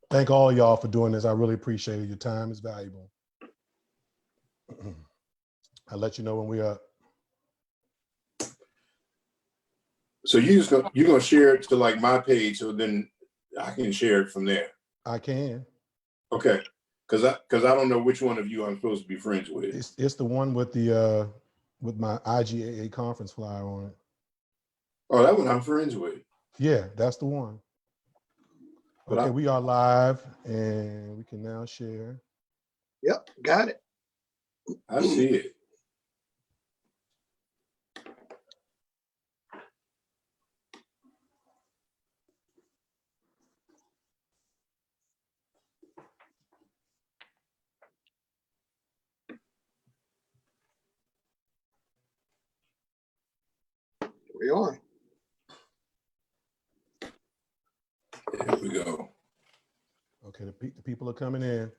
Thank all of y'all for doing this. I really appreciate it. Your time is valuable. I'll let you know when we are. So you're gonna share it to like my page, so then I can share it from there. I can. Okay, because I don't know which one of you I'm supposed to be friends with. It's the one with the with my IGAA conference flyer on it. Oh, that one I'm friends with. Yeah, that's the one. But okay, we are live and we can now share. Yep, got it. I see it. We are. Here we go. Okay, the people are coming in.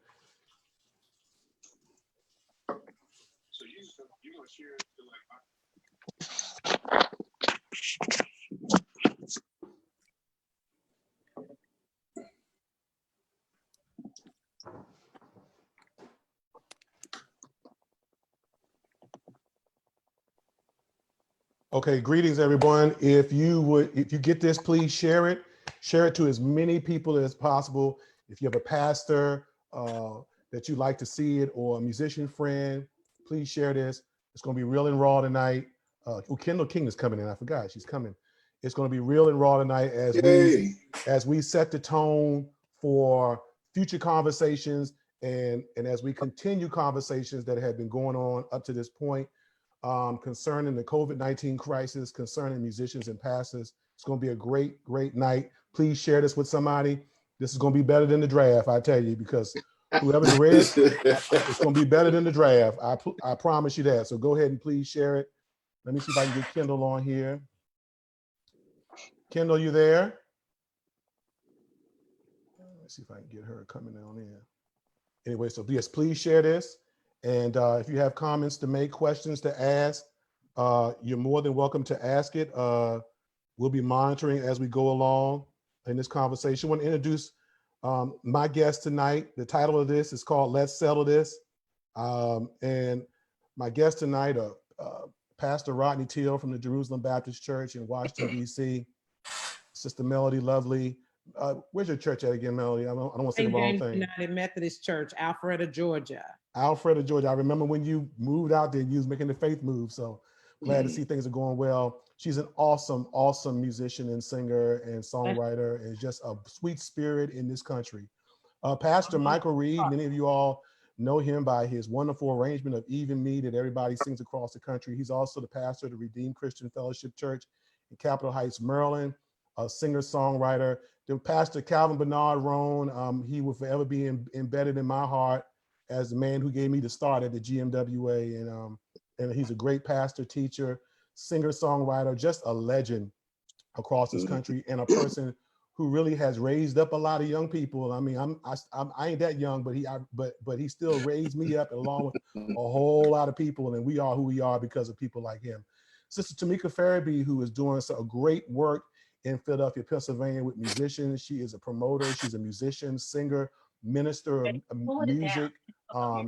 So you're gonna share it to like Okay, greetings everyone. If you get this, please share it. Share it to as many people as possible. If you have a pastor that you'd like to see it, or a musician friend, please share this. It's going to be real and raw tonight. Kendall King is coming in. I forgot she's coming. It's going to be real and raw tonight as we set the tone for future conversations and as we continue conversations that have been going on up to this point. Concerning the COVID-19 crisis, concerning musicians and pastors. It's going to be a great, great night. Please share this with somebody. This is going to be better than the draft, I tell you, because whoever's read, it's going to be better than the draft. I promise you that. So go ahead and please share it. Let me see if I can get Kendall on here. Kendall, you there? Let's see if I can get her coming on in. Anyway, so yes, please share this. And if you have comments to make, questions to ask, you're more than welcome to ask it. We'll be monitoring as we go along in this conversation. I want to introduce my guest tonight. The title of this is called Let's Settle This. And my guest tonight, Pastor Rodney Teal from the Jerusalem Baptist Church in Washington, D.C. Sister Melody Lovely. Where's your church at again, Melody? I don't want to say the wrong thing. United Methodist Church, Alpharetta, Georgia. Alpharetta, Georgia. I remember when you moved out there, you was making the faith move. So glad to see things are going well. She's an awesome, awesome musician and singer and songwriter, and just a sweet spirit in this country. Pastor Michael Reed, many of you all know him by his wonderful arrangement of Even Me that everybody sings across the country. He's also the pastor of the Redeemed Christian Fellowship Church in Capitol Heights, Maryland, a singer-songwriter. The Pastor Calvin Bernard Rohn, he will forever be embedded in my heart as the man who gave me the start at the GMWA. And he's a great pastor, teacher, singer, songwriter, just a legend across this country, and a person who really has raised up a lot of young people. I mean, I ain't that young, but he still raised me up along with a whole lot of people, and we are who we are because of people like him. Sister Tamika Farabee, who is doing a great work in Philadelphia, Pennsylvania with musicians. She is a promoter. She's a musician, singer, minister of music.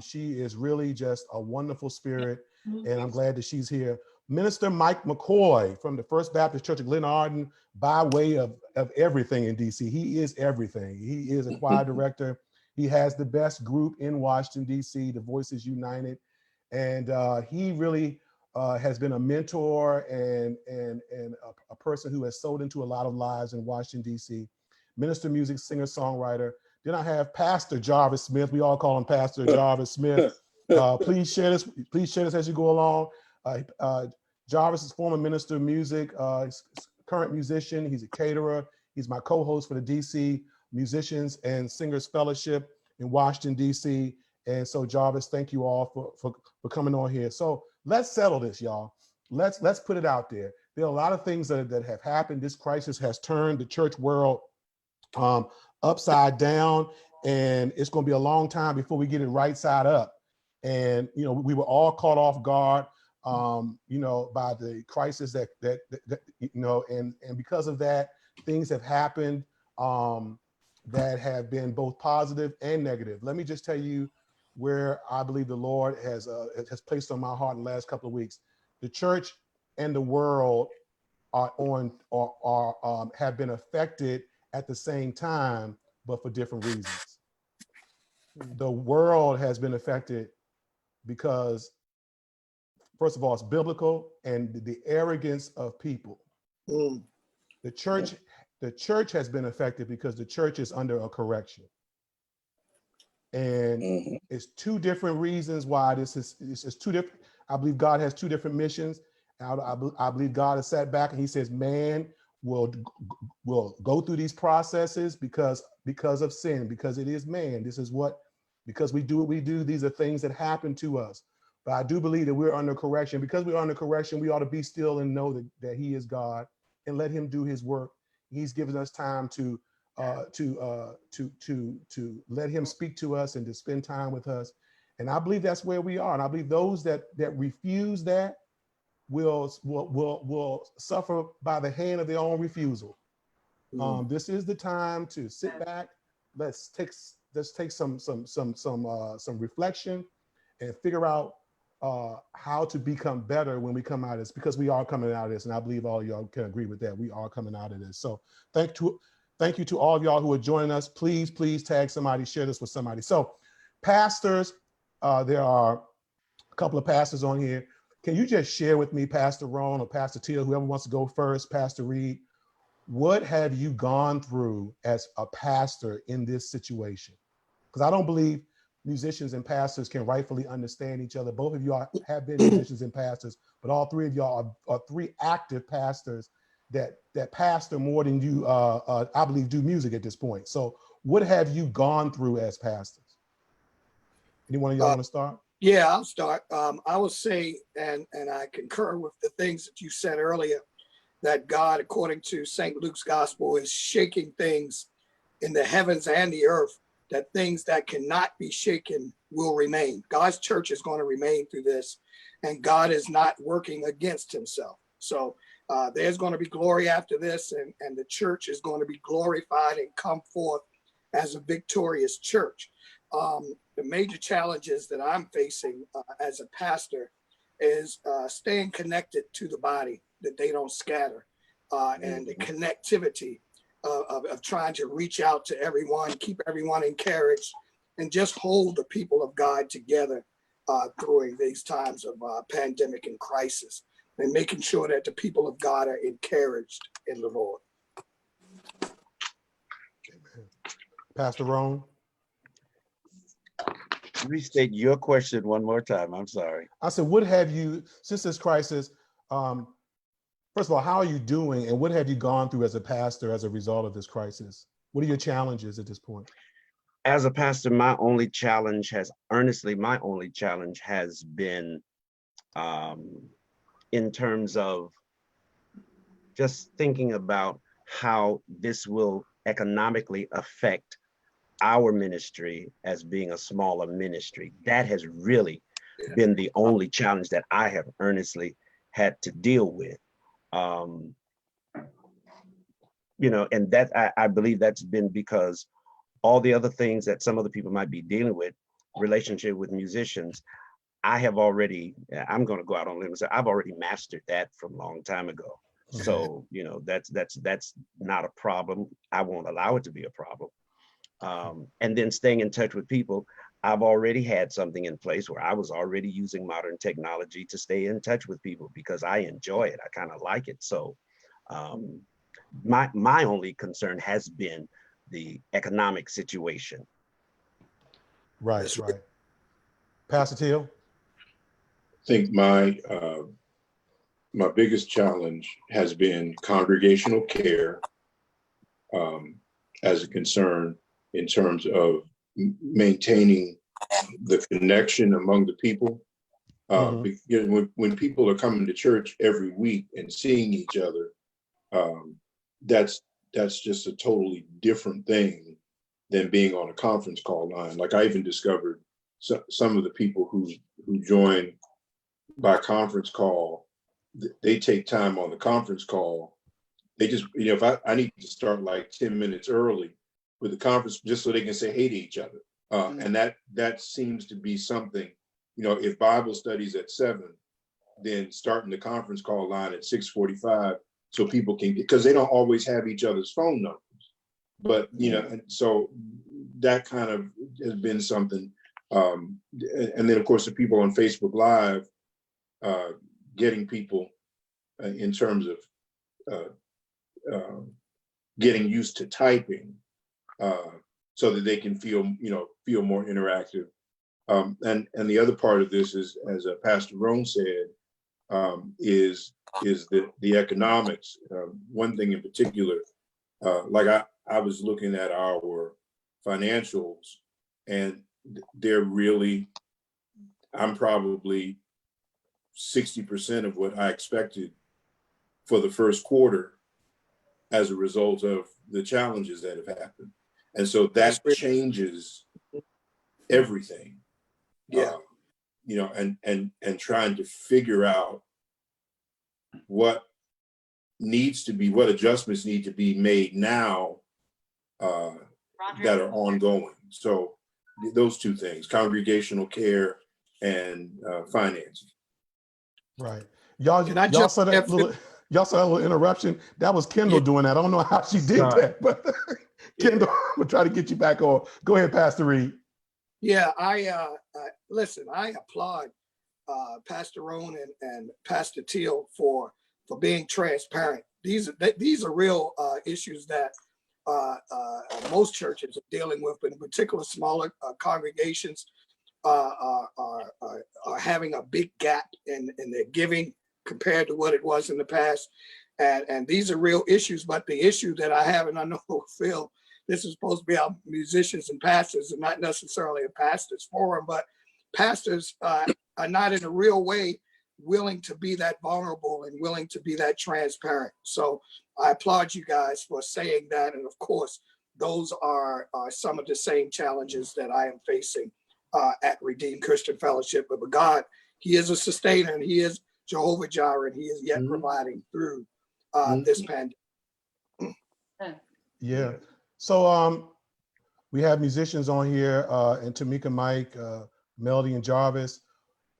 She is really just a wonderful spirit, and I'm glad that she's here. Minister Mike McCoy from the First Baptist Church of Glen Arden, by way of everything in DC. He is everything. He is a choir director. He has the best group in Washington, DC, the Voices United. And he really has been a mentor and a person who has sold into a lot of lives in Washington, DC. Minister, music, singer, songwriter. Then I have Pastor Jarvis Smith. We all call him Pastor Jarvis Smith. Please share this. Please share this as you go along. Jarvis is former minister of music, current musician. He's a caterer. He's my co-host for the DC Musicians and Singers Fellowship in Washington, DC. And so Jarvis, thank you all for coming on here. So let's settle this, y'all. Let's put it out there. There are a lot of things that have happened. This crisis has turned the church world upside down, and it's going to be a long time before we get it right side up. And we were all caught off guard, by the crisis that and because of that, things have happened that have been both positive and negative. Let me just tell you where I believe the Lord has placed on my heart in the last couple of weeks. The church and the world have been affected at the same time, but for different reasons. The world has been affected because, first of all, it's biblical and the arrogance of people. Mm. The church has been affected because the church is under a correction. And it's two different reasons why this is. It's two different. I believe God has two different missions. I believe God has sat back and he says, man will go through these processes because of sin, because it is man. This is what, because we do what we do, these are things that happen to us. But I do believe that we're under correction. Because we're under correction, we ought to be still and know that he is God and let him do his work. He's given us time to let him speak to us and to spend time with us. And I believe that's where we are. And I believe those that refuse that will suffer by the hand of their own refusal. This is the time to sit back. Let's take some reflection and figure out how to become better when we come out of this, because we are coming out of this. And I believe all y'all can agree with that. We are coming out of this. So thank you to all of y'all who are joining us. Please tag somebody, share this with somebody. So pastors, there are a couple of pastors on here. Can you just share with me, Pastor Ron or Pastor Teal, whoever wants to go first, Pastor Reed, what have you gone through as a pastor in this situation? Because I don't believe musicians and pastors can rightfully understand each other. Both of you have been musicians and pastors, but all three of y'all are three active pastors that pastor more than you, I believe, do music at this point. So what have you gone through as pastors? Anyone of y'all want to start? Yeah, I'll start. I will say, and I concur with the things that you said earlier, that God, according to St. Luke's gospel, is shaking things in the heavens and the earth, that things that cannot be shaken will remain. God's church is going to remain through this, and God is not working against himself. So there's going to be glory after this, and the church is going to be glorified and come forth as a victorious church. The major challenges that I'm facing as a pastor is staying connected to the body, that they don't scatter, and the connectivity of trying to reach out to everyone, keep everyone encouraged, and just hold the people of God together during these times of pandemic and crisis, and making sure that the people of God are encouraged in the Lord. Amen. Pastor Ron? Restate your question one more time. I'm sorry. I said, what have you, since this crisis, first of all, how are you doing, and what have you gone through as a pastor as a result of this crisis? What are your challenges at this point? As a pastor, my only challenge has been in terms of just thinking about how this will economically affect our ministry as being a smaller ministry. That has really been the only challenge that I have earnestly had to deal with. And that I believe that's been because all the other things that some other people might be dealing with, relationship with musicians, I'm going to go out on a limb and say I've already mastered that from a long time ago. Okay. So, that's not a problem. I won't allow it to be a problem. And then staying in touch with people, I've already had something in place where I was already using modern technology to stay in touch with people because I enjoy it. I kind of like it. So my only concern has been the economic situation. Right. Pastor Teal? I think my biggest challenge has been congregational care as a concern in terms of maintaining the connection among the people. Because when people are coming to church every week and seeing each other, that's just a totally different thing than being on a conference call line. Like I even discovered some of the people who join by conference call, they take time on the conference call. They just, if I need to start like 10 minutes early, with the conference just so they can say hey to each other. And that seems to be something, you know, if Bible studies at 7, then starting the conference call line at 6:45 so people can, because they don't always have each other's phone numbers. But, you know, and so that kind of has been something. And then, of course, the people on Facebook Live, getting people in terms of getting used to typing so that they can feel more interactive. And the other part of this is, as Pastor Roan said, is the economics. One thing in particular, like I was looking at our financials, and they're really, I'm probably 60% of what I expected for the first quarter as a result of the challenges that have happened. And so that changes everything. Yeah. You know, and trying to figure out what adjustments need to be made now that are ongoing. So those two things, congregational care and financing. Right. Y'all Can I y'all jump saw that in? little interruption. That was Kendall Yeah. doing that. I don't know how she did Sorry. that, but Kendall, we'll try to get you back on. Go ahead, Pastor Reed. Yeah, listen, I applaud Pastor Roan and Pastor Teal for being transparent. These are real issues that most churches are dealing with, but in particular smaller congregations are having a big gap in their giving compared to what it was in the past. And these are real issues, but the issue that I have, and I know Phil, this is supposed to be our musicians and pastors and not necessarily a pastor's forum, but pastors are not in a real way willing to be that vulnerable and willing to be that transparent. So I applaud you guys for saying that. And of course, those are some of the same challenges that I am facing at Redeemed Christian Fellowship. But God, He is a sustainer, and He is Jehovah Jireh, and He is yet providing through this pandemic. Yeah. So we have musicians on here, and Tamika, Mike, Melody, and Jarvis.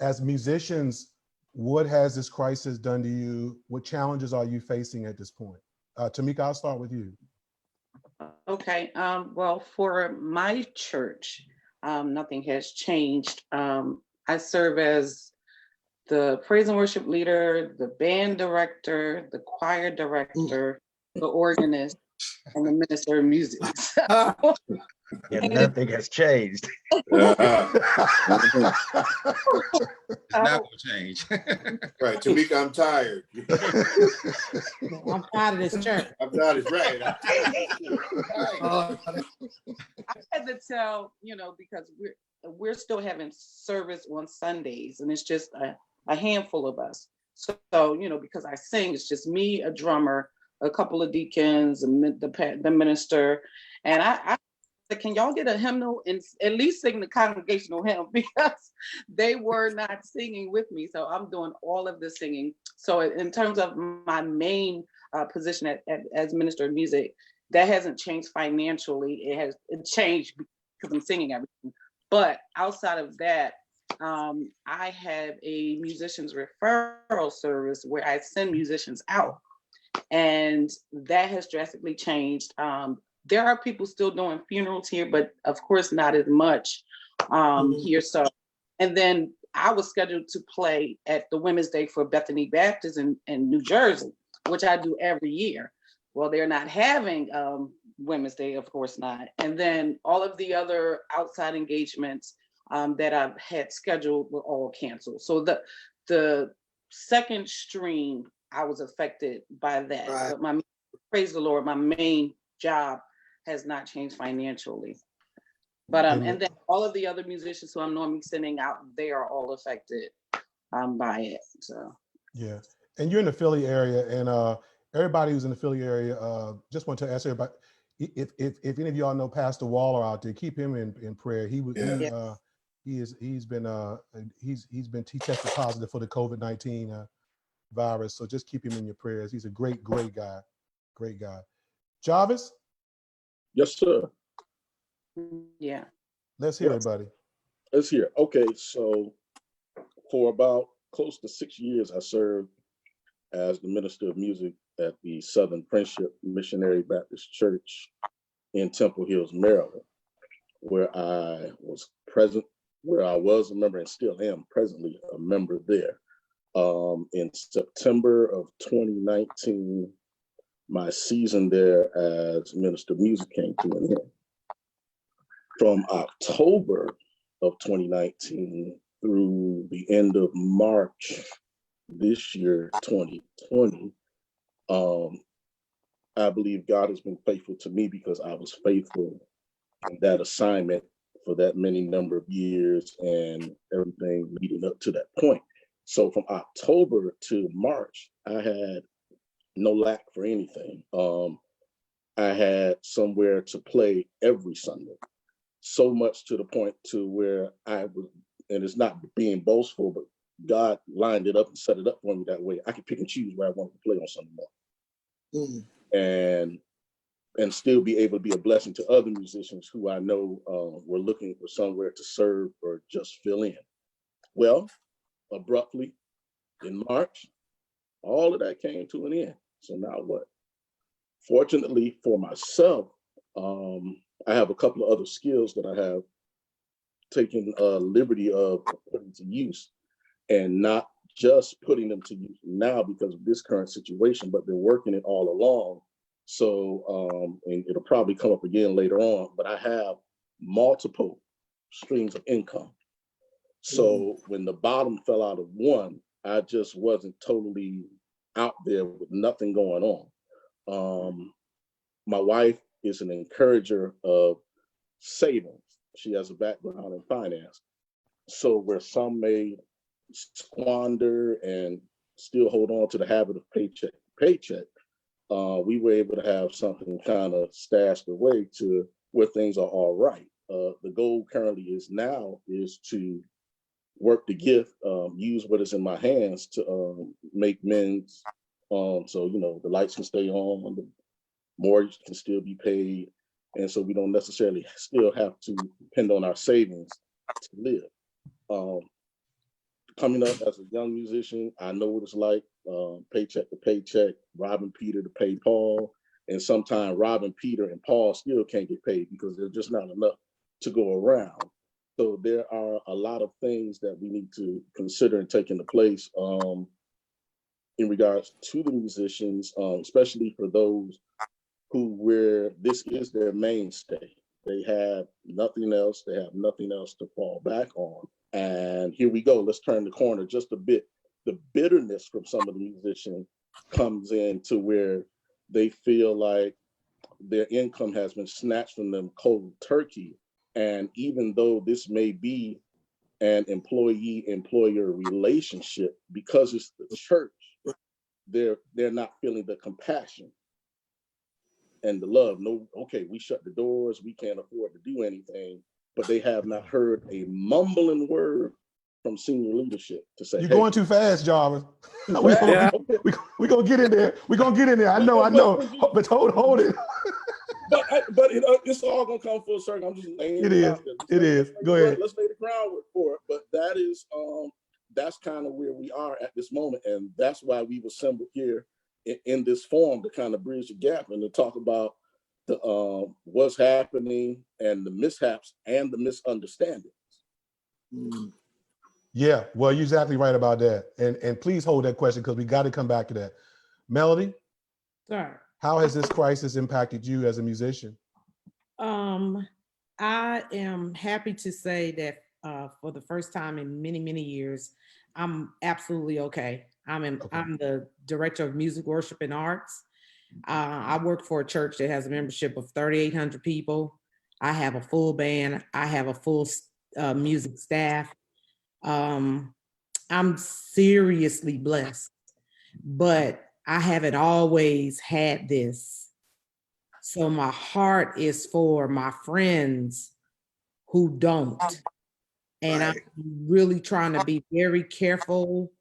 As musicians, what has this crisis done to you? What challenges are you facing at this point? Tamika, I'll start with you. Okay. Well, for my church, nothing has changed. I serve as the praise and worship leader, the band director, the choir director, the organist, and the minister of music. And nothing has changed. Not gonna change. Right, Tamika, I'm tired. I'm proud of this church. I'm tired, right. I had to tell, because we're still having service on Sundays, and it's just a handful of us. So, because I sing, it's just me, a drummer, a couple of deacons, and the minister, and I said, can y'all get a hymnal and at least sing the congregational hymn, because they were not singing with me. So I'm doing all of the singing. So in terms of my main position as minister of music, that hasn't changed financially. It changed because I'm singing everything. But outside of that, I have a musicians referral service where I send musicians out, and that has drastically changed. There are people still doing funerals here, but of course not as much here. So, and then I was scheduled to play at the Women's Day for Bethany Baptist in New Jersey, which I do every year. Well, they're not having Women's Day, of course not. And then all of the other outside engagements that I've had scheduled were all canceled. So the second stream, I was affected by that. Right. But praise the Lord, my main job has not changed financially. But and then all of the other musicians who I'm normally sending out, they are all affected by it. So yeah, and you're in the Philly area, and everybody who's in the Philly area, just want to ask everybody if any of y'all know Pastor Waller out there, keep him in prayer. He tested positive for the COVID-19 virus, so just keep him in your prayers. He's a great guy, great guy. Jarvis? Yes, sir. Yeah. Let's hear it, buddy. Let's hear. Okay, so for about close to 6 years, I served as the minister of music at the Southern Friendship Missionary Baptist Church in Temple Hills, Maryland, where I was a member and still am presently a member there. In September of 2019, my season there as minister of music came to an end. From October of 2019 through the end of March this year, 2020, I believe God has been faithful to me because I was faithful in that assignment for that many number of years and everything leading up to that point. So from October to March, I had no lack for anything. I had somewhere to play every Sunday, so much to the point to where I was, and it's not being boastful, but God lined it up and set it up for me that way. I could pick and choose where I wanted to play on Sunday morning. And still be able to be a blessing to other musicians who I know were looking for somewhere to serve or just fill in. Well, abruptly in March, all of that came to an end. So now what? Fortunately for myself, I have a couple of other skills that I have taken liberty of putting to use, and not just putting them to use now because of this current situation, but been working it all along. So, and it'll probably come up again later on, but I have multiple streams of income. So when the bottom fell out of one, I just wasn't totally out there with nothing going on. My wife is an encourager of savings. She has a background in finance. So where some may squander and still hold on to the habit of paycheck to paycheck, we were able to have something kind of stashed away to where things are all right. The goal currently is to work the gift, use what is in my hands to make amends. So, the lights can stay on, the mortgage can still be paid. And so we don't necessarily still have to depend on our savings to live. Coming up as a young musician, I know what it's like, paycheck to paycheck, robbing Peter to pay Paul. And sometimes robbing Peter and Paul still can't get paid because there's just not enough to go around. So there are a lot of things that we need to consider and take into place in regards to the musicians, especially for those where this is their mainstay. They have nothing else. They have nothing else to fall back on. And here we go. Let's turn the corner just a bit. The bitterness from some of the musicians comes in to where they feel like their income has been snatched from them cold turkey. And even though this may be an employee-employer relationship, because it's the church, they're not feeling the compassion and the love. No, okay, we shut the doors, we can't afford to do anything, but they have not heard a mumbling word from senior leadership to say, You're hey, going too fast, Jarvis. We're Yeah. gonna get in there. We're gonna get in there. I know. But hold it. But it's all gonna come full circle. I'm just laying It it is. out there. It is. Go ahead. Let's lay the groundwork for it. But that is that's kind of where we are at this moment, and that's why we've assembled here in this forum to kind of bridge the gap and to talk about the what's happening and the mishaps and the misunderstandings. Yeah, well, you're exactly right about that. And please hold that question because we got to come back to that. Melody, Sir. how has this crisis impacted you as a musician? I am happy to say that for the first time in many, many years, I'm absolutely okay. I'm the director of music, worship, and arts. I work for a church that has a membership of 3,800 people. I have a full band. I have a full music staff. I'm seriously blessed, but I haven't always had this. So my heart is for my friends who don't. And Right. I'm really trying to be very careful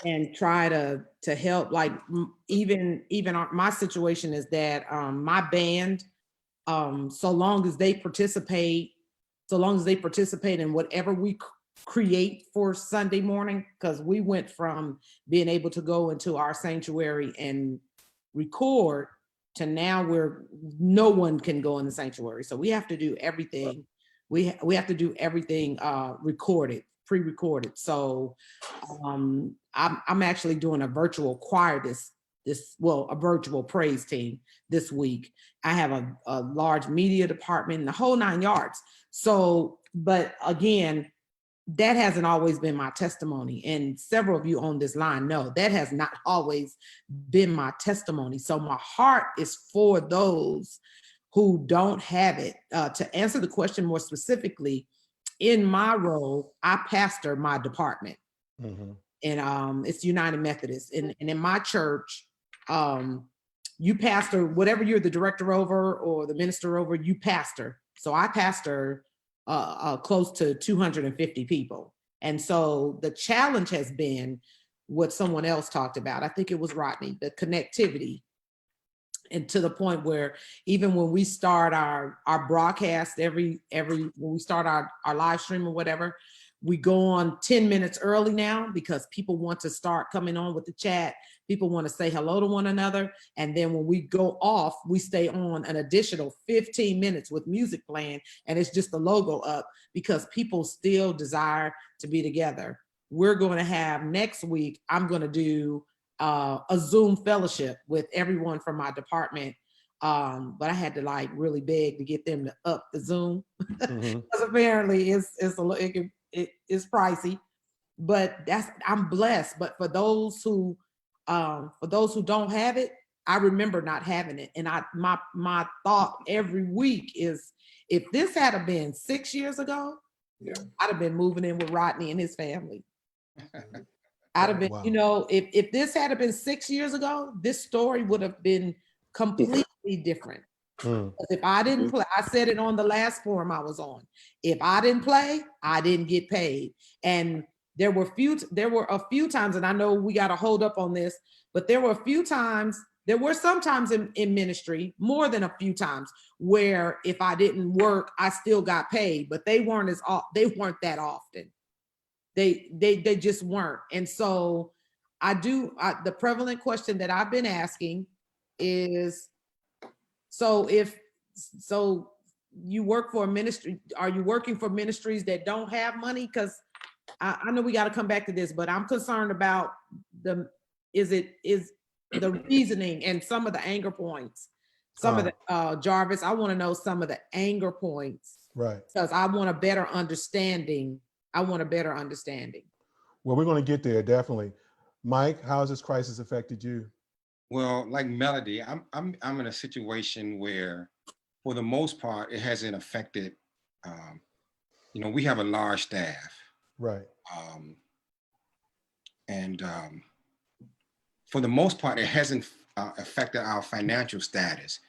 and try to help. Like even my situation is that my band so long as they participate, in whatever we create for Sunday morning, because we went from being able to go into our sanctuary and record to now where no one can go in the sanctuary. So we have to do everything. We have to do everything recorded, pre-recorded. So I'm actually doing a virtual choir a virtual praise team this week. I have a large media department, the whole 9 yards. So, but again, that hasn't always been my testimony. And several of you on this line know that has not always been my testimony. So my heart is for those who don't have it. To answer the question more specifically, in my role, I pastor my department. Mm-hmm. And it's United Methodist. And in my church, you pastor whatever you're the director over or the minister over, you pastor. So I pastor close to 250 people. And so the challenge has been what someone else talked about. I think it was Rodney, the connectivity. And to the point where even when we start our broadcast, when we start our live stream or whatever, we go on 10 minutes early now because people want to start coming on with the chat. People want to say hello to one another. And then when we go off, we stay on an additional 15 minutes with music playing. And it's just the logo up because people still desire to be together. We're going to have next week, I'm going to do a Zoom fellowship with everyone from my department. But I had to really beg to get them to up the Zoom because apparently it's pricey, but I'm blessed. But for those who don't have it, I remember not having it. And my thought every week is, if this had been 6 years ago, I'd have been moving in with Rodney and his family. I'd have been, wow. If this had been 6 years ago, this story would have been completely different. If I didn't play, I said it on the last forum I was on. If I didn't play, I didn't get paid. And there were a few times, and I know we got to hold up on this, but there were sometimes in ministry, more than a few times, where if I didn't work, I still got paid, but they weren't that often. They just weren't. And so the prevalent question that I've been asking is, so you work for a ministry, are you working for ministries that don't have money? Because I know we got to come back to this, but I'm concerned about the reasoning and some of the anger points. Some of the Jarvis, I want to know some of the anger points. Right. Because I want a better understanding. Well, we're going to get there, definitely. Mike, how has this crisis affected you? Well, like Melody, I'm in a situation where, for the most part, it hasn't affected. We have a large staff, right? And for the most part, it hasn't affected our financial status.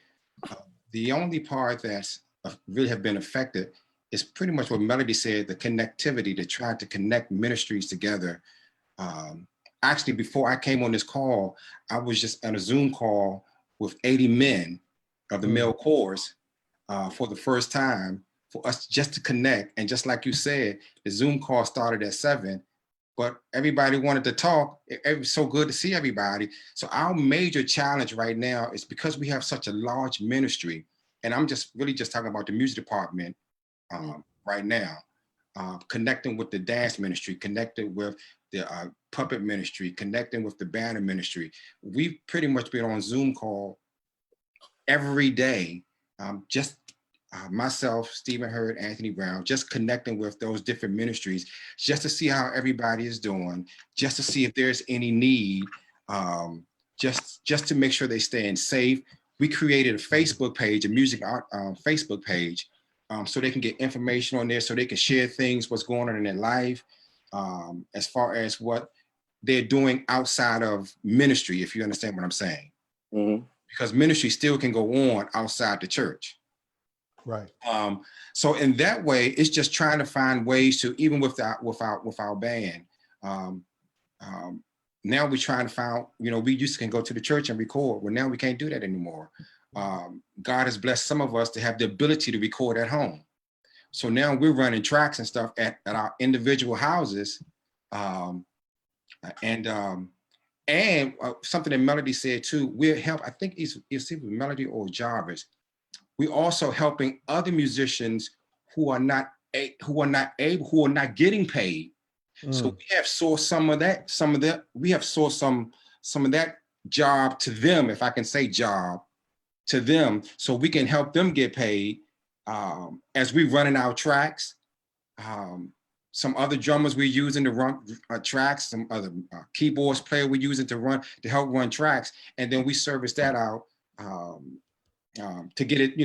The only part that's really have been affected is pretty much what Melody said: the connectivity, to try to connect ministries together. Actually, before I came on this call, I was just on a Zoom call with 80 men of the male chorus for the first time, for us just to connect. And just like you said, the Zoom call started at 7, but everybody wanted to talk. It was so good to see everybody. So our major challenge right now is, because we have such a large ministry, and I'm just talking about the music department right now, connecting with the dance ministry, connecting with the puppet ministry, connecting with the banner ministry. We've pretty much been on Zoom call every day, myself, Stephen Hurd, Anthony Brown, just connecting with those different ministries, just to see how everybody is doing, just to see if there's any need, just to make sure they're staying safe. We created a Facebook page, a music art Facebook page, so they can get information on there, so they can share things, what's going on in their life, as far as what they're doing outside of ministry, if you understand what I'm saying. Mm-hmm. Because ministry still can go on outside the church. Right. So in that way, it's just trying to find ways to, even with our band. Now we're trying to find, we used to can go to the church and record. Well, now we can't do that anymore. God has blessed some of us to have the ability to record at home. So now we're running tracks and stuff at our individual houses. And something that Melody said too, we're I think it's Melody or Jarvis. We're also helping other musicians who are not getting paid. So we have sourced some of that job to them, if I can say job to them, so we can help them get paid as we running our tracks. Some other drummers we're using to run tracks, some other keyboards player we're using to help run tracks, and then we service that out to get it,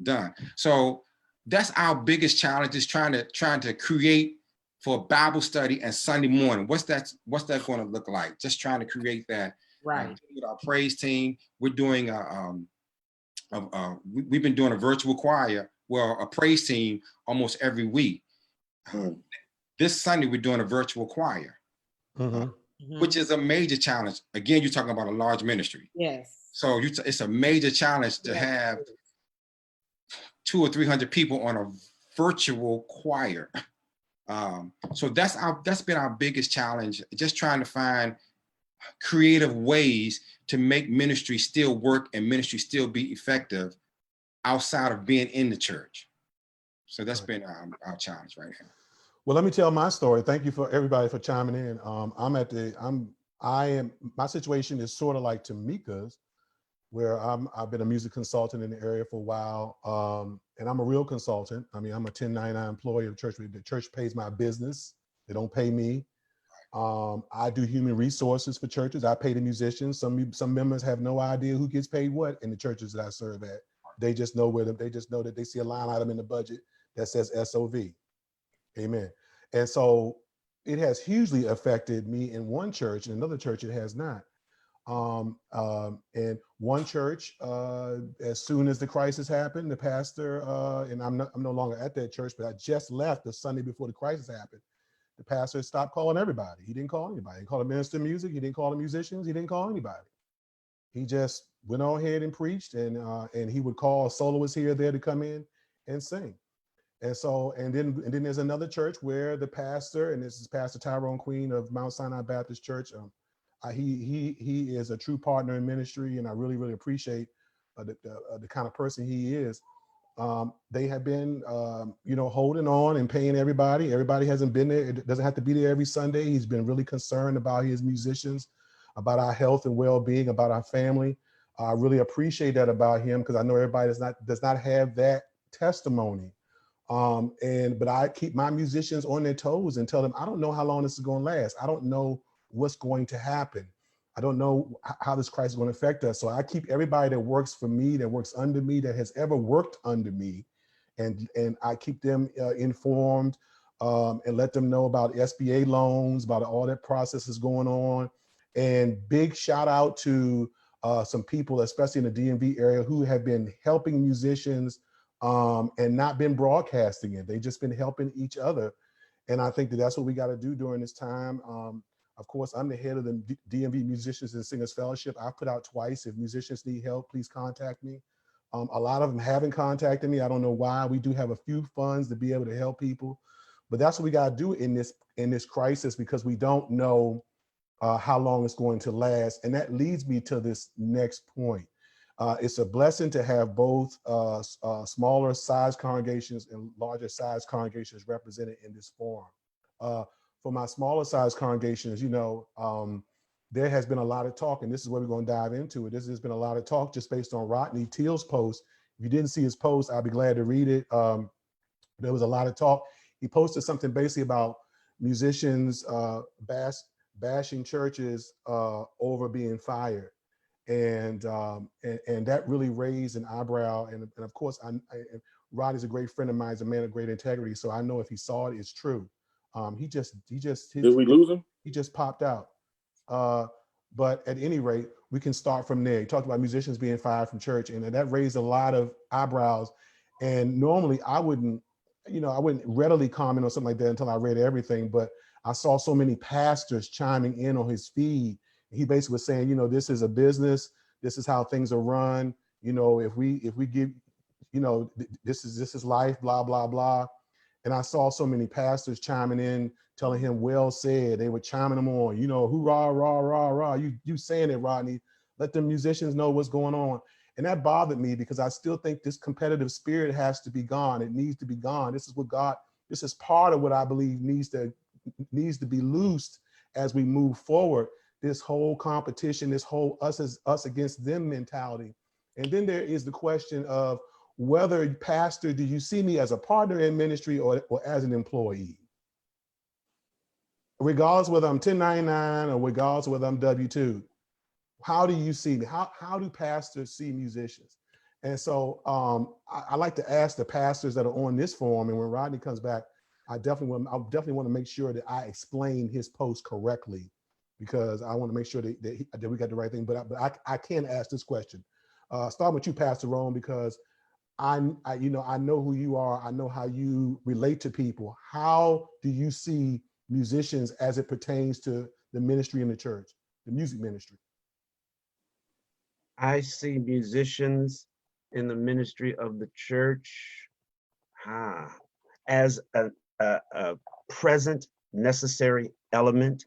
done. So that's our biggest challenge, is trying to create for Bible study and Sunday morning. What's that going to look like? Just trying to create that. Right. With our praise team, we're doing we've been doing a virtual choir, well, a praise team almost every week. This Sunday, we're doing a virtual choir, which is a major challenge. Again, you're talking about a large ministry. Yes. So it's a major challenge to have 200 or 300 people on a virtual choir. So that's been our biggest challenge, just trying to find creative ways to make ministry still work and ministry still be effective outside of being in the church. So that's been our challenge right now. Well, let me tell my story. Thank you for everybody for chiming in. My situation is sort of like Tamika's, where I've been a music consultant in the area for a while. And I'm a real consultant. I mean, I'm a 1099 employee of the church. The church pays my business. They don't pay me. I do human resources for churches. I pay the musicians. Some members have no idea who gets paid what in the churches that I serve at. They just know they just know that they see a line item in the budget that says SOV. Amen. And so it has hugely affected me in one church. In another church, it has not. And one church, as soon as the crisis happened, the pastor, and I'm no longer at that church, but I just left the Sunday before the crisis happened. The pastor stopped calling everybody. He didn't call anybody. He called the minister of music. He didn't call the musicians. He didn't call anybody. He just went on ahead and preached, and he would call a soloist here or there to come in and sing. And so, and then there's another church where the pastor, and this is Pastor Tyrone Queen of Mount Sinai Baptist Church. He is a true partner in ministry, and I really, really appreciate the kind of person he is. They have been, holding on and paying everybody. Everybody hasn't been there. It doesn't have to be there every Sunday. He's been really concerned about his musicians, about our health and well-being, about our family. I really appreciate that about him, because I know everybody does not have that testimony. But I keep my musicians on their toes and tell them, I don't know how long this is going to last. I don't know what's going to happen. I don't know how this crisis is going to affect us. So I keep everybody that works for me, that works under me, that has ever worked under me, and I keep them informed and let them know about SBA loans, about all that process is going on. And big shout out to some people, especially in the DMV area, who have been helping musicians and not been broadcasting it. They've just been helping each other. And I think that's what we got to do during this time. Of course, I'm the head of the DMV Musicians and Singers Fellowship. I've put out twice. If musicians need help, please contact me. A lot of them haven't contacted me. I don't know why. We do have a few funds to be able to help people, but that's what we got to do in this crisis, because we don't know how long it's going to last. And that leads me to this next point. It's a blessing to have both smaller size congregations and larger size congregations represented in this forum. For my smaller size congregations, there has been a lot of talk, and this is where we're going to dive into it. This has been a lot of talk just based on Rodney Teal's post. If you didn't see his post, I'll be glad to read it. There was a lot of talk. He posted something basically about musicians bashing churches over being fired. And that really raised an eyebrow. And of course, Rodney's a great friend of mine. He's a man of great integrity. So I know if he saw it, it's true. Did we lose him? He just popped out. But at any rate, we can start from there. He talked about musicians being fired from church, and that raised a lot of eyebrows. And normally I wouldn't readily comment on something like that until I read everything. But I saw so many pastors chiming in on his feed. He basically was saying, this is a business. This is how things are run. you know, if we give, you know, this is life, blah, blah, blah. And I saw so many pastors chiming in, telling him, well said. They were chiming him on, you know, hoorah, rah, rah, rah. You saying it, Rodney. Let the musicians know what's going on. And that bothered me because I still think this competitive spirit has to be gone. It needs to be gone. This is what God, this is part of what I believe needs to be loosed as we move forward. This whole competition, this whole us against them mentality. And then there is the question of whether, pastor, do you see me as a partner in ministry or as an employee? Regardless whether I'm 1099 or regardless whether I'm W-2, how do you see me? How do pastors see musicians? And so I like to ask the pastors that are on this forum, and when Rodney comes back, I definitely want to make sure that I explain his post correctly, because I want to make sure that we got the right thing. But I can ask this question. Starting with you, Pastor Rome, because I know who you are. I know how you relate to people. How do you see musicians as it pertains to the ministry in the church, the music ministry? I see musicians in the ministry of the church as a present necessary element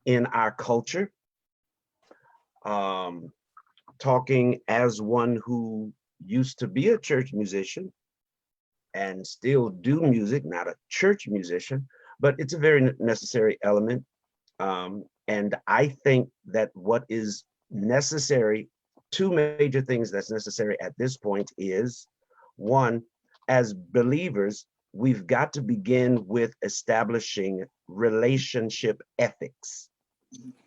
in our culture. Talking as one who used to be a church musician and still do music, not a church musician, but it's a very necessary element. And I think that what is necessary, two major things that's necessary at this point is, one, as believers, we've got to begin with establishing relationship ethics,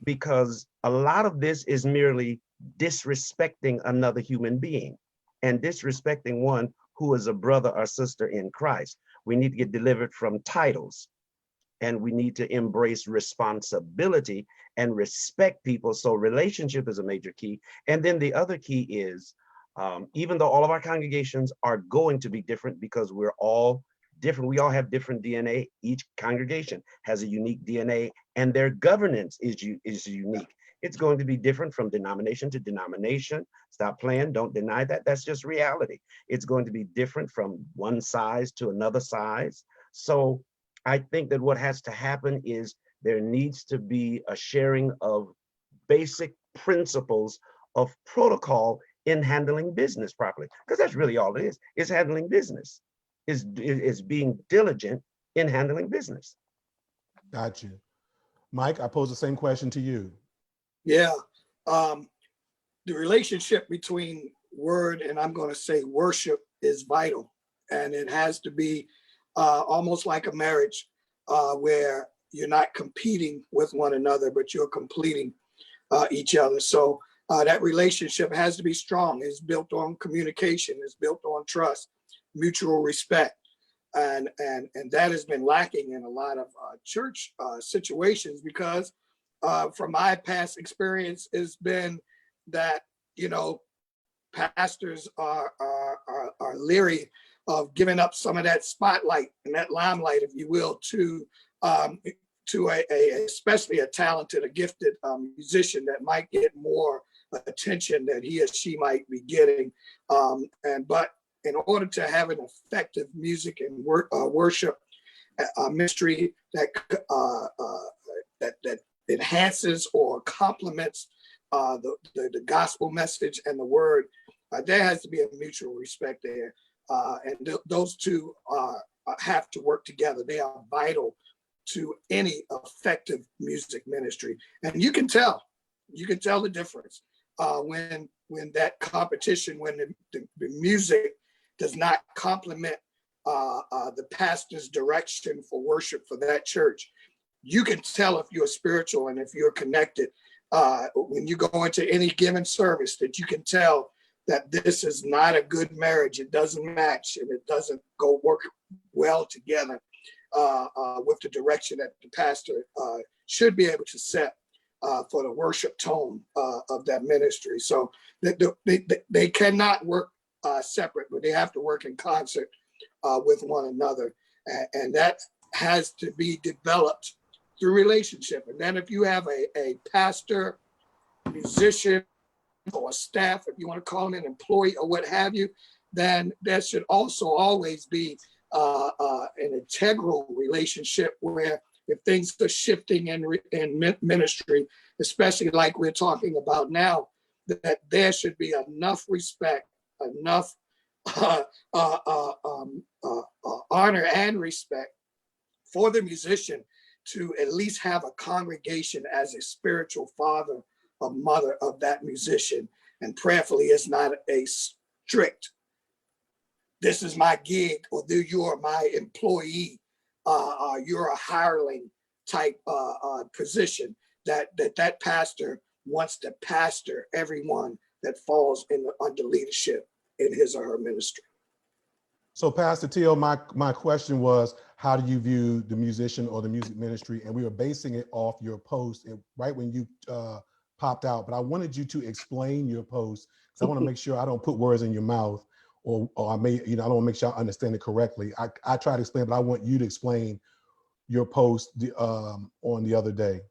because a lot of this is merely disrespecting another human being and disrespecting one who is a brother or sister in Christ. We need to get delivered from titles, and we need to embrace responsibility and respect people. So relationship is a major key. And then the other key is, even though all of our congregations are going to be different because we're all different, we all have different DNA. Each congregation has a unique DNA, and their governance is unique. It's going to be different from denomination to denomination. Stop playing, don't deny that. That's just reality. It's going to be different from one size to another size. So I think that what has to happen is there needs to be a sharing of basic principles of protocol in handling business properly, because that's really all it is handling business, is being diligent in handling business. Got you. Mike, I pose the same question to you. Yeah. The relationship between word and, I'm going to say, worship is vital. And it has to be almost like a marriage where you're not competing with one another, but you're completing each other. So that relationship has to be strong. It's built on communication. It's built on trust, mutual respect. And that has been lacking in a lot of church situations, because from my past experience has been that, you know, pastors are leery of giving up some of that spotlight and that limelight, if you will, to especially a talented, a gifted musician that might get more attention that he or she might be getting. But in order to have an effective music and worship ministry that enhances or complements the gospel message and the word, there has to be a mutual respect there. And those two have to work together. They are vital to any effective music ministry. And you can tell the difference when that competition, when the music does not complement the pastor's direction for worship for that church. You can tell if you're spiritual and if you're connected. When you go into any given service, that you can tell that this is not a good marriage. It doesn't match, and it doesn't go work well together with the direction that the pastor should be able to set for the worship tone of that ministry. So they cannot work separate, but they have to work in concert with one another. And that has to be developed through relationship. And then if you have a pastor, musician, or a staff, if you want to call them an employee or what have you, then there should also always be an integral relationship where if things are shifting in ministry, especially like we're talking about now, that there should be enough respect, enough honor and respect for the musician to at least have a congregation as a spiritual father or mother of that musician. And prayerfully, it's not a strict, this is my gig, or you're my employee, you're a hireling type position, that pastor wants to pastor everyone that falls under leadership in his or her ministry. So Pastor Teal, my question was, how do you view the musician or the music ministry? And we were basing it off your post right when you popped out, but I wanted you to explain your post because I want to make sure I don't put words in your mouth, or I may, I don't want to make sure I understand it correctly. I try to explain, but I want you to explain your post on the other day.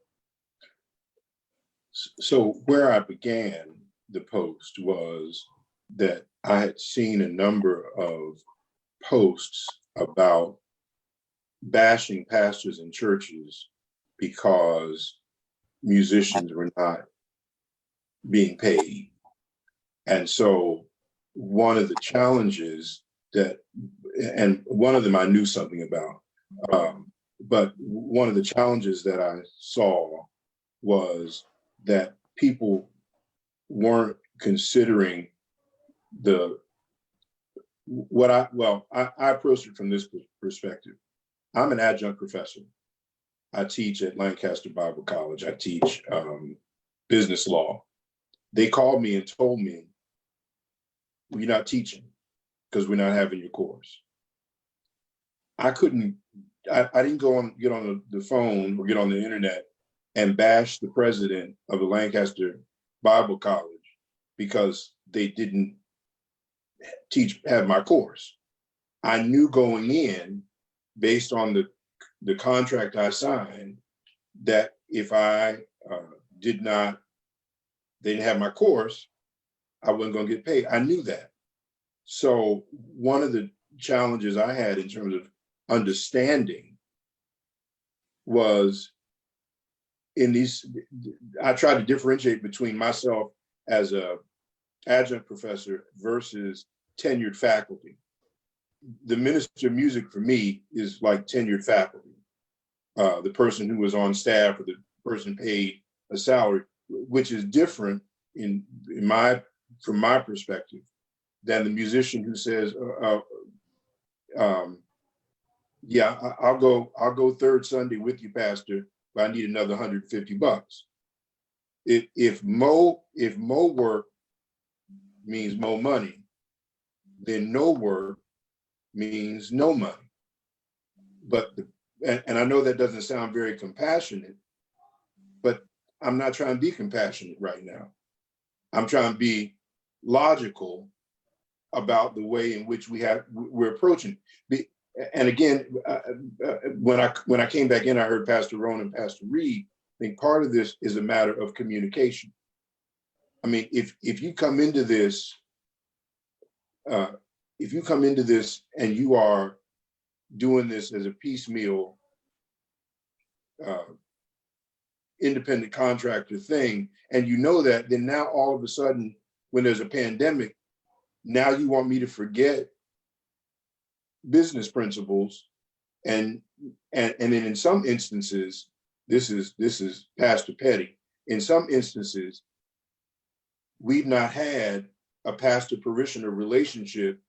So where I began the post was that I had seen a number of posts about bashing pastors and churches because musicians were not being paid. And so one of the challenges and one of them I knew something about, but one of the challenges that I saw was that people weren't considering I approached it from this perspective. I'm an adjunct professor. I teach at Lancaster Bible College. I teach business law. They called me and told me, "You're not teaching because we're not having your course." I didn't get on the phone or get on the internet and bash the president of the Lancaster Bible College because they didn't have my course. I knew going in, based on the contract I signed, that if I they didn't have my course, I wasn't going to get paid. I knew that. So one of the challenges I had in terms of understanding was I tried to differentiate between myself as a adjunct professor versus tenured faculty. The minister of music for me is like tenured faculty. The person who was on staff or the person paid a salary, which is different from my perspective than the musician who says, yeah, I'll go third Sunday with you, Pastor, but I need another $150. If more work means more money, then no work means no money. And I know that doesn't sound very compassionate, but I'm not trying to be compassionate right now. I'm trying to be logical about the way in which we're approaching. And again, when I came back in, I heard Pastor Rowan and Pastor Reed. I think part of this is a matter of communication. I mean, if you come into this, and you are doing this as a piecemeal, independent contractor thing, and you know that, then now all of a sudden, when there's a pandemic, now you want me to forget business principles, and then in some instances, this is Pastor Petty. In some instances, we've not had a pastor-parishioner relationship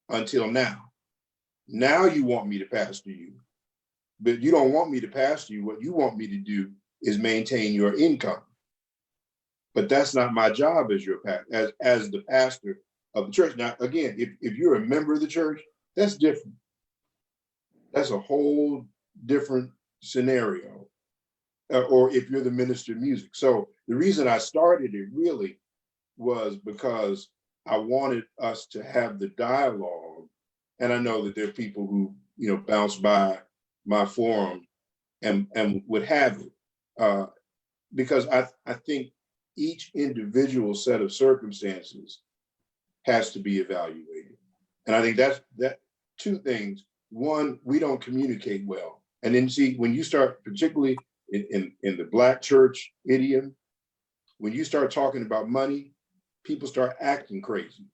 until now. Now you want me to pastor you, but you don't want me to pastor you. What you want me to do is maintain your income. But that's not my job as as the pastor of the church. Now, again, if you're a member of the church, that's different. That's a whole different scenario. Or if you're the minister of music. So the reason I started it really was because I wanted us to have the dialogue. And I know that there are people who, bounce by my forum and would have it. Because I think each individual set of circumstances has to be evaluated. And I think that two things. One, we don't communicate well. And then see, when you start, particularly in the Black church idiom, when you start talking about money, people start acting crazy.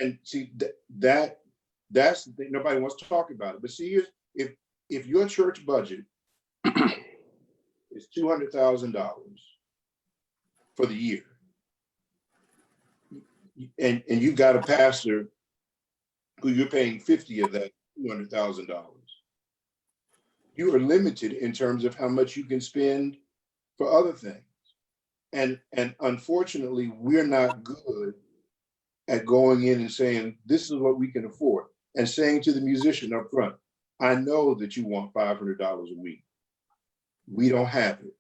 And see, that's the thing, nobody wants to talk about it. But see, if your church budget is $200,000 for the year, and you've got a pastor who you're paying 50 of that $200,000, you are limited in terms of how much you can spend for other things. And unfortunately, we're not good at going in and saying, this is what we can afford, and saying to the musician up front, I know that you want $500 a week. We don't have it.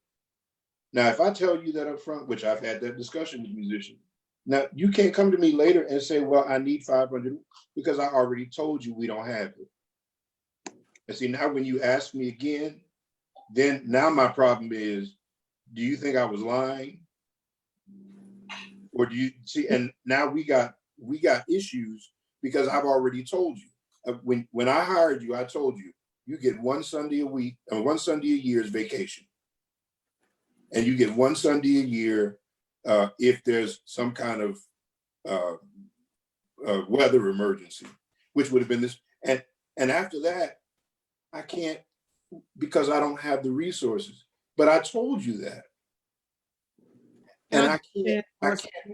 Now, if I tell you that up front, which I've had that discussion with musicians, now you can't come to me later and say, well, I need 500 because I already told you we don't have it. And see, now when you ask me again, then now my problem is, do you think I was lying? Or do you see, and now we got issues because I've already told you. When I hired you, I told you, you get one Sunday a week, and one Sunday a year is vacation. And you get one Sunday a year if there's some kind of weather emergency, which would have been this. And after that, I can't, because I don't have the resources. But I told you that. And I can't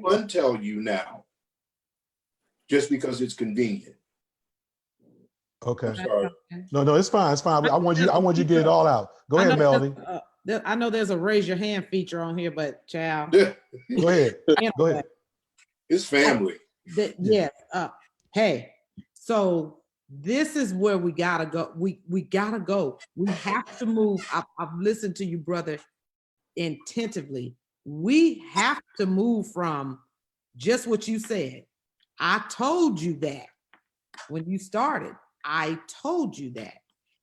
untell you now just because it's convenient. Okay. I'm sorry. No, it's fine. It's fine. I want you to get it all out. Go ahead, Melody. I know there's a raise your hand feature on here, but child. Go ahead. Go ahead. It's family. Yes. Hey, so this is where we gotta go. We gotta go. We have to move. I've listened to you, brother, attentively. We have to move from just what you said. I told you that when you started. I told you that.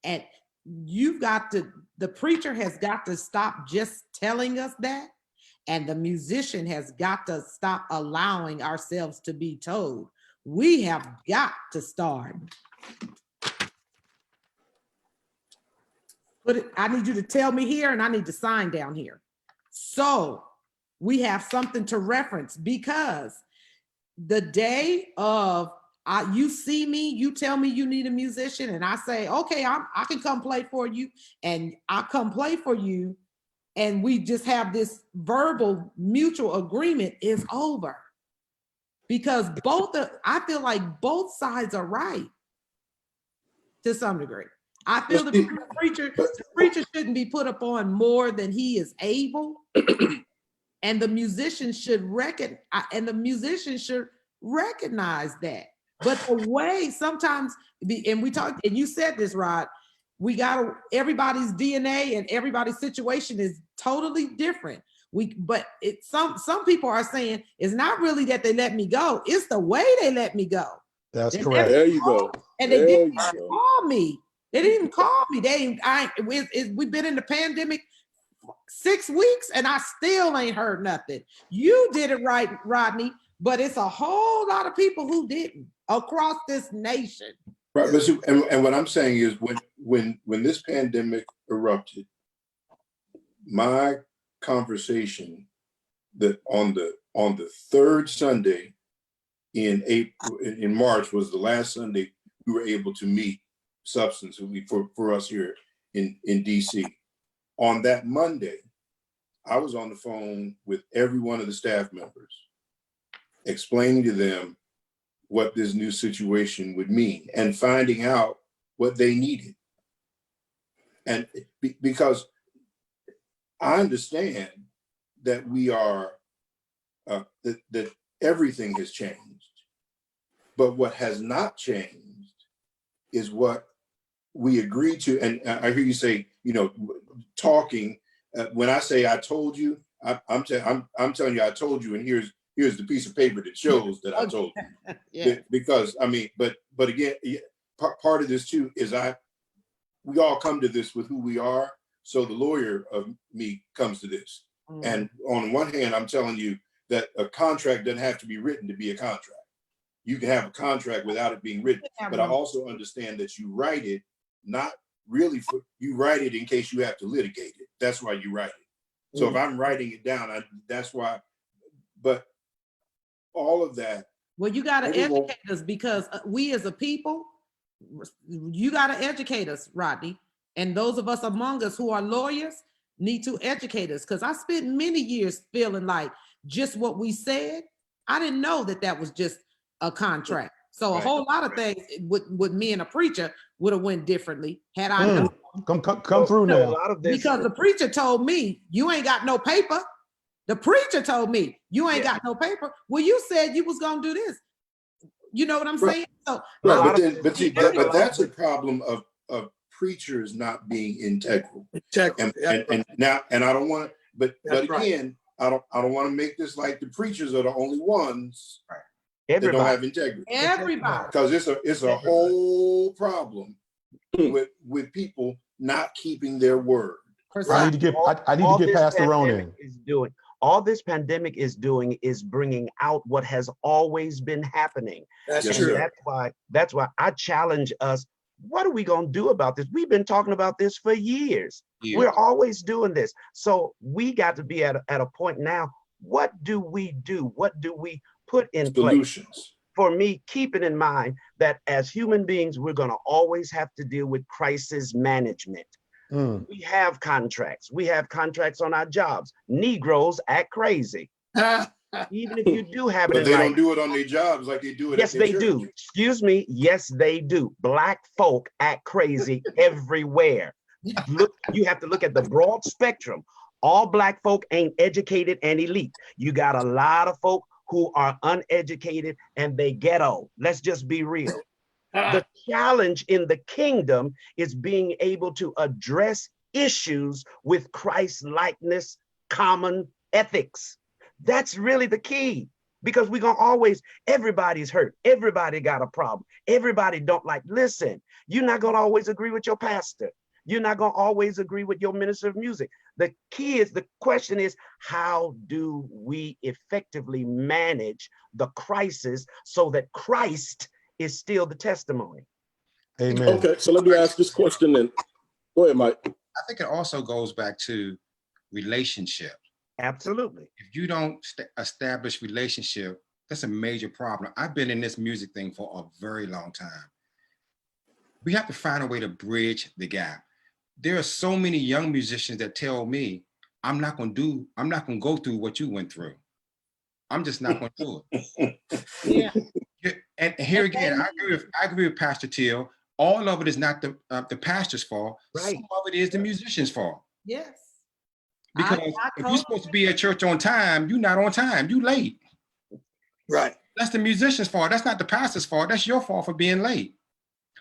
And you've got to, the preacher has got to stop just telling us that. And the musician has got to stop allowing ourselves to be told. We have got to start. I need you to tell me here, and I need to sign down here. So we have something to reference, because the day of you see me, you tell me you need a musician, and I say, okay, I can come play for you, and I come play for you, and we just have this verbal mutual agreement, is over. Because I feel like both sides are right to some degree. I feel the preacher shouldn't be put upon more than he is able, and the musician should recognize that. But the way sometimes, and we talked, and you said this, Rod, everybody's DNA and everybody's situation is totally different. But some people are saying it's not really that they let me go, it's the way they let me go. That's correct. There you go. And they didn't even call me. They didn't even call me. We've been in the pandemic 6 weeks, and I still ain't heard nothing. You did it right, Rodney, but it's a whole lot of people who didn't across this nation. Right, but and what I'm saying is, when this pandemic erupted, my conversation that on the third Sunday in March was the last Sunday we were able to meet substantively for us here in DC. On that Monday, I was on the phone with every one of the staff members, explaining to them what this new situation would mean and finding out what they needed. And because I understand that we are, that everything has changed, but what has not changed is what we agreed to. And I hear you say, talking, when I say I told you, I'm telling you I told you, and here's the piece of paper that shows that I told you. Yeah. Because I mean, but again, part of this too is we all come to this with who we are. So the lawyer of me comes to this. And on one hand, I'm telling you that a contract doesn't have to be written to be a contract. You can have a contract without it being written. But I also understand that you write it, not really for, you write it in case you have to litigate it. That's why you write it. So if I'm writing it down, that's why, but all of that. Well, you got to educate us, because we as a people, you got to educate us, Rodney. And those of us among us who are lawyers need to educate us, because I spent many years feeling like just what we said, I didn't know that that was just a contract. So a whole lot of things with me and a preacher would have went differently had I known. Come through now. A lot of this, Because the preacher told me, you ain't got no paper. The preacher told me, you ain't got no paper. Well, you said you was gonna do this. You know what I'm saying? So, but that's a problem of preachers not being integral. And now, and I don't want to, but again, I don't want to make this like the preachers are the only ones that don't have integrity. Everybody. Because it's a whole problem with people not keeping their word. I need to get Pastor Ronan. All this pandemic is doing is bringing out what has always been happening. That's true. That's why I challenge us. What are we going to do about this? We've been talking about this for years. Yeah. We're always doing this. So we got to be at a point now. What do we do? What do we put in solutions? Place? For me, keeping in mind that as human beings, we're going to always have to deal with crisis management. We have contracts. We have contracts on our jobs. Negroes act crazy. Even if you do have it, but they don't do it on their jobs like they do it. Yes, they do. Excuse me. Yes, they do. Black folk act crazy everywhere. Look, you have to look at the broad spectrum. All Black folk ain't educated and elite. You got a lot of folk who are uneducated and they ghetto. Let's just be real. The challenge in the kingdom is being able to address issues with Christ-likeness, common ethics. That's really the key, because we're going to always, everybody's hurt. Everybody got a problem. Everybody don't like, listen, you're not going to always agree with your pastor. You're not going to always agree with your minister of music. The question is, how do we effectively manage the crisis so that Christ is still the testimony? Amen. Okay, so let me ask this question then. Go ahead, Mike. I think it also goes back to relationship. Absolutely. If you don't establish relationship, that's a major problem. I've been in this music thing for a very long time. We have to find a way to bridge the gap. There are so many young musicians that tell me, I'm not going to go through what you went through. I'm just not going to do it. Yeah. And here again, I agree with Pastor Till. All of it is not the pastor's fault. Right. Some of it is the musician's fault. Yes. Because if you're supposed to be at church on time, you're not on time. You late. Right. That's the musician's fault. That's not the pastor's fault. That's your fault for being late.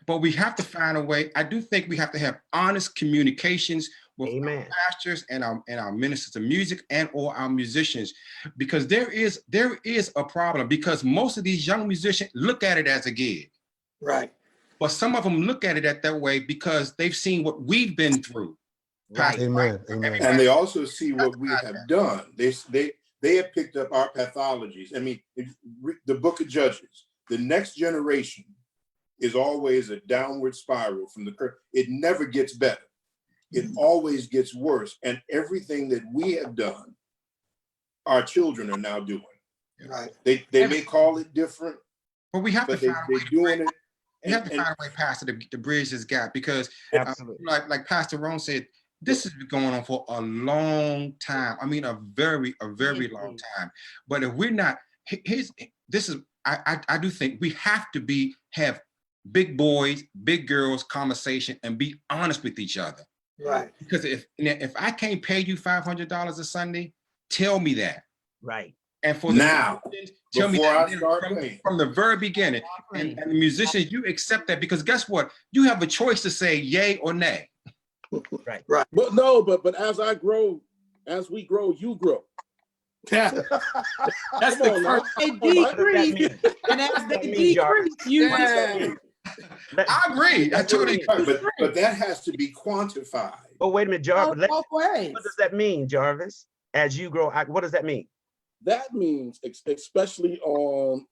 But we have to find a way. I do think we have to have honest communications with our pastors and our ministers of music and or our musicians, because there is a problem, because most of these young musicians look at it as a gig. Right. But some of them look at it that way because they've seen what we've been through. Right. Amen. Amen. And they also see what we have done. They have picked up our pathologies. I mean, the book of Judges, the next generation is always a downward spiral from the curve. It never gets better. It always gets worse. And everything that we have done, our children are now doing. Right. They may call it different, but we have to find a way doing it. We have to find a way, Pastor, to bridge this gap, because like Pastor Ron said, this has been going on for a long time. I mean, a very long time. But if we're not, I do think we have to have big boys, big girls conversation and be honest with each other. Right. Because if I can't pay you $500 a Sunday, tell me that. Right. And for now, tell me that from the very beginning. And the musicians, you accept that, because guess what? You have a choice to say yay or nay. Right. Right. But as I grow, as we grow, you grow. Yeah. That's the first. They decrease, and as they decrease, you. I agree. I totally agree. But that has to be quantified. Oh, wait a minute, Jarvis. Both ways. What does that mean, Jarvis? as you grow? What does that mean? That means, especially on,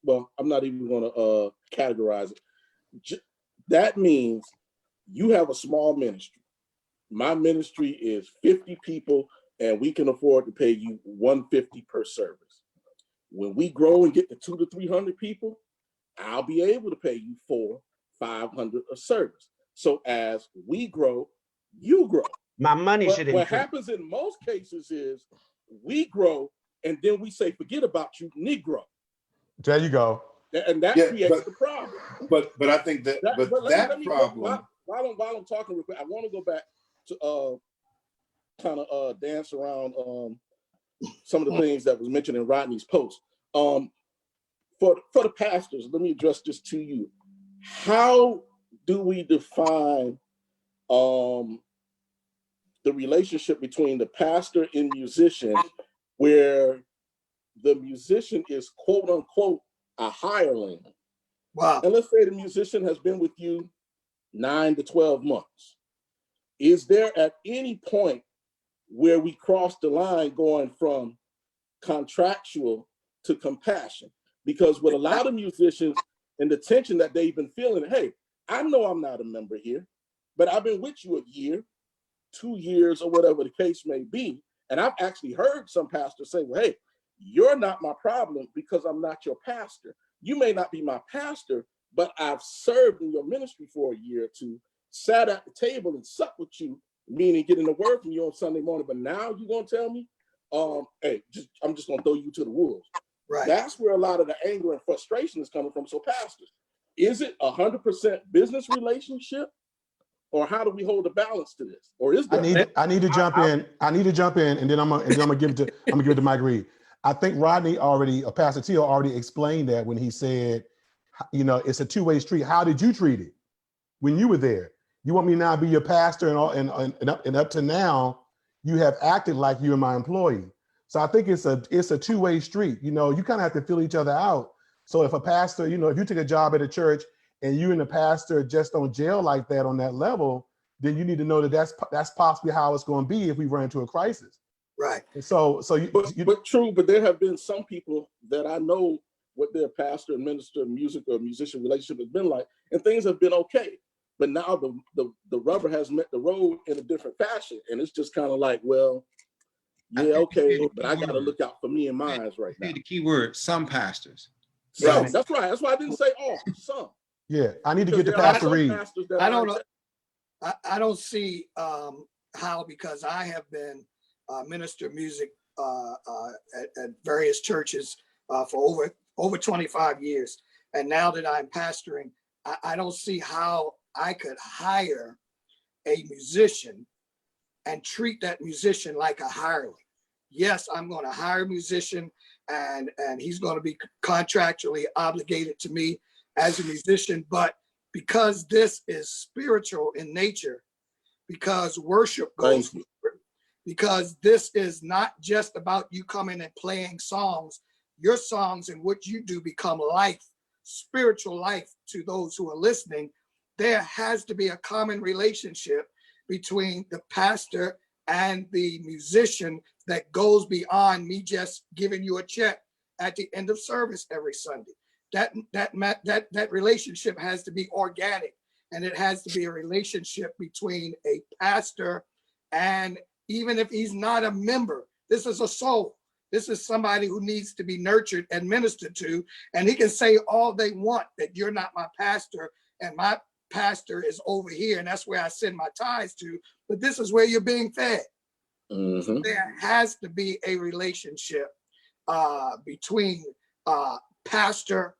well, I'm not even going to categorize it. That means you have a small ministry. My ministry is 50 people, and we can afford to pay you $150 per service. When we grow and get to 200 to 300 people, I'll be able to pay you $400-500 a service. So as we grow, you grow. My money should What increase. happens in most cases is we grow, and then we say, forget about you, Negro. There you go. And that creates the problem. But I think that problem. While I'm talking real quick, I want to go back to kind of dance around some of the things that was mentioned in Rodney's post. For the pastors, let me address this to you. How do we define the relationship between the pastor and musician, where the musician is quote unquote a hireling? Wow. And let's say the musician has been with you 9 to 12 months. Is there at any point where we cross the line going from contractual to compassion? Because with a lot of musicians and the tension that they've been feeling, hey, I know I'm not a member here, but I've been with you a year, 2 years, or whatever the case may be. And I've actually heard some pastors say, well, hey, you're not my problem because I'm not your pastor. You may not be my pastor, but I've served in your ministry for a year or two, sat at the table and supped with you, meaning getting the word from you on Sunday morning. But now you're going to tell me, hey, I'm just going to throw you to the wolves. Right. That's where a lot of the anger and frustration is coming from. So pastors, is it 100% business relationship, or how do we hold a balance to this? Or is there? I need to jump in. I need to jump in, and then I'm gonna give it to Mike Reed. I think Rodney Pastor Teal already explained that when he said, you know, it's a two-way street. How did you treat it when you were there? You want me now to be your pastor, and up to now, you have acted like you're my employee. So I think it's a two-way street. You know, you kind of have to fill each other out. So if a pastor, you know, if you take a job at a church and you and the pastor just don't gel like that on that level, then you need to know that that's possibly how it's going to be if we run into a crisis. Right. And so but true, but there have been some people that I know what their pastor and minister, music or musician relationship has been like, and things have been okay. But now the rubber has met the road in a different fashion, and it's just kind of like, well, yeah, okay, but I got to look out for me and mine right now. The key word: some pastors. Some, right. That's right. That's why I didn't say all. Some. Yeah, I need to get to Pastor Reed. I don't know. I don't see how, because I have been minister of music at various churches for over 25 years, and now that I'm pastoring, I don't see how I could hire a musician and treat that musician like a hireling. Yes, I'm going to hire a musician, and he's going to be contractually obligated to me as a musician, but because this is spiritual in nature, because worship goes forward, because this is not just about you coming and playing songs. Your songs and what you do become life, spiritual life to those who are listening. There has to be a common relationship between the pastor and the musician that goes beyond me just giving you a check at the end of service every Sunday. That relationship has to be organic, and it has to be a relationship between a pastor and, even if he's not a member, this is a soul. This is somebody who needs to be nurtured and ministered to, and he can say all they want that you're not my pastor and my pastor is over here and that's where I send my tithes to, but this is where you're being fed. Mm-hmm. So there has to be a relationship between pastor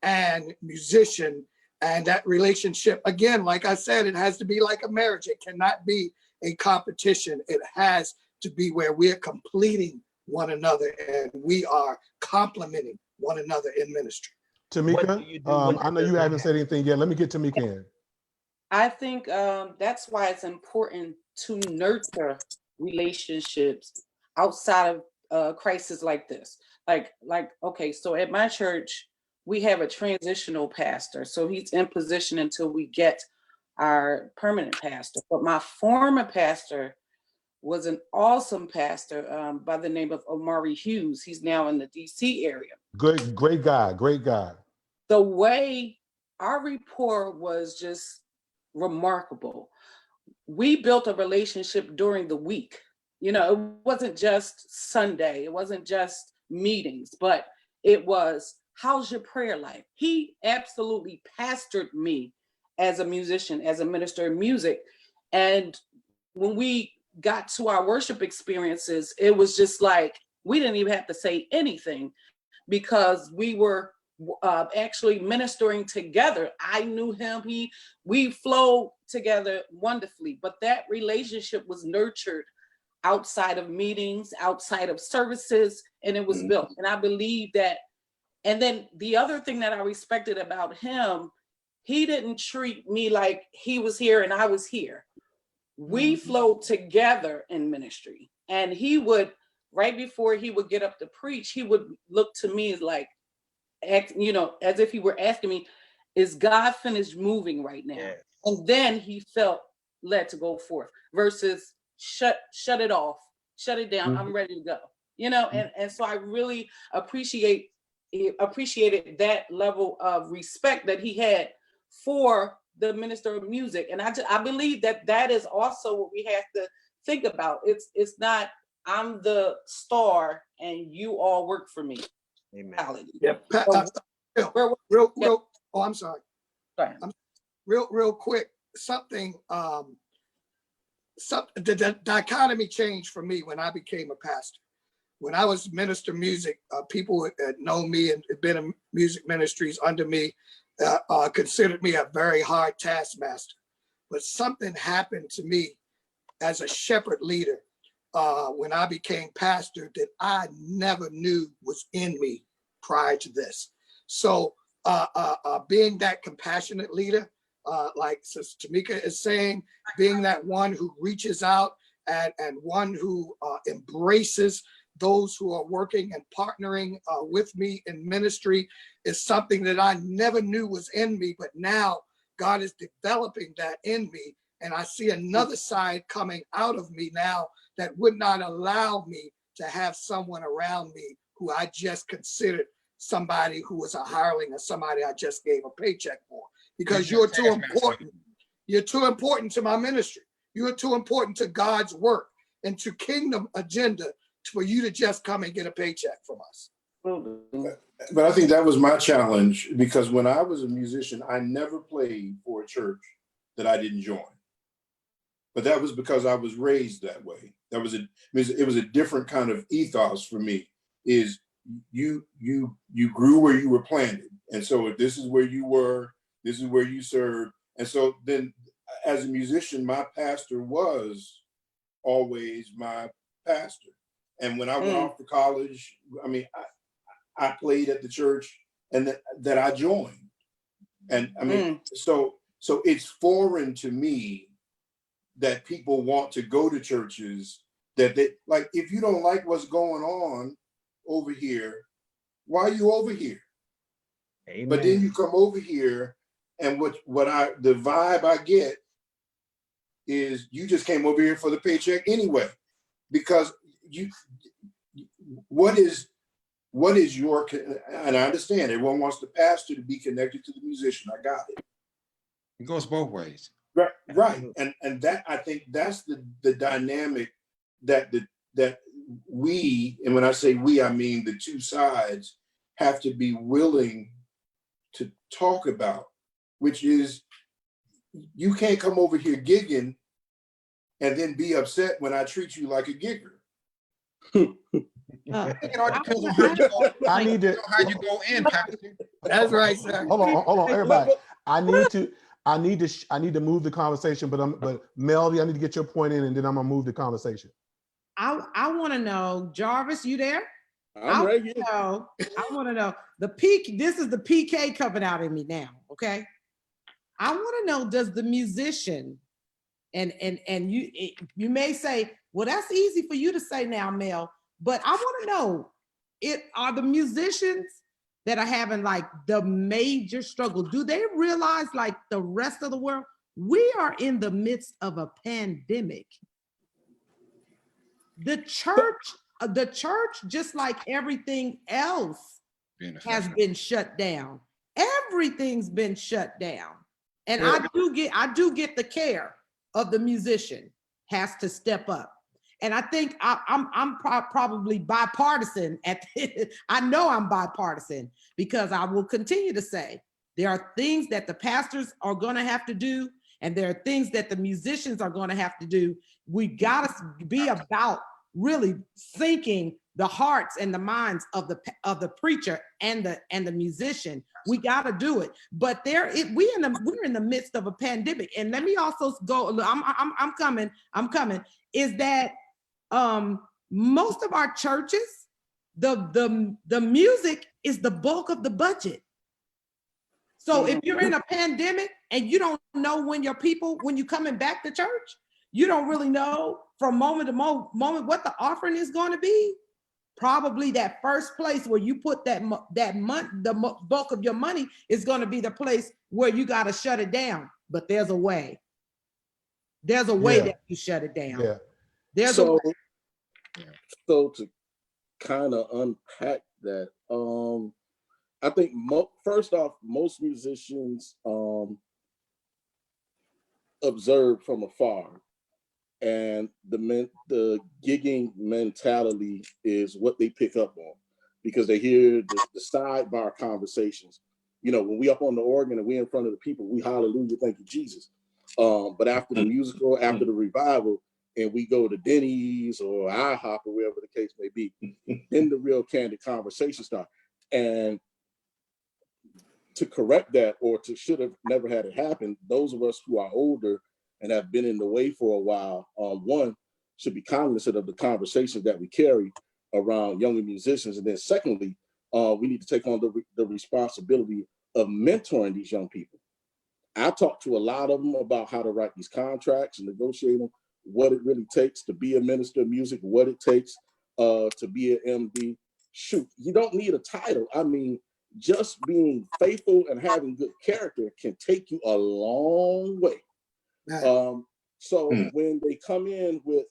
and musician, and that relationship, again, like I said, it has to be like a marriage. It cannot be a competition. It has to be where we're completing one another and we are complementing one another in ministry. Tamika, I know you haven't said anything yet. Let me get Tamika in. I think that's why it's important to nurture relationships outside of crisis like this. Like, okay, so at my church, we have a transitional pastor. So he's in position until we get our permanent pastor. But my former pastor was an awesome pastor by the name of Omari Hughes. He's now in the DC area. Good, great guy, great guy. The way our rapport was just remarkable. We built a relationship during the week. You know, it wasn't just Sunday, it wasn't just meetings, but it was, how's your prayer life? He absolutely pastored me as a musician, as a minister of music. And when we got to our worship experiences, it was just like, we didn't even have to say anything because we were actually ministering together. I knew him, we flowed together wonderfully, but that relationship was nurtured outside of meetings, outside of services, and it was built. And I believe that. And then the other thing that I respected about him, he didn't treat me like he was here and I was here. We flowed together in ministry. And he would, right before he would get up to preach, he would look to me like, you know, as if he were asking me, is God finished moving right now? Yes. And then he felt led to go forth versus shut it off, shut it down. I'm ready to go. You know, and so I really appreciated that level of respect that he had for the minister of music. And I believe that is also what we have to think about. It's not, I'm the star and you all work for me. Amen. Yeah. I'm sorry. Real quick, the dichotomy changed for me when I became a pastor. When I was minister of music, people had known me and had been in music ministries under me, considered me a very hard taskmaster. But something happened to me as a shepherd leader when I became pastor that I never knew was in me prior to this. So being that compassionate leader, like Sister Tamika is saying, being that one who reaches out and one who embraces those who are working and partnering with me in ministry is something that I never knew was in me, but now God is developing that in me. And I see another side coming out of me now that would not allow me to have someone around me who I just considered somebody who was a hireling or somebody I just gave a paycheck for, because you're too important. You're too important to my ministry. You're too important to God's work and to kingdom agenda for you to just come and get a paycheck from us. But I think that was my challenge, because when I was a musician, I never played for a church that I didn't join. But that was because I was raised that way. It was a different kind of ethos for me. Is you grew where you were planted, and so if this is where you were, this is where you served. And so then, as a musician, my pastor was always my pastor. And when I went off to college, I mean, I played at the church and that I joined. And I mean, so it's foreign to me that people want to go to churches that they like. If you don't like what's going on over here, why are you over here? Amen. But then you come over here, and the vibe I get is you just came over here for the paycheck anyway, because what is your, and I understand everyone wants the pastor to be connected to the musician. I got it. It goes both ways. Right. And that, I think that's the dynamic that we, and when I say we, I mean the two sides, have to be willing to talk about, which is, you can't come over here gigging and then be upset when I treat you like a gigger. It all depends on how you go in, Pastor. That's right, sir. Hold on, everybody. I need to move the conversation, but Melody, I need to get your point in, and then I'm gonna move the conversation. I want to know, Jarvis, you there? I'm right here. I want to know the peak. This is the PK coming out in me now. Okay, I want to know: does the musician, and you may say, well, that's easy for you to say now, Mel, but I want to know: are the musicians that are having like the major struggle? Do they realize, like the rest of the world, we are in the midst of a pandemic? the church, just like everything else, has been shut down. Everything's been shut down. And I do get the care of the musician has to step up. And I think I'm probably bipartisan I know I'm bipartisan, because I will continue to say there are things that the pastors are going to have to do, and there are things that the musicians are going to have to do. We got to be about really syncing the hearts and the minds of the preacher and the musician. We got to do it. But we're in the midst of a pandemic. And let me also go. I'm coming. Is that most of our churches, the music is the bulk of the budget. So if you're in a pandemic and you don't know when you're coming back to church, you don't really know from moment to moment what the offering is going to be. Probably that first place where you put the bulk of your money is going to be the place where you got to shut it down. But there's a way. There's a way that you shut it down. Yeah. There's so to kind of unpack that, I think first off, most musicians observe from afar, and the gigging mentality is what they pick up on, because they hear the sidebar conversations. You know, when we up on the organ and we in front of the people, we hallelujah, thank you, Jesus. But after the musical, after the revival, and we go to Denny's or IHOP or wherever the case may be, then the real candid conversation starts. And to correct that, or to should have never had it happen, those of us who are older and have been in the way for a while, one, should be cognizant of the conversations that we carry around younger musicians. And then secondly, we need to take on the responsibility of mentoring these young people. I talk to a lot of them about how to write these contracts and negotiate them, what it really takes to be a minister of music, what it takes to be an MD. Shoot, you don't need a title. I mean, just being faithful and having good character can take you a long way. So when they come in with,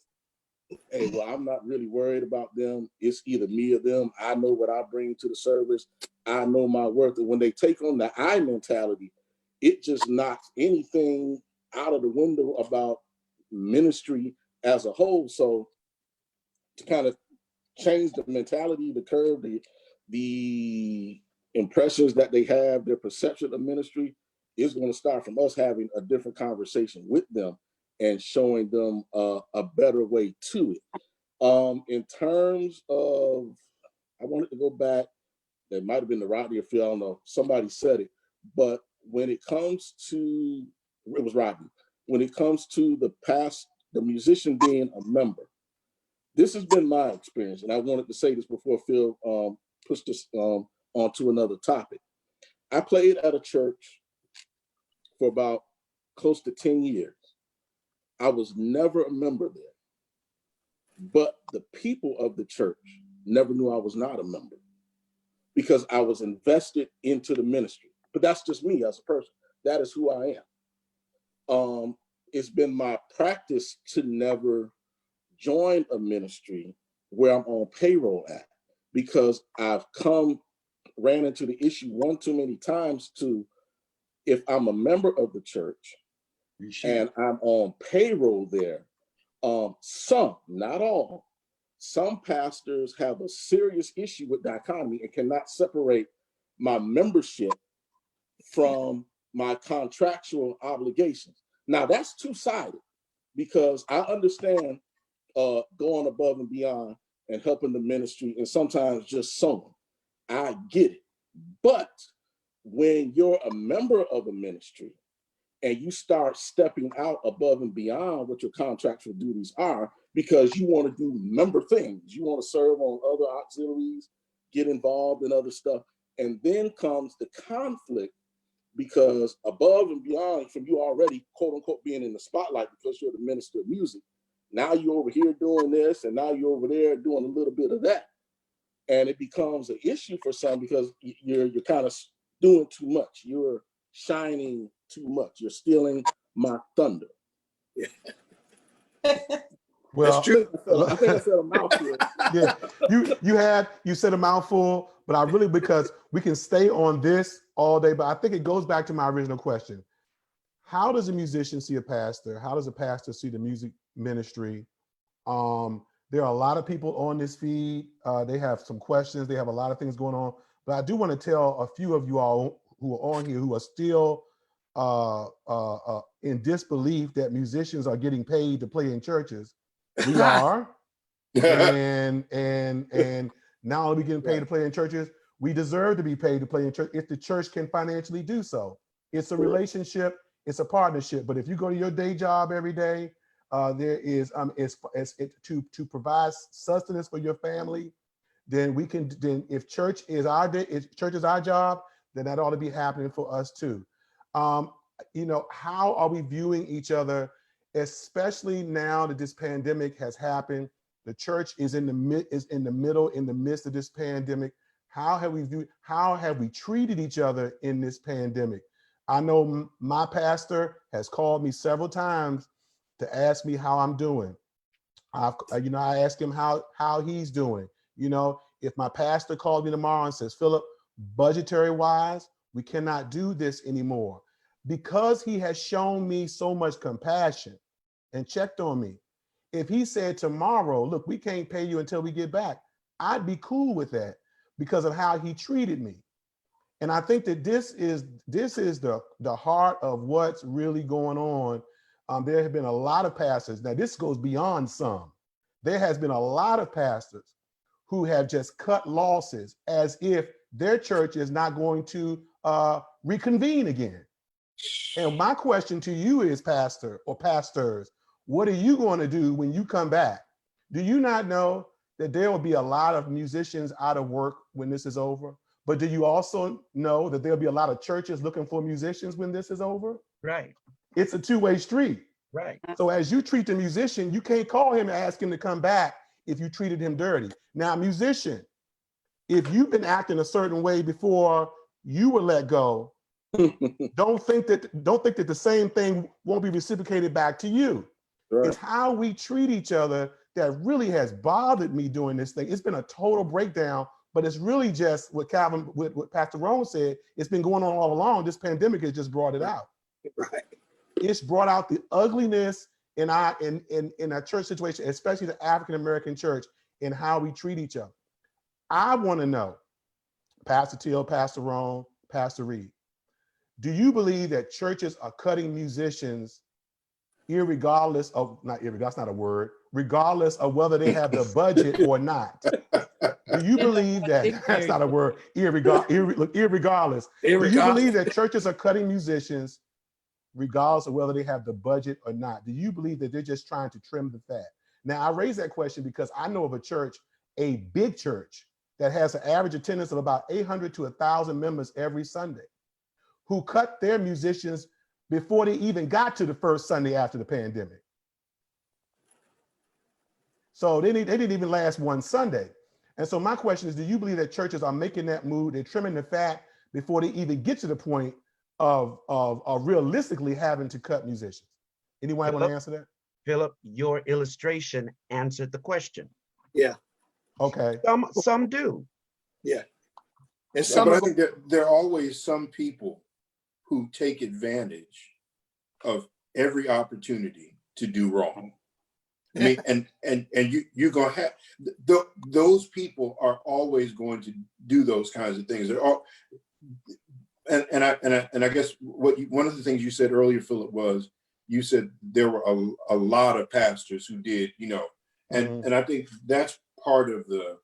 hey, well, I'm not really worried about them. It's either me or them. I know what I bring to the service. I know my worth. And when they take on the I mentality, it just knocks anything out of the window about ministry as a whole. So to kind of change the mentality, the curve, the impressions that they have, their perception of ministry, is going to start from us having a different conversation with them and showing them a better way to it. In terms of, I wanted to go back, that might have been the Rodney Field, I don't know, somebody said it, but when it comes to, it was Rodney, when it comes to the musician being a member, this has been my experience, and I wanted to say this before Phil pushed this onto another topic. I played at a church for about close to 10 years. I was never a member there, but the people of the church never knew I was not a member, because I was invested into the ministry. But that's just me as a person. That is who I am. It's been my practice to never join a ministry where I'm on payroll at, because I've ran into the issue one too many times to, if I'm a member of the church and I'm on payroll there, some, not all, some pastors have a serious issue with dichotomy and cannot separate my membership from my contractual obligations. Now that's two-sided, because I understand going above and beyond and helping the ministry and sometimes just sowing. I get it. But when you're a member of a ministry and you start stepping out above and beyond what your contractual duties are, because you want to do member things, you want to serve on other auxiliaries, get involved in other stuff, and then comes the conflict, because above and beyond from you already, quote unquote, being in the spotlight because you're the minister of music, now you're over here doing this, and now you're over there doing a little bit of that. And it becomes an issue for some, because you're kind of doing too much. You're shining too much. You're stealing my thunder. That's Well, true. I think I said a mouthful. yeah, you said a mouthful, but I really, because we can stay on this all day, but I think it goes back to my original question. How does a musician see a pastor? How does a pastor see the music ministry? There are a lot of people on this feed. They have some questions. They have a lot of things going on. But I do want to tell a few of you all who are on here who are still in disbelief that musicians are getting paid to play in churches. We are. and not only are we getting paid to play in churches, we deserve to be paid to play in church if the church can financially do so. It's a relationship, it's a partnership. But if you go to your day job every day, there is to provide sustenance for your family, then we can, then if church is our day, if church is our job, then that ought to be happening for us too. You know, how are we viewing each other, especially now that this pandemic has happened? The church is in the midst of this pandemic. How have we treated each other in this pandemic? I know my pastor has called me several times to ask me how I'm doing. I ask him how he's doing. You know, if my pastor called me tomorrow and says, Phillip, budgetary wise, we cannot do this anymore, because he has shown me so much compassion and checked on me. If he said tomorrow, look, we can't pay you until we get back, I'd be cool with that because of how he treated me. And I think that this is the heart of what's really going on. There have been a lot of pastors. Now this goes beyond some. There has been a lot of pastors who have just cut losses as if their church is not going to reconvene again. And my question to you is, pastor or pastors, what are you going to do when you come back? Do you not know that there will be a lot of musicians out of work when this is over? But do you also know that there'll be a lot of churches looking for musicians when this is over? Right. It's a two-way street. Right. So as you treat the musician, you can't call him and ask him to come back if you treated him dirty. Now, musician, if you've been acting a certain way before you were let go, don't think that the same thing won't be reciprocated back to you. Right. It's how we treat each other that really has bothered me during this thing. It's been a total breakdown, but it's really just what Pastor Rowan said. It's been going on all along. This pandemic has just brought it out. Right. It's brought out the ugliness in our church situation, especially the African American church, and how we treat each other. I want to know, Pastor Till, Pastor Rowan, Pastor Reed, do you believe that churches are cutting musicians regardless of whether they have the budget or not? Do you believe that that's not a word, irregardless? Do you believe that churches are cutting musicians regardless of whether they have the budget or not? Do you believe that they're just trying to trim the fat? Now, I raise that question because I know of a church, a big church, that has an average attendance of about 800 to 1,000 members every Sunday, who cut their musicians before they even got to the first Sunday after the pandemic. So they didn't even last one Sunday. And so my question is, do you believe that churches are making that move, they're trimming the fat before they even get to the point of realistically having to cut musicians? Anyone want to answer that? Phillip, your illustration answered the question. Yeah. Okay. Some do. Yeah. And but I think that there are always some people who take advantage of every opportunity to do wrong. I mean, and you're gonna have those people are always going to do those kinds of things. They're all, and I guess one of the things you said earlier, Phillip, was you said there were a lot of pastors who did, and I think that's part of the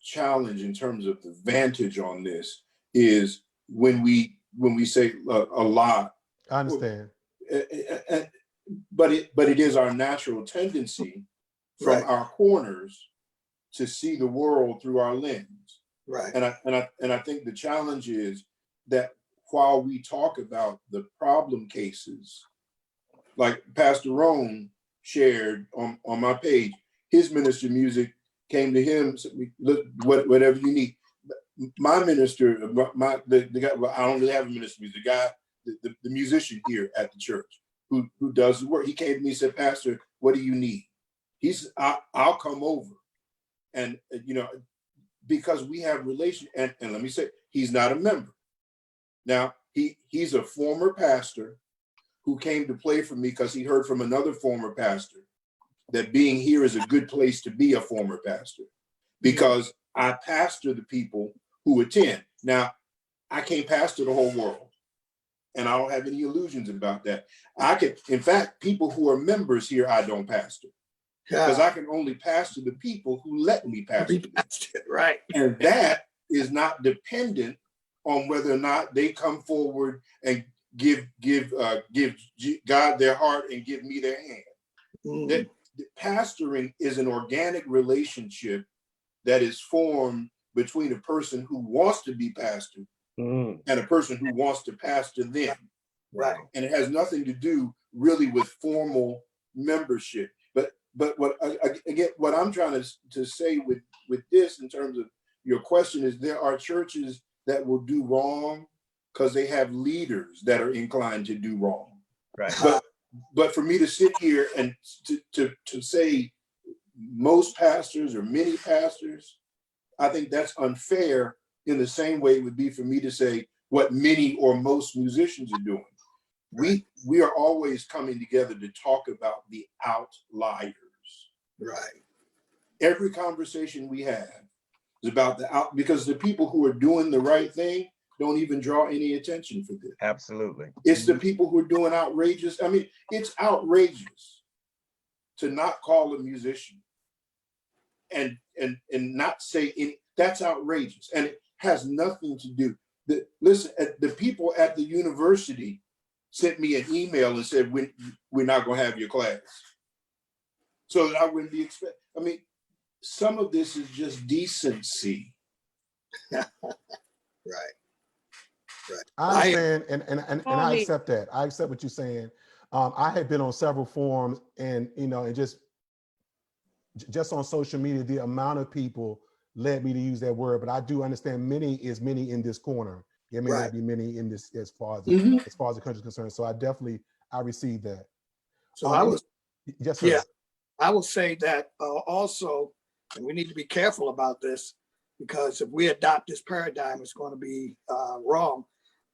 challenge in terms of the vantage on this is when we say a lot. I understand. But it is our natural tendency from our corners to see the world through our lens. Right. And I think the challenge is that while we talk about the problem cases, like Pastor Rowan shared on my page, his minister music came to him, so look, whatever you need. My minister, the guy, well, I don't really have a minister music, the guy, the musician here at the church who does the work, he came to me and said, Pastor, what do you need? I'll come over, and because we have relation. And let me say, he's not a member. Now he's a former pastor who came to play for me because he heard from another former pastor that being here is a good place to be a former pastor, because I pastor the people who attend. Now, I can't pastor the whole world, and I don't have any illusions about that. In fact, people who are members here, I don't pastor, because I can only pastor the people who let me pastor them. Right. And that is not dependent on whether or not they come forward and give God their heart and give me their hand. That pastoring is an organic relationship that is formed between a person who wants to be pastored and a person who wants to pastor them. Right. And it has nothing to do really with formal membership. But what I'm trying to say with this in terms of your question is, there are churches that will do wrong because they have leaders that are inclined to do wrong. Right. But for me to sit here and to say most pastors or many pastors, I think that's unfair, in the same way it would be for me to say what many or most musicians are doing. We are always coming together to talk about the outliers. Right. Every conversation we have is about because the people who are doing the right thing don't even draw any attention for this. Absolutely. It's the people who are doing outrageous. I mean, it's outrageous to not call a musician and not say any. That's outrageous, and it has nothing to do. Listen, the people at the university sent me an email and said, we're not going to have your class, so that I wouldn't be expected. I mean, some of this is just decency. Right. I understand, and I accept that. I accept what you're saying. I had been on several forums, and and just on social media, the amount of people led me to use that word. But I do understand many is many in this corner. There may not be many in this as far as the country is concerned. So I received that. So I was, yes, sir. yeah, I will say that also, and we need to be careful about this, because if we adopt this paradigm, it's going to be wrong.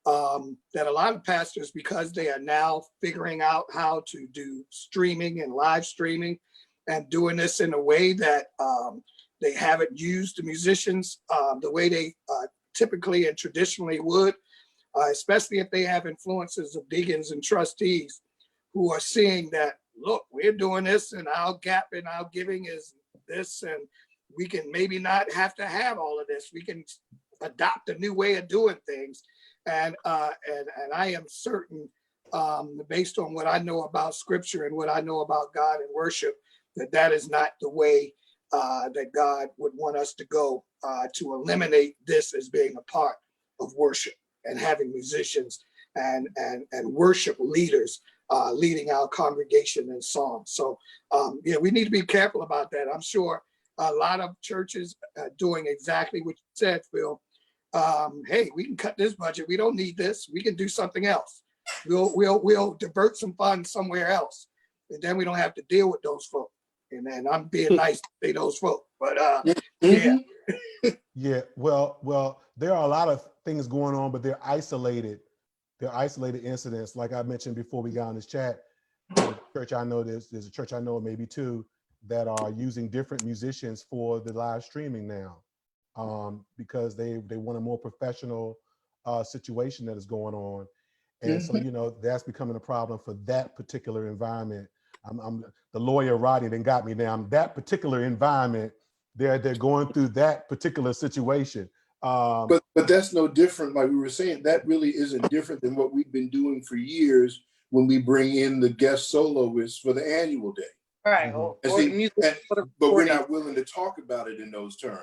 That a lot of pastors, because they are now figuring out how to do streaming and live streaming and doing this in a way that they haven't used the musicians the way they typically and traditionally would, especially if they have influences of deacons and trustees who are seeing that, look, we're doing this and our gap in our giving is this, and we can maybe not have to have all of this. We can adopt a new way of doing things. And I am certain, based on what I know about scripture and what I know about God and worship, that is not the way that God would want us to go, to eliminate this as being a part of worship and having musicians and worship leaders leading our congregation in song. So we need to be careful about that. I'm sure a lot of churches are doing exactly what you said, Phil. Hey, we can cut this budget. We don't need this. We can do something else. We'll divert some funds somewhere else, and then we don't have to deal with those folks. And then I'm being nice to say those folks, but yeah. Yeah, well, there are a lot of things going on, but they're isolated. They're isolated incidents. Like I mentioned before we got on this chat, the church I know, there's a church I know, maybe two, that are using different musicians for the live streaming now, because they want a more professional situation that is going on. And so, that's becoming a problem for that particular environment. I'm the lawyer Rodney then got me now. That particular environment, they're going through that particular situation. But that's no different. Like we were saying, that really isn't different than what we've been doing for years when we bring in the guest soloists for the annual day. Right. But we're not willing to talk about it in those terms.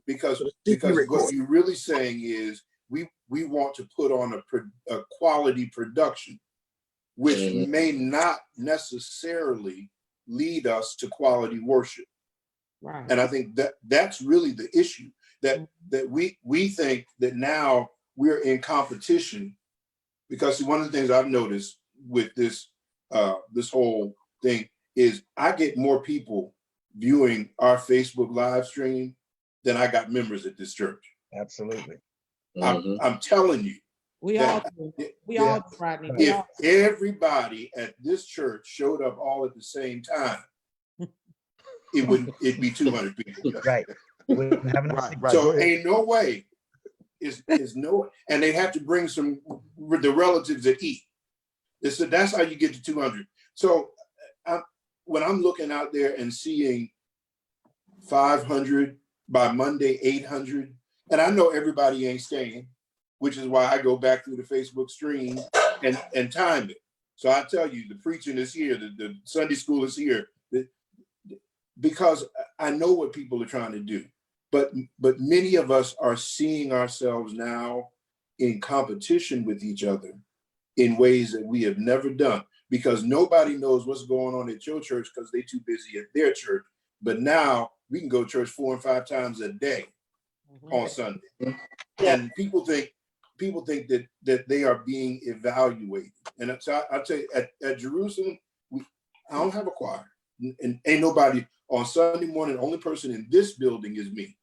Because what you're really saying is we want to put on a quality production, which may not necessarily lead us to quality worship. Right. And I think that's really the issue, that we think that now we're in competition, because one of the things I've noticed with this whole thing is I get more people viewing our Facebook live stream than I got members at this church. Absolutely. I'm telling you. We all do. We all do, Rodney. We If all do. everybody at this church showed up all at the same time, it'd be 200 people. Right. We wouldn't have enough seats. Right. So ain't no way. Is no, and they have to bring the relatives that eat. So that's how you get to 200. So when I'm looking out there and seeing 500 by Monday, 800, and I know everybody ain't staying, which is why I go back through the Facebook stream and time it. So I tell you, the preaching is here, the Sunday school is here, because I know what people are trying to do. But many of us are seeing ourselves now in competition with each other in ways that we have never done, because nobody knows what's going on at your church because they're too busy at their church. But now we can go to church 4 and 5 times a day on Sunday. And people think that they are being evaluated. And so I'll tell you, at Jerusalem, I don't have a choir. And ain't nobody on Sunday morning, the only person in this building is me.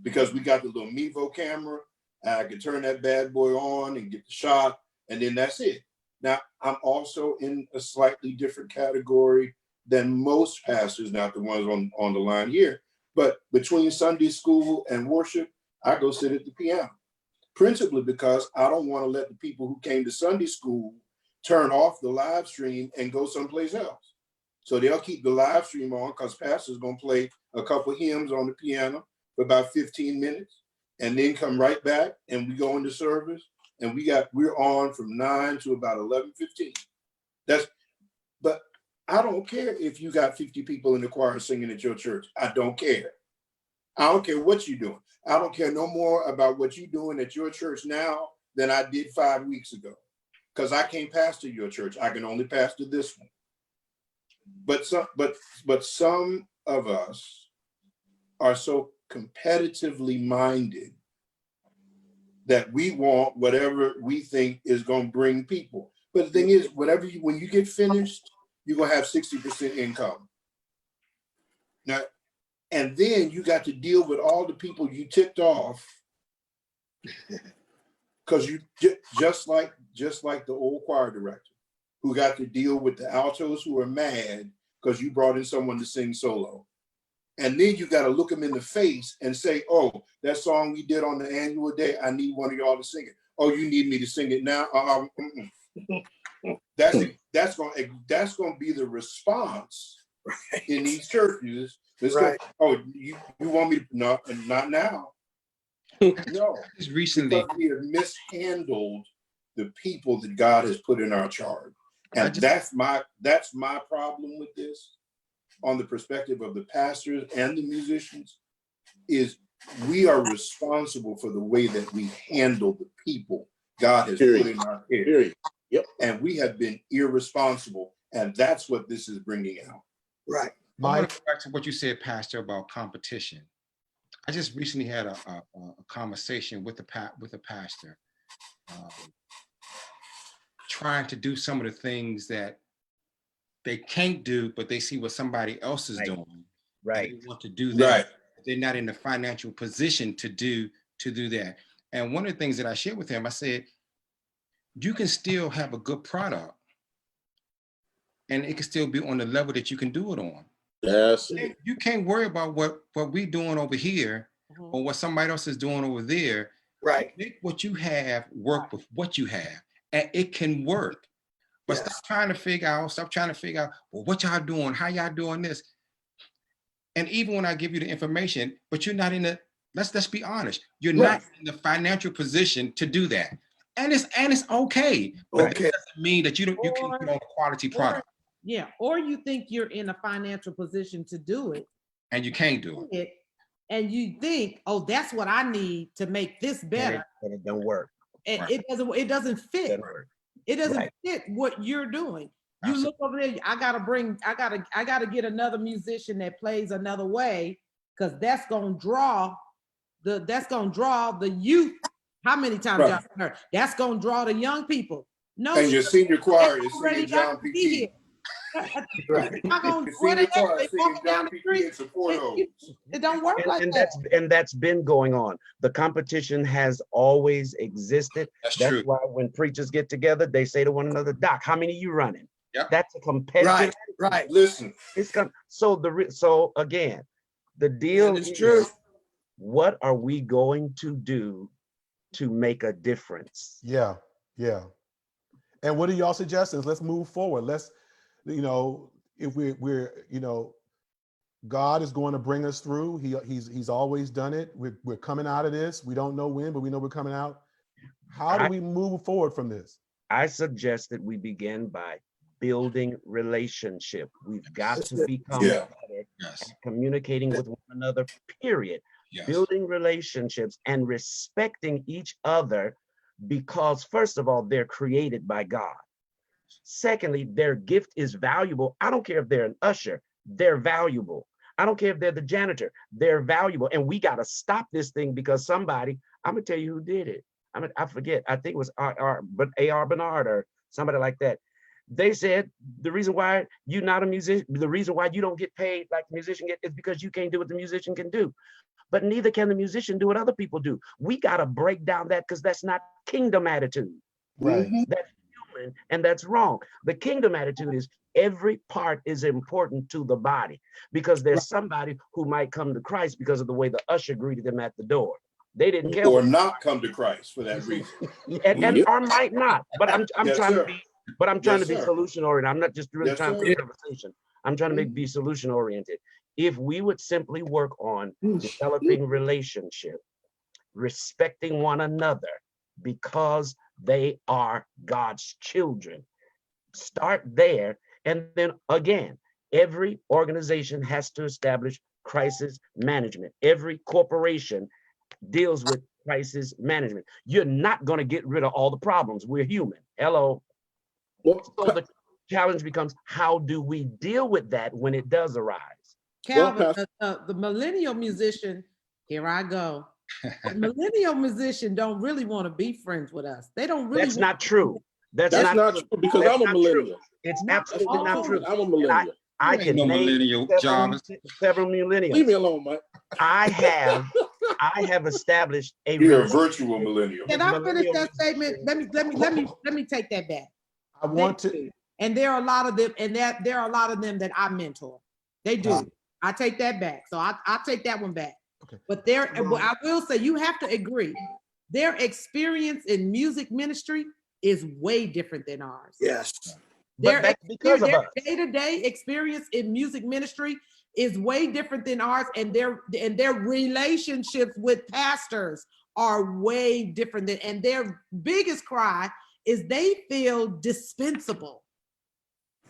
Because we got the little Mevo camera, I can turn that bad boy on and get the shot, and then that's it. Now, I'm also in a slightly different category than most pastors, not the ones on the line here. But between Sunday school and worship, I go sit at the piano. Principally because I don't want to let the people who came to Sunday school turn off the live stream and go someplace else. So they'll keep the live stream on because pastor's going to play a couple hymns on the piano for about 15 minutes and then come right back and we go into service and we're on from 9 to about 11:15. But I don't care if you got 50 people in the choir singing at your church. I don't care. I don't care what you're doing. I don't care no more about what you're doing at your church now than I did 5 weeks ago. Because I can't pastor your church. I can only pastor this one. But some of us are so competitively minded that we want whatever we think is going to bring people. But the thing is, when you get finished, you're going to have 60% income. Now, and then you got to deal with all the people you ticked off because you just like the old choir director who got to deal with the altos who are mad because you brought in someone to sing solo. And then you got to look them in the face and say, oh, that song we did on the annual day, I need one of y'all to sing it. Oh, you need me to sing it now? That's going to be the response in these churches. Right. Oh, you want me to? No, not now. No. Just recently, we have mishandled the people that God has put in our charge. And that's my problem with this, on the perspective of the pastors and the musicians, is we are responsible for the way that we handle the people God has put in our care. Yep. And we have been irresponsible, and that's what this is bringing out. Right. I want to go back to what you said, Pastor, about competition. I just recently had a conversation with a pastor, trying to do some of the things that they can't do, but they see what somebody else is doing. Right. They want to do that. Right. They're not in the financial position to do that. And one of the things that I shared with him, I said, you can still have a good product and it can still be on the level that you can do it on. Yes. You can't worry about what we're doing over here or what somebody else is doing over there. Right. Make what you have work with what you have, and it can work. But stop trying to figure out, well, what y'all doing? How y'all doing this? And even when I give you the information, but you're not in the, let's be honest, you're not in the financial position to do that. And it's okay. But that doesn't mean that you can put on a quality product. Or you think you're in a financial position to do it. And you can't do it. And you think, oh, that's what I need to make this better. And it don't work. And it doesn't fit. It doesn't fit what you're doing. You look over there, I gotta get another musician that plays another way, because that's gonna draw the youth. How many times y'all heard? That's gonna draw the young people. No, and your senior choir is singing John P. Right. Not gonna, You see where the they at? car They singing walking down John the P. street. and support It don't work like And that. that's been going on. The competition has always existed. That's That's true. why when preachers get together, they say to one another, "Doc, how many you running?" Yep. That's a competitive. Right. Listen, It's so again, the deal That is true. is, what are we going to do to make a difference? Yeah, yeah. And what are y'all suggestions? Let's move forward. Let's, if we're, God is going to bring us through. He's always done it. We're coming out of this. We don't know when, but we know we're coming out. How do we move forward from this? I suggest that we begin by building relationship. We've got to become Yeah. better Yes. at communicating with one another, period. Yes. Building relationships and respecting each other, because first of all, they're created by God. Secondly, their gift is valuable. I don't care if they're an usher, they're valuable. I don't care if they're the janitor, they're valuable. And we got to stop this thing because somebody, I'm gonna tell you who did it. I forget, I think it was A.R. Bernard or somebody like that. They said the reason why you're not a musician, the reason why you don't get paid like the musician get, is because you can't do what the musician can do. But neither can the musician do what other people do. We got to break down that, because that's not kingdom attitude. Right. That's human, and that's wrong. The kingdom attitude is every part is important to the body, because there's somebody who might come to Christ because of the way the usher greeted them at the door. They didn't care. or not come to Christ for that reason. And Yep. or might not. But I'm Yes, trying sir. to be, but I'm trying Yes, to be sir. solution oriented. I'm not just really Yes, trying to sir. be conversation. I'm trying to be solution oriented. If we would simply work on developing relationship, respecting one another because they are God's children, start there. And then again, every organization has to establish crisis management. Every corporation deals with crisis management. You're not going to get rid of all the problems. We're human. Hello. Well, So the challenge becomes, how do we deal with that when it does arise? Calvin, the millennial musician, here I go. The millennial musician don't really want to be friends with us. They don't really. That's not true. That's that's not true. true, because That's I'm a not true. millennial. It's Not absolutely not all. true. I'm a millennial. I Ain't can no name millennial, Jarvis. several Leave millennials. me alone, Mike. I have established a You're a virtual millennial. Can I finish millennial that statement? Let me take that back. I want to. And there are a lot of them, and there are a lot of them that I mentor. They do. I take that back. So I'll take that one back. Okay. But I will say, you have to agree, their experience in music ministry is way different than ours. Yes. But that's because of us. Day-to-day experience in music ministry is way different than ours, and their relationships with pastors are way different than, and their biggest cry is they feel dispensable.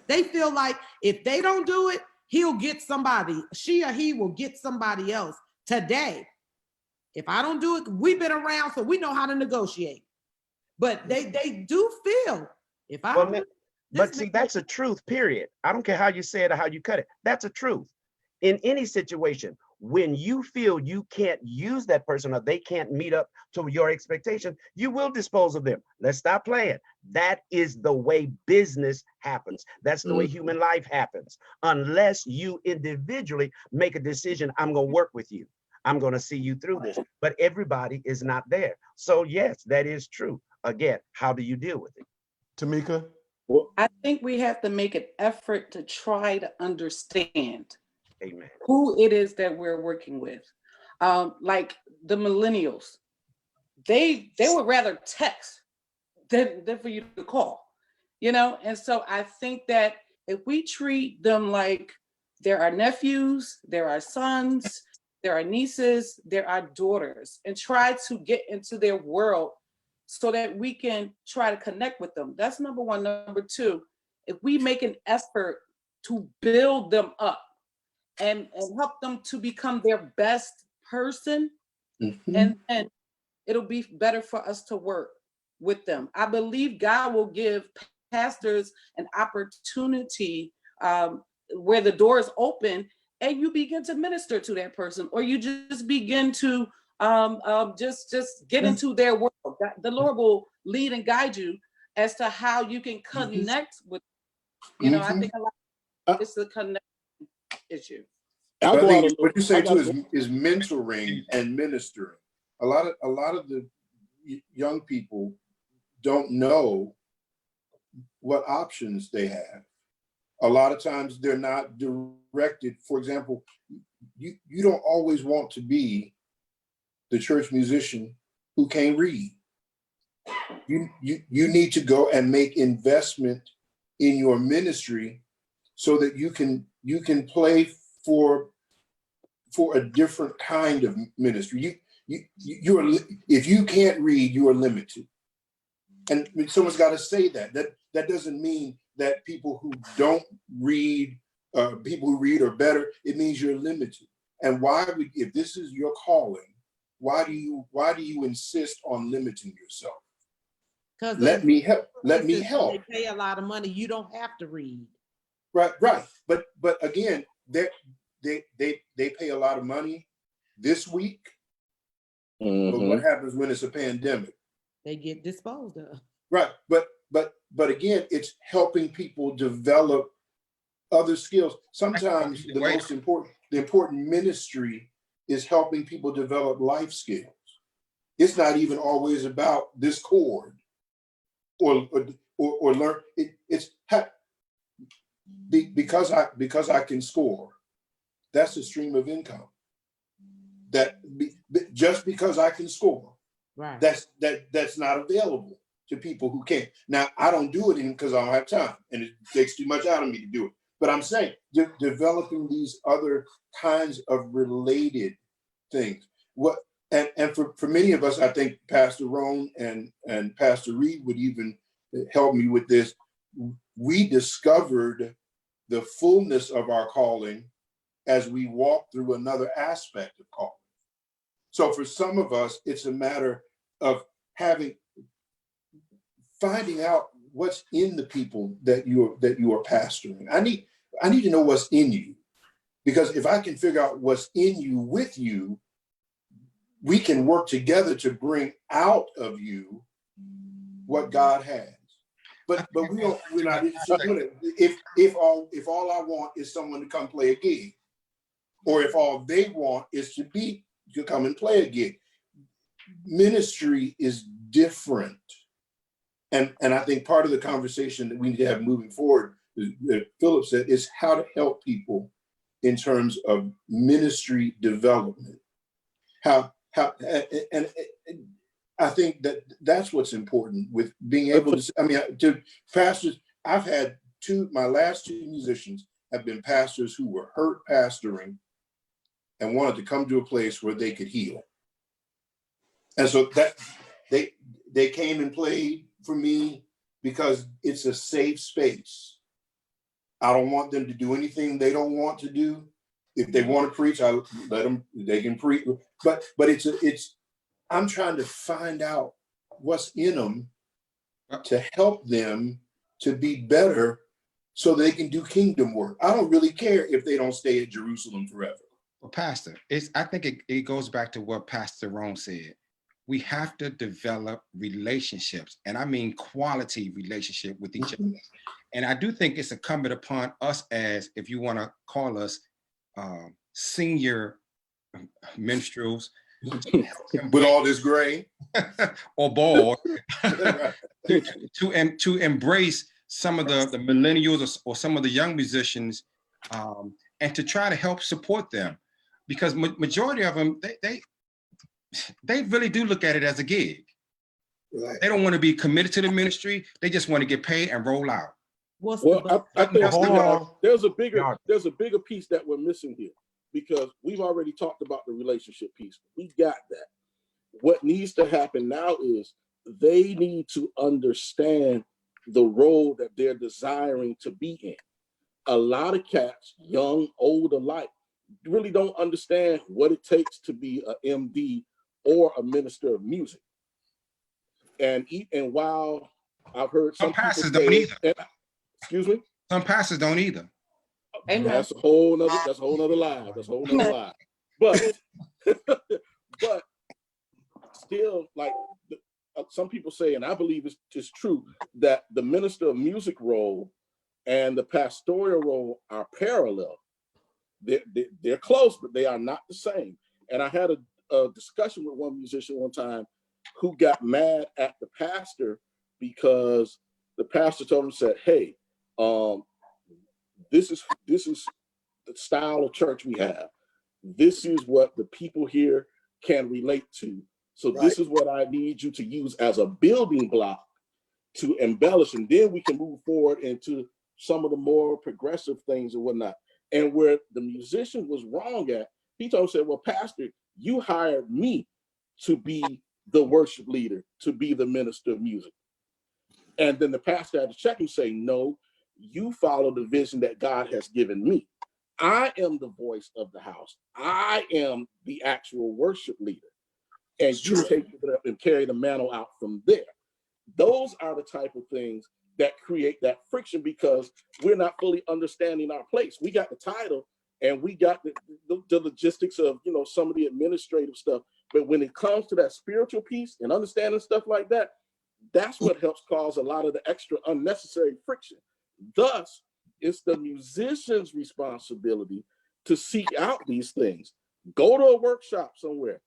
They feel like if they don't do it, he'll get somebody, she or he will get somebody else today. If I don't do it, we've been around, so we know how to negotiate. But they do feel, if I don't, but see, that's a truth, period. I don't care how you say it or how you cut it. That's a truth. In any situation, when you feel you can't use that person or they can't meet up to your expectation, you will dispose of them. Let's stop playing. That is the way business happens. That's the way human life happens. Unless you individually make a decision, I'm going to work with you. I'm going to see you through this. But everybody is not there. So yes, that is true. Again, how do you deal with it? Tamika? Well, I think we have to make an effort to try to understand Amen. who it is that we're working with. Like the millennials, they would rather text than for you to call, And so I think that if we treat them like they're our nephews, they're our sons, they're our nieces, they're our daughters, and try to get into their world so that we can try to connect with them. That's number one. Number two, if we make an effort to build them up and help them to become their best person, and then it'll be better for us to work with them. I believe God will give pastors an opportunity where the door is open and you begin to minister to that person, or you just begin to just get into their world. The Lord will lead and guide you as to how you can connect with, I think a lot of It's a connection issue. I'll I go out think a what you little. I say too gotta is mentoring and ministering. A lot of the young people don't know what options they have. A lot of times they're not directed. For example, you don't always want to be the church musician who can't read. You need to go and make investment in your ministry so that you can play for a different kind of ministry. You're if you can't read, you are limited. And someone's got to say that. That doesn't mean that people who don't read, people who read are better. It means you're limited. And if this is your calling, why do you insist on limiting yourself? Because Let me help. Let me they help. pay a lot of money. You don't have to read. Right. But again, they pay a lot of money this week. But what happens when it's a pandemic? They get disposed of. Right. But again, it's helping people develop other skills. Sometimes the important ministry is helping people develop life skills. It's not even always about this chord or learn. It's because I can score. That's a stream of income. Just because I can score, right? That's not available to people who can't. Now, I don't do it because I don't have time, and it takes too much out of me to do it. But I'm saying developing these other kinds of related things. And for many of us, I think Pastor Roan and Pastor Reed would even help me with this. We discovered the fullness of our calling as we walk through another aspect of calling. So for some of us, it's a matter of finding out what's in the people that you are pastoring. I need to know what's in you, because if I can figure out what's in you with you, we can work together to bring out of you what God has. But we're not interested in it. If all I want is someone to come play a gig, or if all they want is to come and play a gig. Ministry is different. And I think part of the conversation that we need to have moving forward, that Phillip said, is how to help people in terms of ministry development. And I think that's what's important with being able to pastors. I've had my last two musicians have been pastors who were hurt pastoring and wanted to come to a place where they could heal. And so that they came and played for me because it's a safe space. I don't want them to do anything they don't want to do. If they want to preach, I let them, they can preach. But I'm trying to find out what's in them to help them to be better so they can do kingdom work. I don't really care if they don't stay at Jerusalem forever. Well, Pastor, I think it goes back to what Pastor Roan said. We have to develop relationships, and I mean quality relationship with each other. And I do think it's incumbent upon us, as if you want to call us senior minstrels, with all this gray or bald, to embrace some of the millennials or some of the young musicians, and to try to help support them, because majority of them they really do look at it as a gig. Right. They don't want to be committed to the ministry. They just want to get paid and roll out. I think there's a bigger piece that we're missing here, because we've already talked about the relationship piece. We got that. What needs to happen now is they need to understand the role that they're desiring to be in. A lot of cats, young, old alike, really don't understand what it takes to be an MD or a minister of music. And while I've heard some pastors don't either. Excuse me? Some pastors don't either. That's a whole nother lie. But but still, like some people say, and I believe it's true, that the minister of music role and the pastoral role are parallel. They're close, but they are not the same. And I had a discussion with one musician one time who got mad at the pastor because the pastor told him, said, hey, this is the style of church we have. This is what the people here can relate to. So this is what I need you to use as a building block to embellish, and then we can move forward into some of the more progressive things and whatnot. And where the musician was wrong at, he told him, said, well, Pastor, you hired me to be the worship leader, to be the minister of music. And then the pastor had to check him, say, no, you follow the vision that God has given me. I am the voice of the house. I am the actual worship leader. And you take it up and carry the mantle out from there. Those are the type of things that create that friction because we're not fully understanding our place. We got the title and we got the logistics of, you know, some of the administrative stuff. But when it comes to that spiritual piece and understanding stuff like that, that's what helps cause a lot of the extra unnecessary friction. Thus, it's the musician's responsibility to seek out these things. Go to a workshop somewhere.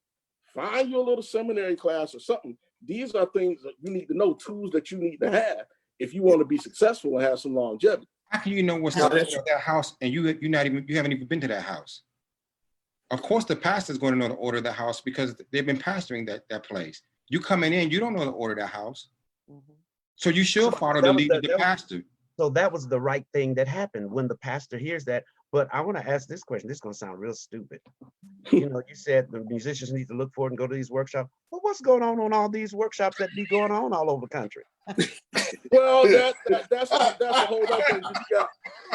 Find your little seminary class or something. These are things that you need to know, tools that you need to have if you want to be successful and have some longevity. How can you know what's the order of that house and you haven't even been to that house? Of course, the pastor's going to know the order of the house because they've been pastoring that place. You coming in, you don't know the order of that house. So you should follow the lead of the pastor. So that was the right thing that happened when the pastor hears that. But I want to ask this question. This is going to sound real stupid. You know, you said the musicians need to look for it and go to these workshops. Well, what's going on all these workshops that be going on all over the country? Well, that's a whole other thing.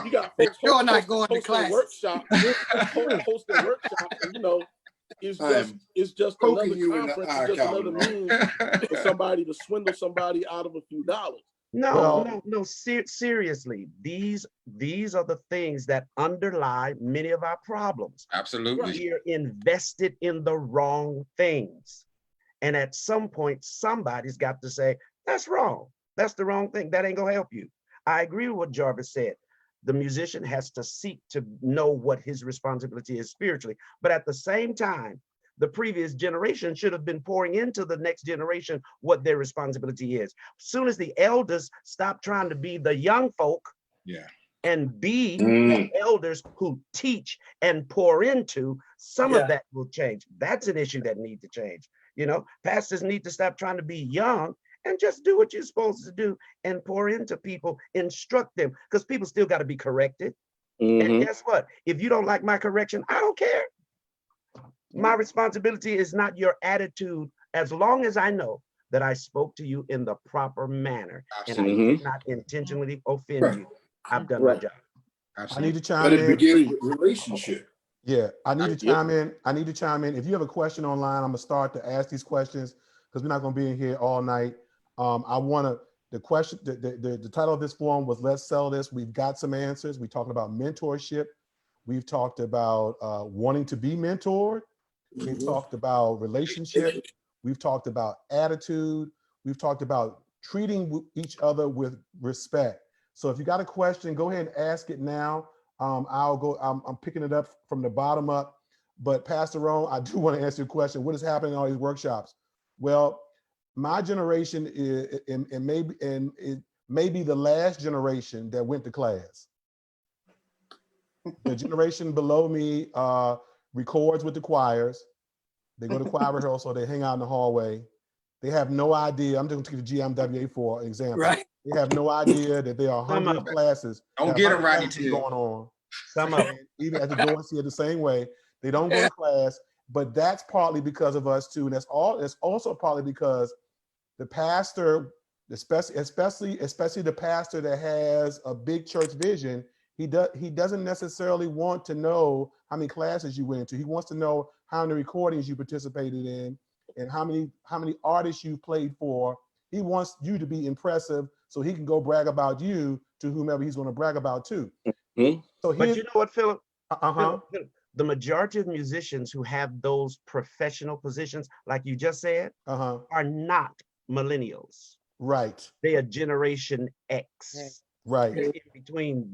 You got folks you're not going to class. Workshops, hosting workshops, and you know, it's just another conference, it's just another means for somebody to swindle somebody out of a few dollars. No, seriously. These are the things that underlie many of our problems. Absolutely. We are invested in the wrong things. And at some point, somebody's got to say, that's wrong. That's the wrong thing. That ain't gonna help you. I agree with what Jarvis said. The musician has to seek to know what his responsibility is spiritually. But at the same time, the previous generation should have been pouring into the next generation what their responsibility is. As soon as the elders stop trying to be the young folk and be the elders who teach and pour into, some of that will change. That's an issue that needs to change. You know, pastors need to stop trying to be young and just do what you're supposed to do and pour into people, instruct them, because people still got to be corrected. And guess what? If you don't like my correction, I don't care. My responsibility is not your attitude, as long as I know that I spoke to you in the proper manner and I did not intentionally offend you. I've done my job. I need to chime in. But it begins with relationship. Yeah, I need to chime in. I need to chime in. If you have a question online, I'm gonna start to ask these questions because we're not gonna be in here all night. I wanna, the question, the title of this forum was Let's Sell This. We've got some answers. We talked about mentorship. We've talked about wanting to be mentored. We've talked about relationship. We've talked about attitude. We've talked about treating each other with respect. So if you got a question, go ahead and ask it now. I'm picking it up from the bottom up. But Pastor Roan, I do want to answer your question. What is happening in all these workshops? Well, my generation is, and it may be the last generation that went to class. The generation below me records with the choirs. They go to choir rehearsal, they hang out in the hallway. They have no idea. I'm just going to take the GMWA for an example. Right. They have no idea that there are hundreds of classes. Don't get them right going on. Some of them. Even as they go and see it the same way, they don't go to class. But that's partly because of us too, and that's also partly because the pastor, especially the pastor that has a big church vision, he doesn't necessarily want to know how many classes you went to. He wants to know how many recordings you participated in and how many artists you played for. He wants you to be impressive so he can go brag about you to whomever he's going to brag about too. So but you know what, Phillip? Phillip, the majority of musicians who have those professional positions, like you just said, are not millennials. Right. They are Generation X. Right. in between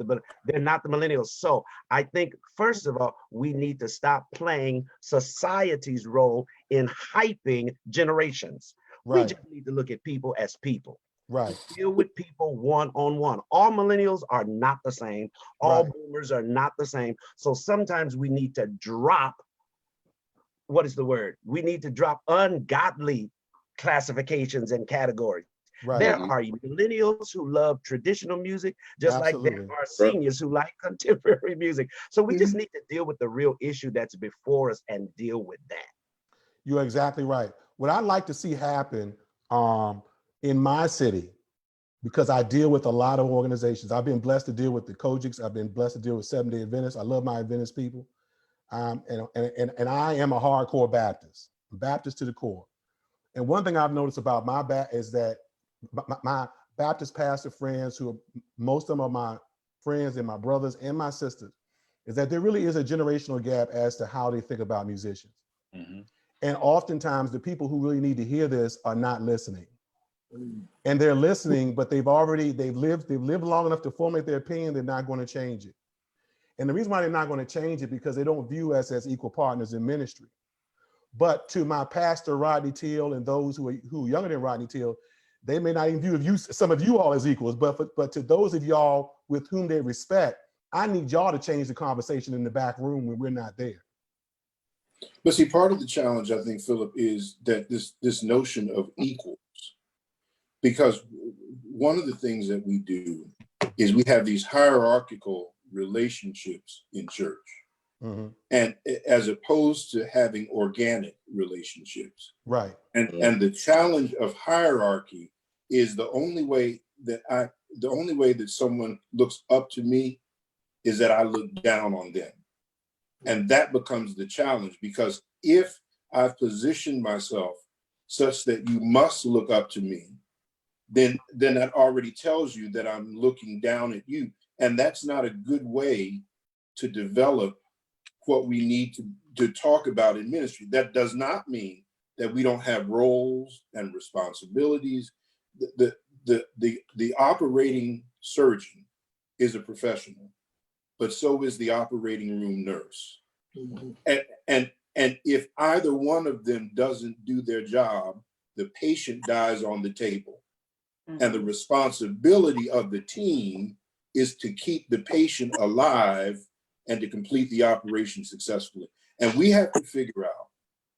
they're not the millennials. So I think, first of all, we need to stop playing society's role in hyping generations. We Right. just need to look at people as people. Right. Deal with people one-on-one. All millennials are not the same. All Right. boomers are not the same. So sometimes we need to drop, what is the word? We need to drop ungodly classifications and categories. Right. There are millennials who love traditional music, just like there Absolutely. are seniors who like contemporary music. So we just Mhm. need to deal with the real issue that's before us and deal with that. You're exactly right. What I'd like to see happen in my city, because I deal with a lot of organizations. I've been blessed to deal with the Kojics. I've been blessed to deal with Seventh-day Adventists. I love my Adventist people. And I am a hardcore Baptist, Baptist to the core. And one thing I've noticed about is that my Baptist pastor friends, who most of them are my friends and my brothers and my sisters, is that there really is a generational gap as to how they think about musicians. And oftentimes the people who really need to hear this are not listening. And they're listening, but they've lived long enough to formulate their opinion. They're not going to change it. And the reason why they're not going to change it, because they don't view us as equal partners in ministry. But to my pastor, Rodney Teal, and those who are younger than Rodney Teal, they may not even view some of you all as equals, but to those of y'all with whom they respect, I need y'all to change the conversation in the back room when we're not there. But see, part of the challenge, I think, Phillip, is that this notion of equals, because one of the things that we do is we have these hierarchical relationships in church. And as opposed to having organic relationships. Right. And the challenge of hierarchy is the only way that someone looks up to me is that I look down on them. And that becomes the challenge, because if I've positioned myself such that you must look up to me, then that already tells you that I'm looking down at you. And that's not a good way to develop what we need to talk about in ministry. That does not mean that we don't have roles and responsibilities. The operating surgeon is a professional, but so is the operating room nurse. And if either one of them doesn't do their job, the patient dies on the table. And the responsibility of the team is to keep the patient alive and to complete the operation successfully. And we have to figure out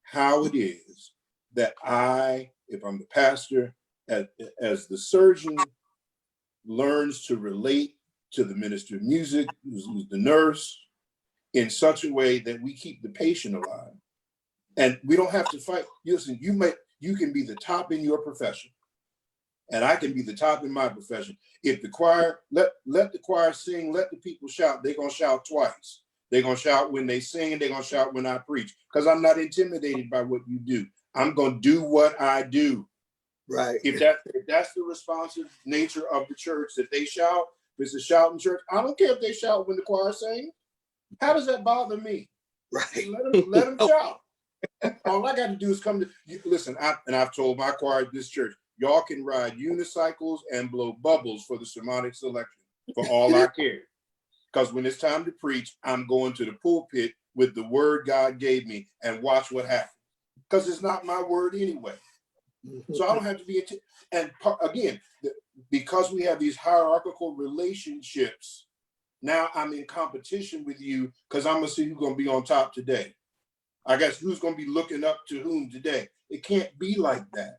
how it is that if I'm the pastor, as the surgeon learns to relate to the minister of music, who's the nurse, in such a way that we keep the patient alive. And we don't have to fight. Listen, you can be the top in your profession, and I can be the top in my profession. If the choir, let the choir sing, let the people shout, they're going to shout twice. They're going to shout when they sing, and they're going to shout when I preach, because I'm not intimidated by what you do. I'm going to do what I do. Right. If that's the responsive nature of the church, that they shout, if it's a shouting church, I don't care if they shout when the choir sings. How does that bother me? Right. Let them shout. All I got to do is come to listen. I've told my choir at this church, y'all can ride unicycles and blow bubbles for the sermonic selection for all I care. Because when it's time to preach, I'm going to the pulpit with the word God gave me and watch what happens. Because it's not my word anyway. So I don't have to be. And again, because we have these hierarchical relationships, now I'm in competition with you because I'm going to see who's going to be on top today. I guess who's going to be looking up to whom today. It can't be like that.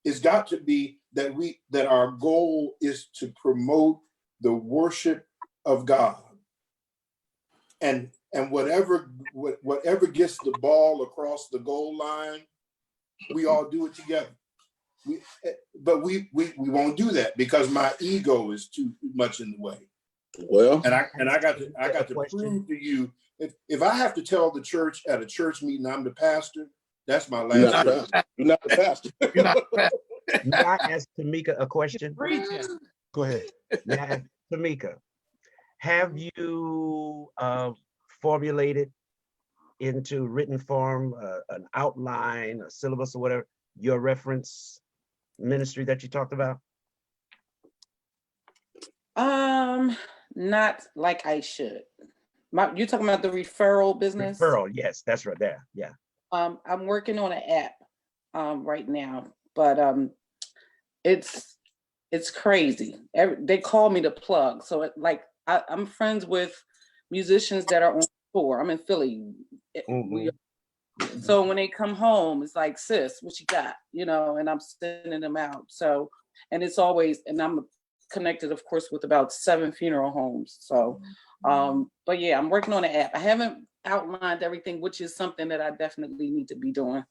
It's got to be that our goal is to promote the worship of God. And whatever gets the ball across the goal line, we all do it together. But we won't do that because my ego is too much in the way. Well, And I got to prove to you, if I have to tell the church at a church meeting I'm the pastor, that's my last word. You're not the pastor. You're not the pastor. May I ask Tamika a question? Go ahead. May I ask Tamika, have you formulated into written form an outline, a syllabus or whatever, your reference ministry that you talked about? Not like I should. You're talking about the referral business? Referral, yes, that's right there. Yeah. I'm working on an app right now, but it's crazy. They call me the plug. So I'm friends with musicians that are on tour. I'm in Philly. So when they come home, it's like, sis, what you got? And I'm sending them out. So, and it's always, and I'm connected, of course, with about 7 funeral homes. So, but yeah, I'm working on an app. I haven't outlined everything, which is something that I definitely need to be doing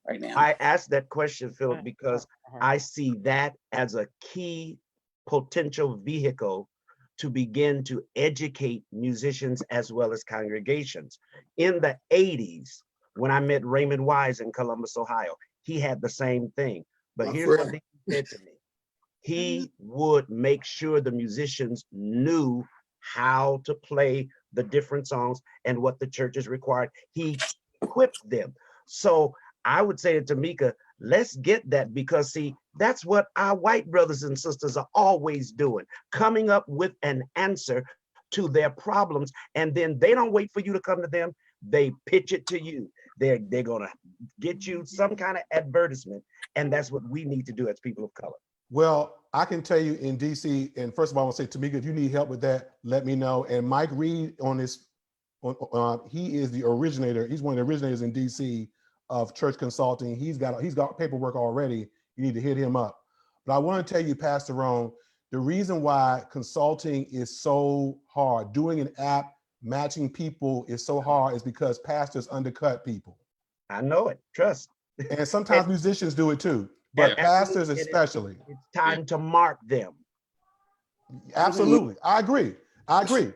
right now. I asked that question, Philip, because I see that as a key potential vehicle to begin to educate musicians as well as congregations. In the 80s, when I met Raymond Wise in Columbus, Ohio, he had the same thing. But here's what he said to me. He would make sure the musicians knew how to play the different songs and what the churches required. He equipped them. So I would say to Tamika, let's get that, because see, that's what our white brothers and sisters are always doing, coming up with an answer to their problems. And then they don't wait for you to come to them. They pitch it to you. They're going to get you some kind of advertisement. And that's what we need to do as people of color. Well, I can tell you in DC, and first of all, I want to say, Tamika, if you need help with that, let me know. And Mike Reed on this, he is the originator. He's one of the originators in DC of church consulting. He's got paperwork already. You need to hit him up. But I want to tell you, Pastor Ron, the reason why consulting is so hard, doing an app, matching people is so hard, is because pastors undercut people. I know it, trust. And sometimes musicians do it too, but pastors especially. It's time to mark them. Absolutely, I agree. I agree.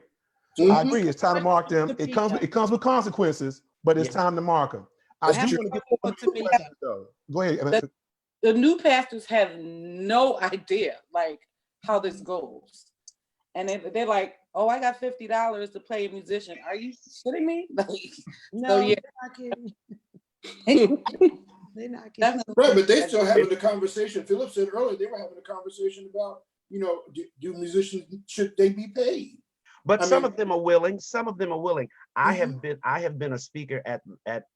It's time to mark them. It comes with consequences, but it's time to mark them. I do want to get questions though. Go ahead. The new pastors have no idea like how this goes, and they're like, "Oh, I got $50 to play a musician." Are you kidding me? No, so, yeah. They're not kidding. Right, but they still having the conversation. Phillip said earlier they were having a conversation about, do musicians, should they be paid? But some of them are willing. Some of them are willing. I have been a speaker at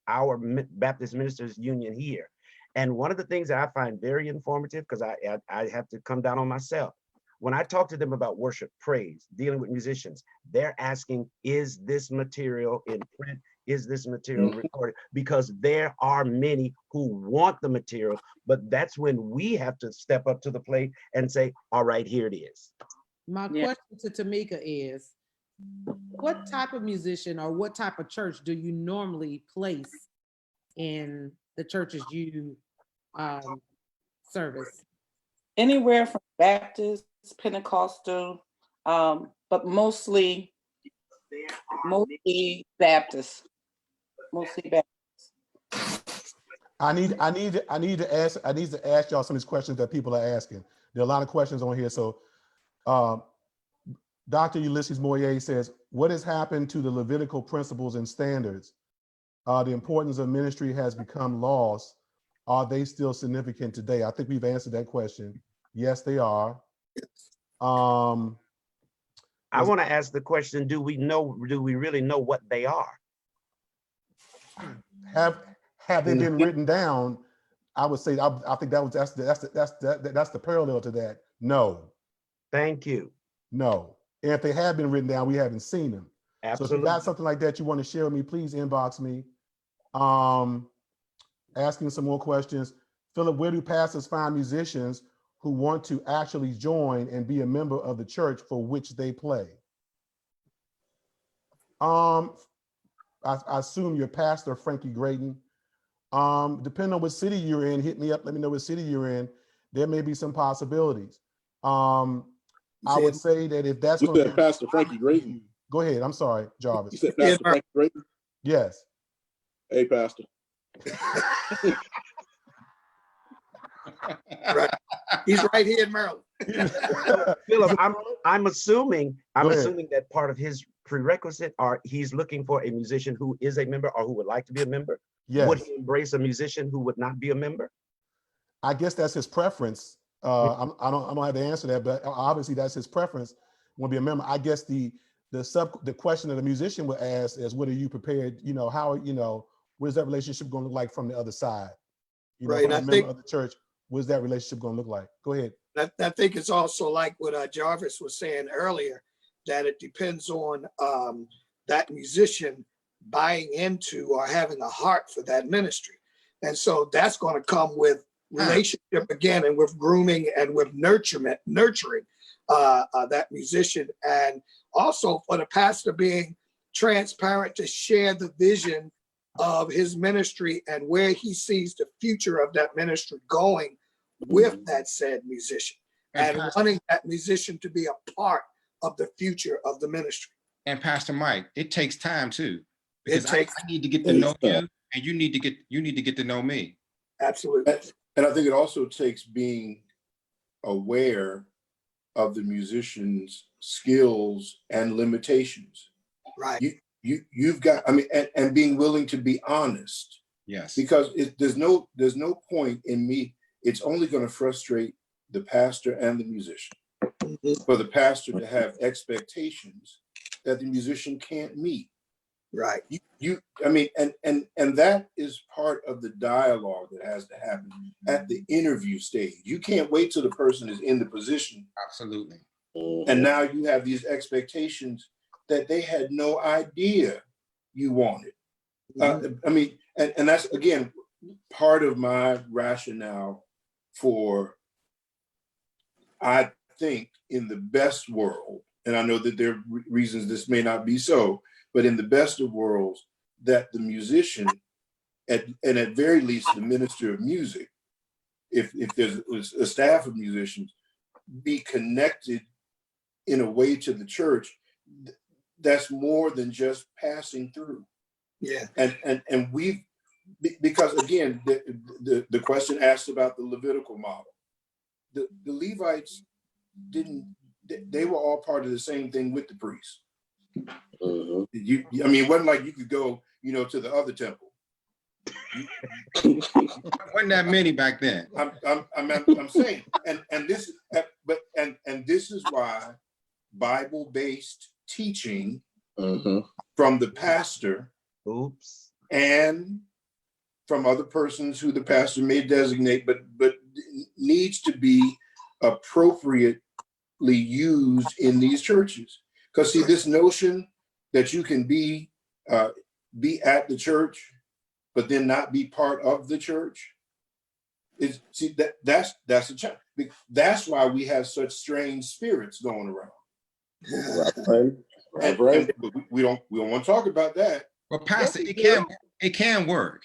our Baptist Ministers Union here, and one of the things that I find very informative, because I have to come down on myself, when I talk to them about worship, praise, dealing with musicians, they're asking, is this material in print? Is this material recorded? Because there are many who want the material, but that's when we have to step up to the plate and say, all right, here it is. My question to Tamika is, what type of musician or what type of church do you normally place in the churches you service? Anywhere from Baptist, Pentecostal, but mostly Baptist. Mostly Baptist. I need to ask y'all some of these questions that people are asking. There are a lot of questions on here. So Dr. Ulysses Moyer says, what has happened to the Levitical principles and standards? The importance of ministry has become lost. Are they still significant today? I think we've answered that question. Yes, they are. I want to ask the question, do we really know what they are? Have they been written down? I would say I think that's the parallel to that. No. Thank you. No. And if they have been written down, we haven't seen them. Absolutely. So if you got something like that you want to share with me, please inbox me. Asking some more questions. Phillip, where do pastors find musicians who want to actually join and be a member of the church for which they play? I assume your pastor, Frankie Grayton. Depending on what city you're in, hit me up, let me know what city you're in. There may be some possibilities. I would say that if that's going to be Pastor Frankie Grayton. Go ahead. I'm sorry, Jarvis. You said Pastor Frankie Grayton? Yes. Hey, Pastor. Right. He's right here in Maryland. Phillip, I'm assuming that part of his prerequisite are he's looking for a musician who is a member or who would like to be a member. Yes. Would he embrace a musician who would not be a member? I guess that's his preference. I don't have to answer that, but obviously that's his preference. want to be a member. I guess the question that the musician would ask is, what are you prepared? You know, how, you know, what is that relationship going to look like from the other side? You know, Right, if I'm and a I member think of the church, what is that relationship going to look like? Go ahead. I think it's also like what Jarvis was saying earlier, that it depends on that musician buying into or having a heart for that ministry. And so that's going to come with relationship again, and with grooming and with nurturing that musician. And also for the pastor being transparent to share the vision of his ministry and where he sees the future of that ministry going with that said musician, and wanting that musician to be a part of the future of the ministry. And Pastor Mike, it takes time too, because It takes, I need to get to know you, and you need to get to know me. absolutely. And I think it also takes being aware of the musician's skills and limitations. Right. You've got, I mean, and being willing to be honest. Yes. Because there's no point in me. It's only going to frustrate the pastor and the musician. For the pastor to have expectations that the musician can't meet. Right. I mean, and that is part of the dialogue that has to happen at the interview stage. You can't wait till the person is in the position. Absolutely. And now you have these expectations that they had no idea you wanted. I mean, and that's, again, part of my rationale for, I think, in the best world, and I know that there are reasons this may not be so, but in the best of worlds, that the musician, and at very least the minister of music, if there's a staff of musicians, be connected in a way to the church that's more than just passing through. Yeah. And we've, because again, the question asked about the Levitical model. The Levites they were all part of the same thing with the priests. I mean, it wasn't like you could go, you know, to the other temple. Wasn't that many back then. I'm saying, and this, but this is why Bible-based teaching from the pastor, and from other persons who the pastor may designate, but needs to be appropriately used in these churches. Because see, this notion that you can be at the church, but then not be part of the church, is, see, that's a challenge. That's why we have such strange spirits going around. And we don't want to talk about that. Well, Pastor, it can work.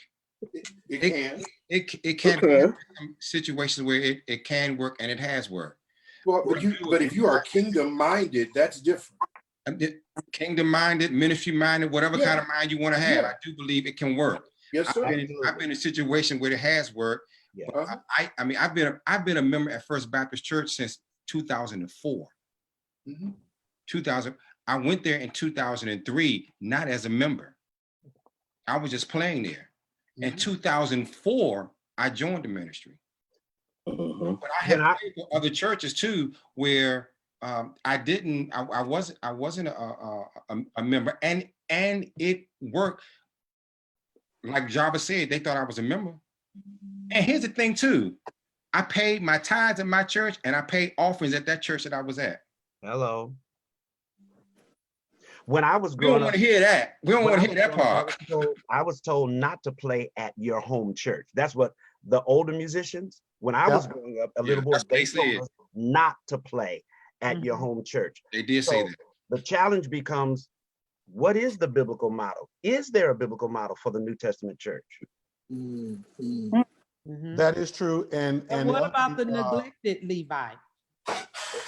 It can. It can work in situations where it can work, and it has worked. Well, but if you are kingdom minded, that's different. Kingdom minded, ministry minded, whatever kind of mind you want to have, I do believe it can work. Yes, sir. I've been in a situation where it has worked. I mean, I've been a member at First Baptist Church since 2004. 2000. I went there in 2003, not as a member. I was just playing there. In 2004, I joined the ministry. But I had played for other churches too, where I wasn't a member, and it worked. Like Jarvis said, they thought I was a member. And here's the thing too, I paid my tithes at my church, and I paid offerings at that church that I was at. Hello. When I was growing up, we don't want to hear that. We don't want to hear that part. I was told not to play at your home church. That's what the older musicians, when I was growing up, a little boy, they told us not to play at your home church. They did say that. The challenge becomes, what is the biblical model? Is there a biblical model for the New Testament church? That is true. And what about the neglected Levite?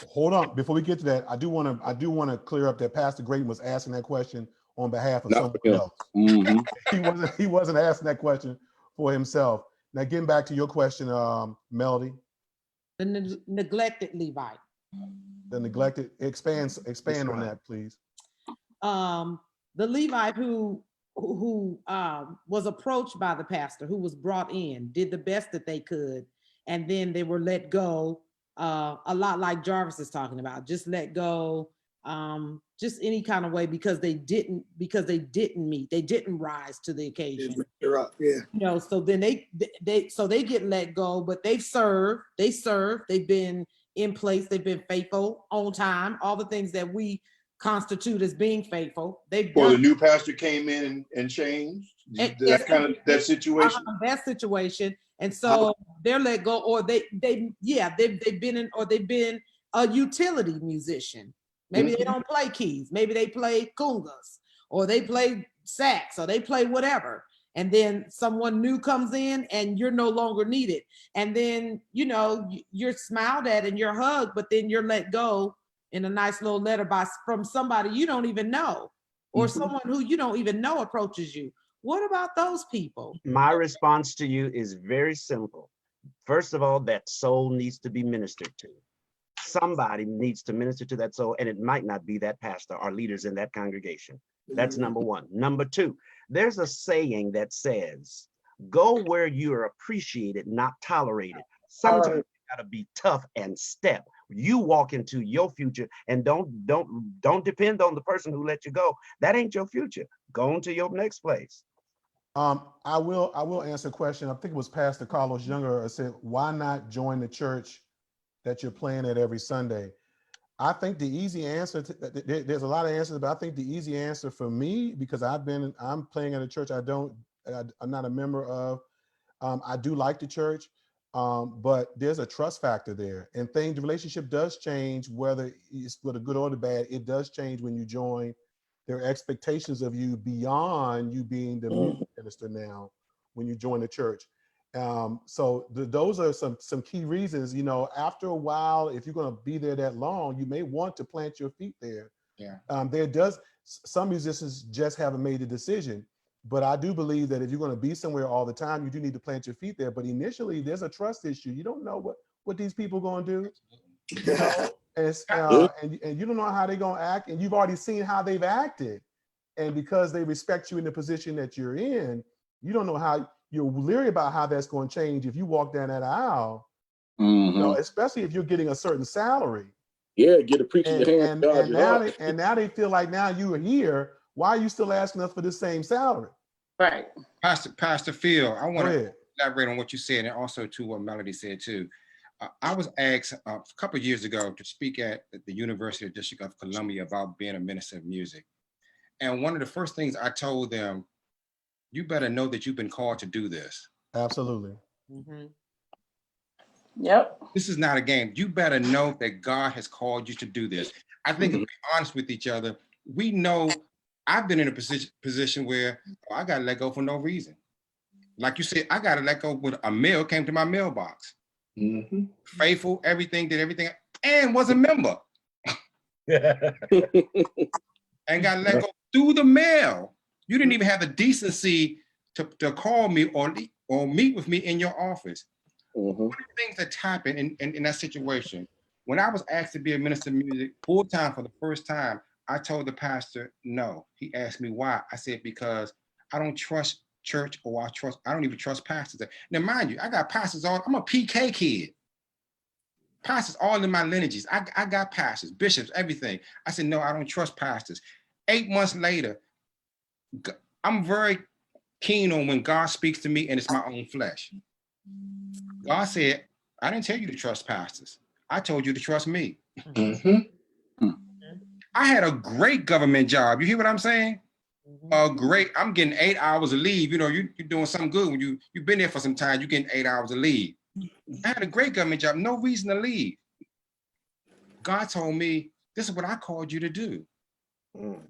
Hold on, before we get to that, I do want to clear up that Pastor Grayton was asking that question on behalf of someone else. He wasn't asking that question for himself. Now, getting back to your question, Melody. The neglected Levite. The neglected, expand on that, please. The Levite who was approached by the pastor, who was brought in, did the best that they could, and then they were let go. A lot like Jarvis is talking about, just let go, just any kind of way, because they didn't meet, they didn't rise to the occasion. You're up, yeah. You know, so then they get let go, but they've been in place, they've been faithful, on time, all the things that we constitute as being faithful. They've Well, done the new pastor came in and changed that kind of that situation. That situation, and so they're let go, or they've been in, or they've been a utility musician. Maybe they don't play keys, maybe they play congas, or they play sax, or they play whatever. And then someone new comes in and you're no longer needed. And then, you know, you're smiled at and you're hugged, but then you're let go in a nice little letter from somebody you don't even know, or someone who you don't even know approaches you. What about those people? My response to you is very simple. First of all, that soul needs to be ministered to. Somebody needs to minister to that soul, and it might not be that pastor or leaders in that congregation. That's number one. Number two, there's a saying that says, go where you are appreciated, not tolerated. Sometimes you gotta be tough and step. You walk into your future, and don't depend on the person who let you go. That ain't your future. Go into your next place. I will answer a question. I think it was Pastor Carlos Younger said, why not join the church that you're playing at every Sunday? I think the easy answer, there's a lot of answers, but I think the easy answer for me, because I'm playing at a church I'm not a member of. I do like the church, but there's a trust factor there, and the relationship does change, whether it's for the good or the bad. It does change when you join. There are expectations of you beyond you being the music minister now when you join the church. So those are some key reasons. You know, after a while, if you're going to be there that long, you may want to plant your feet there. Yeah. Some musicians just haven't made the decision, but I do believe that if you're going to be somewhere all the time, you do need to plant your feet there. But initially, there's a trust issue. You don't know what these people are going to do. You know? And you don't know how they're going to act, and you've already seen how they've acted. And because they respect you in the position that you're in, you don't know how. You're leery about how that's going to change if you walk down that aisle, you know, especially if you're getting a certain salary. Yeah, get a preacher hand. And now they feel like, now you are here, why are you still asking us for the same salary? Right. Pastor Phil, I want Go to ahead. elaborate on what you said, and also to what Melody said too. I was asked a couple of years ago to speak at the University District of Columbia about being a minister of music. And one of the first things I told them, you better know that you've been called to do this. Absolutely. Yep. This is not a game. You better know that God has called you to do this. I think if we're honest with each other, we know. I've been in a position where I got let go for no reason. Like you said, I got to let go when a mail came to my mailbox. Faithful, everything, did everything, and was a member. And got let go through the mail. You didn't even have the decency to call me or meet with me in your office. One of the things that's happened in that situation, when I was asked to be a minister of music full-time for the first time, I told the pastor no. He asked me why. I said, because I don't trust church, or I don't even trust pastors. Now, mind you, I got pastors I'm a PK kid. Pastors all in my lineages. I got pastors, bishops, everything. I said, no, I don't trust pastors. 8 months later, I'm very keen on when God speaks to me and it's my own flesh. God said, I didn't tell you to trust pastors. I told you to trust me. I had a great government job. You hear what I'm saying? I'm getting 8 hours of leave. You know, you're doing something good when you've been there for some time, you're getting 8 hours of leave. I had a great government job, no reason to leave. God told me, this is what I called you to do.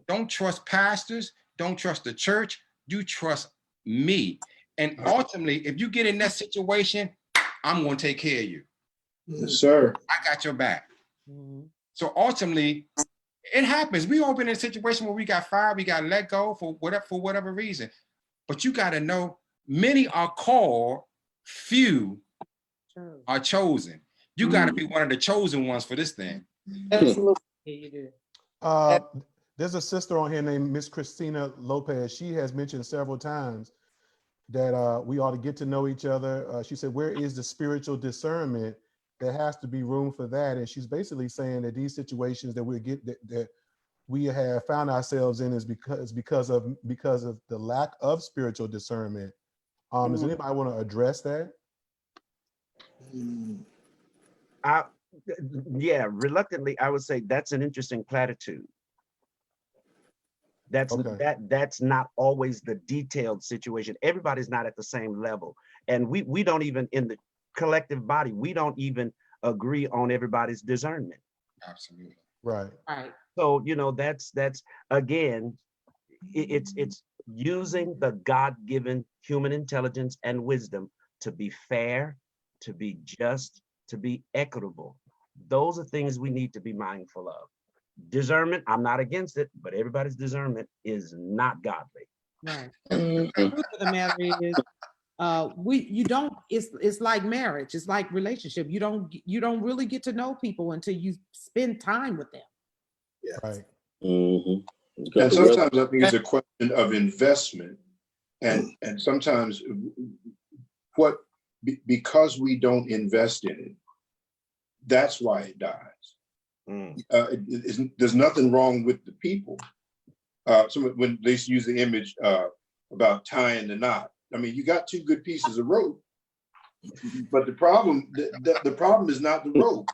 Don't trust pastors, don't trust the church, you trust me. And ultimately, if you get in that situation, I'm going to take care of you. Yes, sir. I got your back. So ultimately, it happens. We all been in a situation where we got fired, we got let go for whatever reason. But you got to know, many are called, few are chosen. You got to be one of the chosen ones for this thing. Absolutely. Yeah, you do. There's a sister on here named Miss Christina Lopez. She has mentioned several times that we ought to get to know each other. She said, where is the spiritual discernment? There has to be room for that. And she's basically saying that these situations that we have found ourselves in is because of the lack of spiritual discernment. Does anybody want to address that? Yeah, reluctantly, I would say that's an interesting platitude. That's not always the detailed situation. Everybody's not at the same level, and we don't even, in the collective body, we don't even agree on everybody's discernment. Absolutely. Right. So that's again, it's using the God-given human intelligence and wisdom to be fair, to be just, to be equitable. Those are things we need to be mindful of. Discernment, I'm not against it, but everybody's discernment is not godly. Right. The truth of the matter is, it's like marriage, it's like relationship. You don't really get to know people until you spend time with them. Yeah. Right. And sometimes I think it's a question of investment, and sometimes because we don't invest in it, that's why it dies. There's nothing wrong with the people. When they use the image about tying the knot, I mean, you got two good pieces of rope, but the problem is not the rope,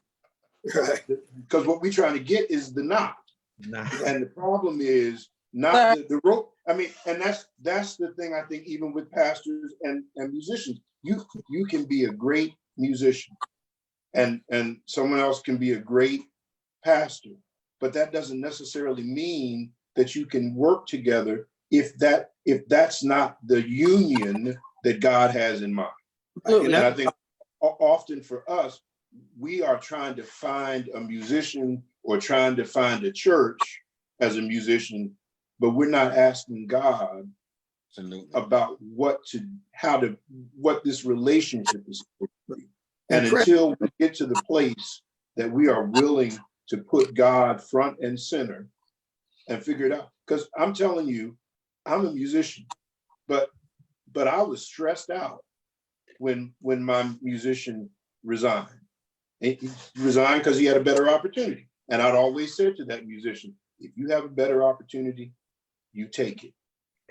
because what we're trying to get is the knot, and the problem is not the rope. I mean, and that's the thing. I think even with pastors and musicians, you can be a great musician, and someone else can be a great pastor, but that doesn't necessarily mean that you can work together if that's not the union that God has in mind. And I think often for us, we are trying to find a musician or trying to find a church as a musician, but we're not asking God about what this relationship is supposed to be. And until we get to the place that we are willing to put God front and center and figure it out. Because I'm telling you, I'm a musician, but I was stressed out when my musician resigned. He resigned because he had a better opportunity. And I'd always said to that musician, if you have a better opportunity, you take it.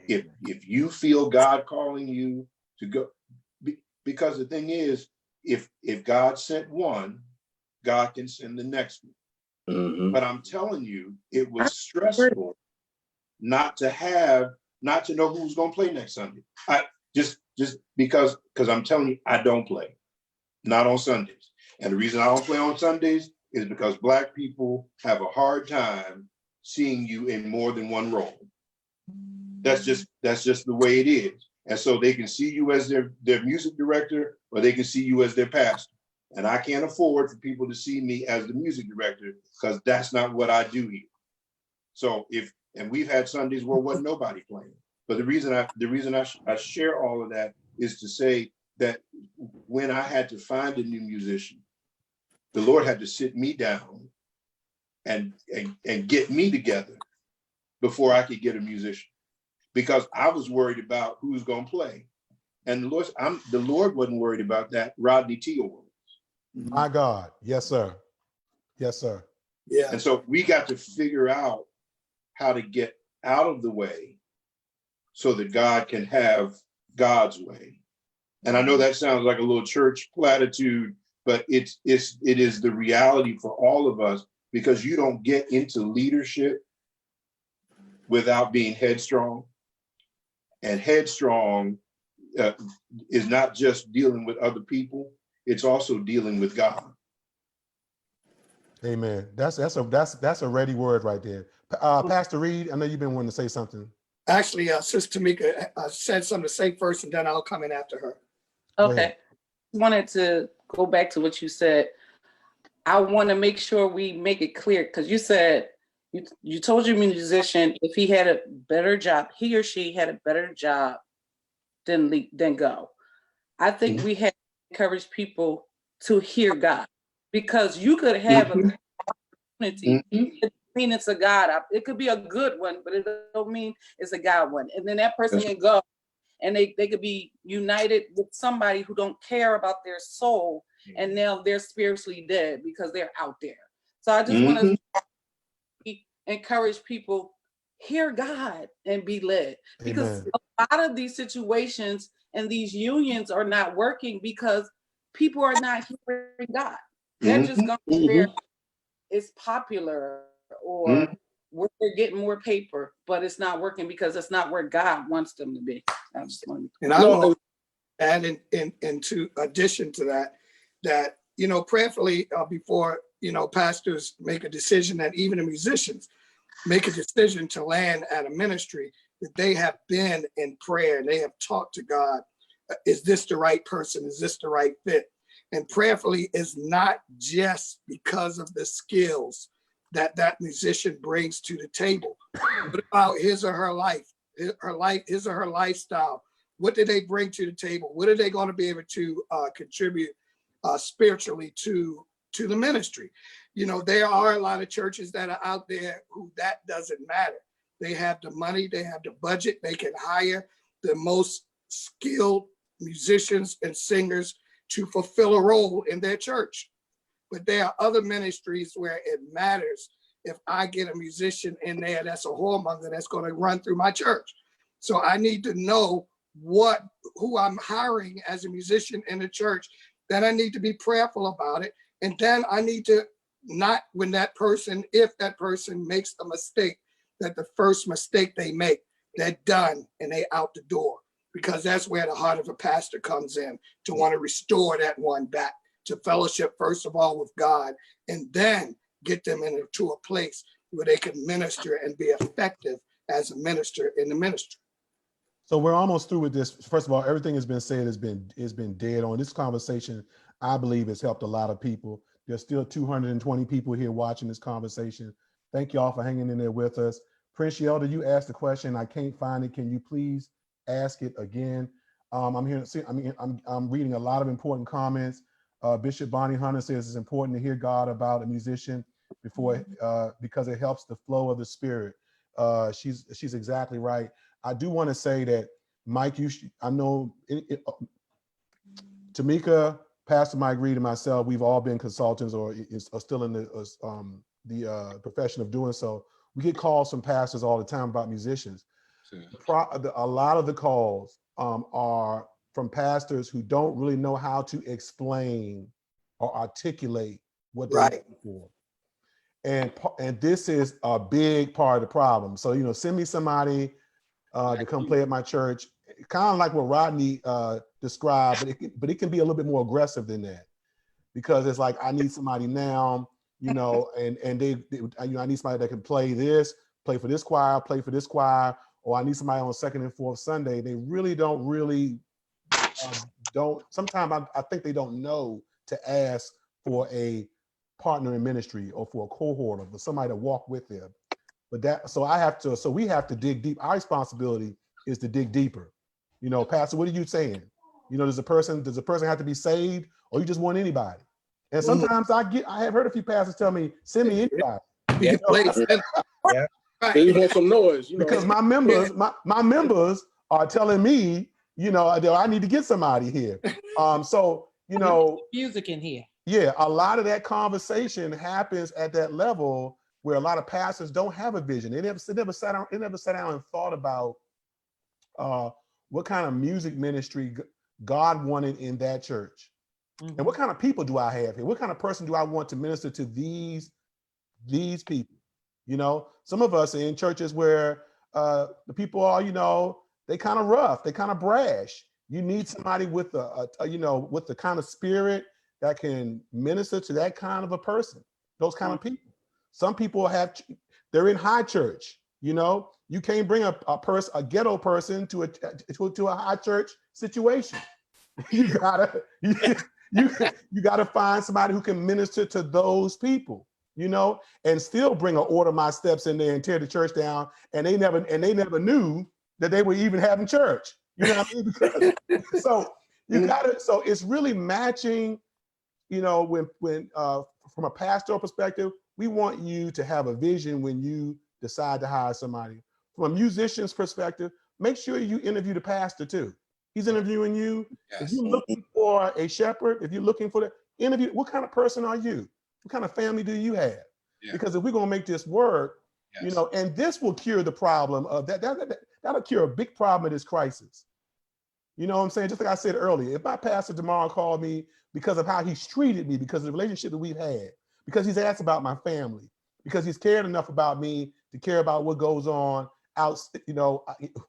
If you feel God calling you to go, because the thing is, if God sent one, God can send the next one. But I'm telling you, it was stressful not to know who's going to play next Sunday. I just because I'm telling you, I don't play, not on Sundays. And the reason I don't play on Sundays is because Black people have a hard time seeing you in more than one role. That's just the way it is. And so they can see you as their music director, or they can see you as their pastor. And I can't afford for people to see me as the music director, because that's not what I do here. So and we've had Sundays where wasn't nobody playing. But the reason I share all of that is to say that when I had to find a new musician, the Lord had to sit me down and get me together before I could get a musician, because I was worried about who's going to play. And the Lord wasn't worried about that. Rodney Teal was. My God. Yes, sir. Yes, sir. Yeah. And so we got to figure out how to get out of the way so that God can have God's way. And I know that sounds like a little church platitude, but it is the reality for all of us, because you don't get into leadership without being headstrong. And headstrong is not just dealing with other people, it's also dealing with God. Amen. That's a ready word right there. Pastor Reed, I know you've been wanting to say something. Actually, Sister Tamika said something to say first, and then I'll come in after her. Okay. Wanted to go back to what you said. I want to make sure we make it clear, because you said you told your musician if he had a better job, he or she had a better job, then go. I think we have to encourage people to hear God, because you could have a opportunity. It doesn't mean it's a God. It could be a good one, but it don't mean it's a God one. And then that person can go and they could be united with somebody who don't care about their soul, and now they're spiritually dead because they're out there. So I just want to be encourage people, hear God and be led. Because Amen. a lot of these situations and these unions are not working because people are not hearing God. They're just going where it's popular or where they're getting more paper, but it's not working because it's not where God wants them to be. I just want to. And I will add into addition to that, that, you know, prayerfully before, you know, pastors make a decision, that even the musicians make a decision to land at a ministry, that they have been in prayer. They have talked to God. Is this the right person? Is this the right fit? And prayerfully is not just because of the skills that that musician brings to the table, but about his or her life, his or her lifestyle. What do they bring to the table? What are they going to be able to contribute spiritually to the ministry? You know, there are a lot of churches that are out there who that doesn't matter. They have the money, they have the budget, they can hire the most skilled musicians and singers to fulfill a role in their church. But there are other ministries where it matters if I get a musician in there that's a whoremonger that's going to run through my church. So I need to know who I'm hiring as a musician in the church. Then I need to be prayerful about it. And then I need to not, when that person, if that person makes a mistake, that the first mistake they make, they're done and they out the door, because that's where the heart of a pastor comes in, to want to restore that one back to fellowship, first of all, with God, and then get them into a place where they can minister and be effective as a minister in the ministry. So we're almost through with this. First of all, everything has been said has been dead on. This conversation, I believe, has helped a lot of people. There's still 220 people here watching this conversation. Thank you all for hanging in there with us. Prince Yelder, you asked the question. I can't find it. Can you please ask it again? I'm here. I'm reading a lot of important comments. Bishop Bonnie Hunter says it's important to hear God about a musician before because it helps the flow of the spirit. She's exactly right. I do want to say that, Mike, I know Tamika, Pastor Mike Reed, and myself, we've all been consultants or are still in the profession of doing so. We get calls from pastors all the time about musicians. Sure. A lot of the calls are from pastors who don't really know how to explain or articulate what they're looking for. And this is a big part of the problem. So, you know, send me somebody to come play at my church, kind of like what Rodney described, but it can be a little bit more aggressive than that, because it's like, I need somebody now, you know, and they you know, I need somebody that can play for this choir, or I need somebody on second and fourth Sunday. They really don't sometimes I think they don't know to ask for a partner in ministry or for a cohort or for somebody to walk with them. But so we have to dig deep. Our responsibility is to dig deeper. You know, Pastor, what are you saying? You know, does a person have to be saved, or you just want anybody? And sometimes I have heard a few pastors tell me, send me anybody. Yeah, yeah. They want some noise, you know. Because my members are telling me, you know, that I need to get somebody here. So, you know, music in here. Yeah, a lot of that conversation happens at that level where a lot of pastors don't have a vision. They never sat down and thought about what kind of music ministry God wanted in that church. Mm-hmm. And what kind of people do I have here? What kind of person do I want to minister to these people? You know, some of us are in churches where the people are, you know, they kind of rough, they kind of brash. You need somebody with with the kind of spirit that can minister to that kind of a person, those kind of people. Some people they're in high church, you know, you can't bring a ghetto person to a high church situation. You gotta find somebody who can minister to those people, you know, and still bring an Order My Steps in there and tear the church down. And they never knew that they were even having church. You know what I mean? So it's really matching. You know, when from a pastoral perspective, we want you to have a vision when you decide to hire somebody. From a musician's perspective, make sure you interview the pastor too. He's interviewing you. Yes. If you're looking for a shepherd, if you're looking for the interview, what kind of person are you? What kind of family do you have? Yeah. Because if we're gonna make this work, You Yes. know, and this will cure the problem of that'll cure a big problem of this crisis. You know what I'm saying? Just like I said earlier, if my pastor tomorrow called me because of how he's treated me, because of the relationship that we've had, because he's asked about my family, because he's cared enough about me to care about what goes on out, you know,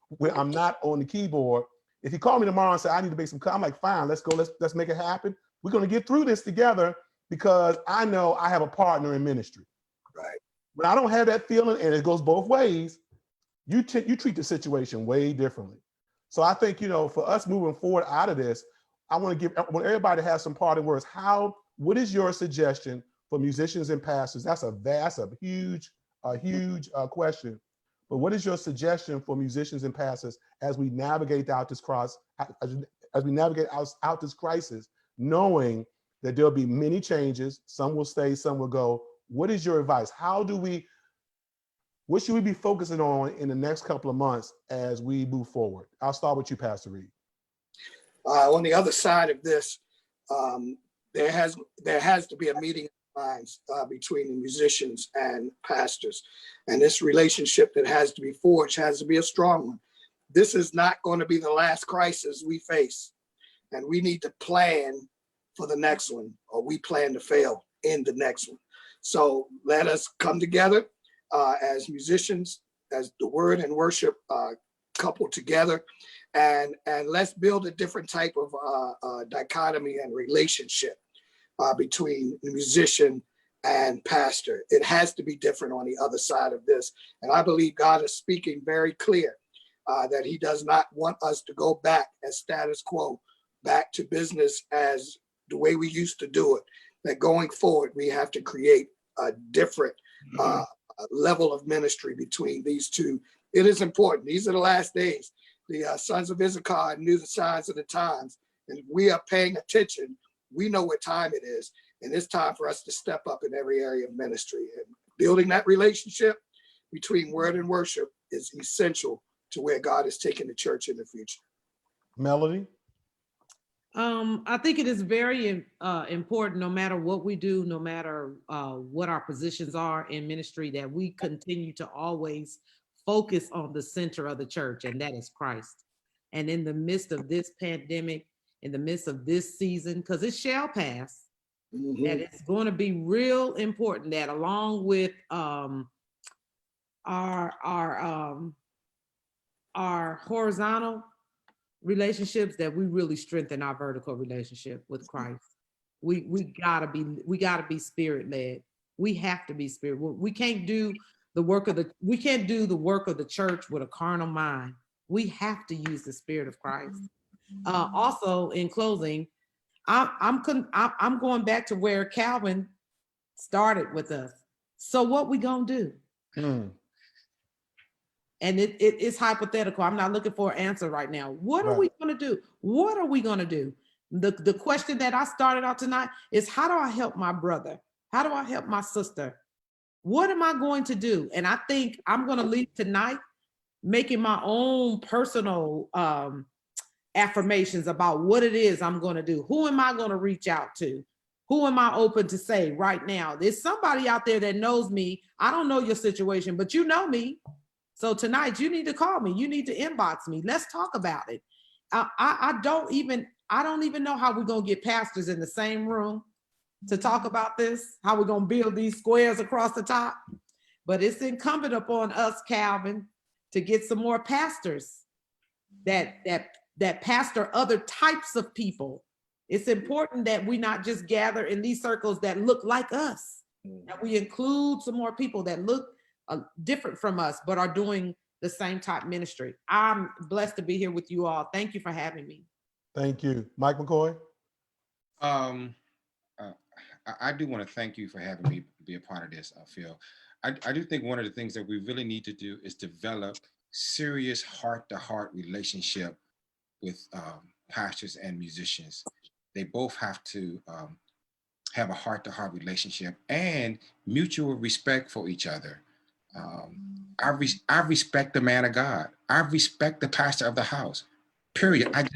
when I'm not on the keyboard. If he called me tomorrow and said, I need to make some, I'm like, fine, let's go, let's make it happen. We're going to get through this together because I know I have a partner in ministry. Right. When I don't have that feeling, and it goes both ways, you treat the situation way differently. So I think, you know, for us moving forward out of this, I want everybody to have some parting words. What is your suggestion for musicians and pastors? That's a huge question. But what is your suggestion for musicians and pastors as we navigate out this out this crisis, knowing that there'll be many changes, some will stay, some will go. What is your advice? What should we be focusing on in the next couple of months as we move forward? I'll start with you, Pastor Reed. On the other side of this, there has to be a meeting of minds between the musicians and pastors. And this relationship that has to be forged has to be a strong one. This is not going to be the last crisis we face. And we need to plan for the next one, or we plan to fail in the next one. So let us come together as musicians, as the word and worship coupled together, and let's build a different type of dichotomy and relationship between the musician and pastor. It has to be different on the other side of this. And I believe God is speaking very clear that he does not want us to go back as status quo, back to business as the way we used to do it. That going forward, we have to create a different level of ministry between these two. It is important. These are the last days. The sons of Issachar knew the signs of the times, and if we are paying attention, we know what time it is, and it's time for us to step up in every area of ministry. And building that relationship between word and worship is essential to where God is taking the church in the future. Melody? I think it is very important, no matter what we do, no matter what our positions are in ministry, that we continue to always focus on the center of the church, and that is Christ. And in the midst of this pandemic, in the midst of this season, because it shall pass, that it's going to be real important that along with our horizontal relationships, that we really strengthen our vertical relationship with Christ. We gotta be spirit led. We have to be spirit. We can't do the work of the church with a carnal mind. We have to use the Spirit of Christ. Also, in closing, I'm going back to where Calvin started with us. So what we gonna do? And it's hypothetical. I'm not looking for an answer right now. What are we going to do? What are we going to do? The question that I started out tonight is, how do I help my brother? How do I help my sister? What am I going to do? And I think I'm going to leave tonight making my own personal affirmations about what it is I'm going to do. Who am I going to reach out to? Who am I open to say right now? There's somebody out there that knows me. I don't know your situation, but you know me. So tonight you need to call me. You need to inbox me. Let's talk about it. I don't even know how we're going to get pastors in the same room to talk about this, how we're going to build these squares across the top. But it's incumbent upon us, Calvin, to get some more pastors that pastor other types of people. It's important that we not just gather in these circles that look like us, that we include some more people that look different from us, but are doing the same type ministry. I'm blessed to be here with you all. Thank you for having me. Thank you. Mike McCoy? I do want to thank you for having me be a part of this, Phil. I do think one of the things that we really need to do is develop serious heart-to-heart relationship with pastors and musicians. They both have to have a heart-to-heart relationship and mutual respect for each other. I respect the man of God. I respect the pastor of the house. Period. I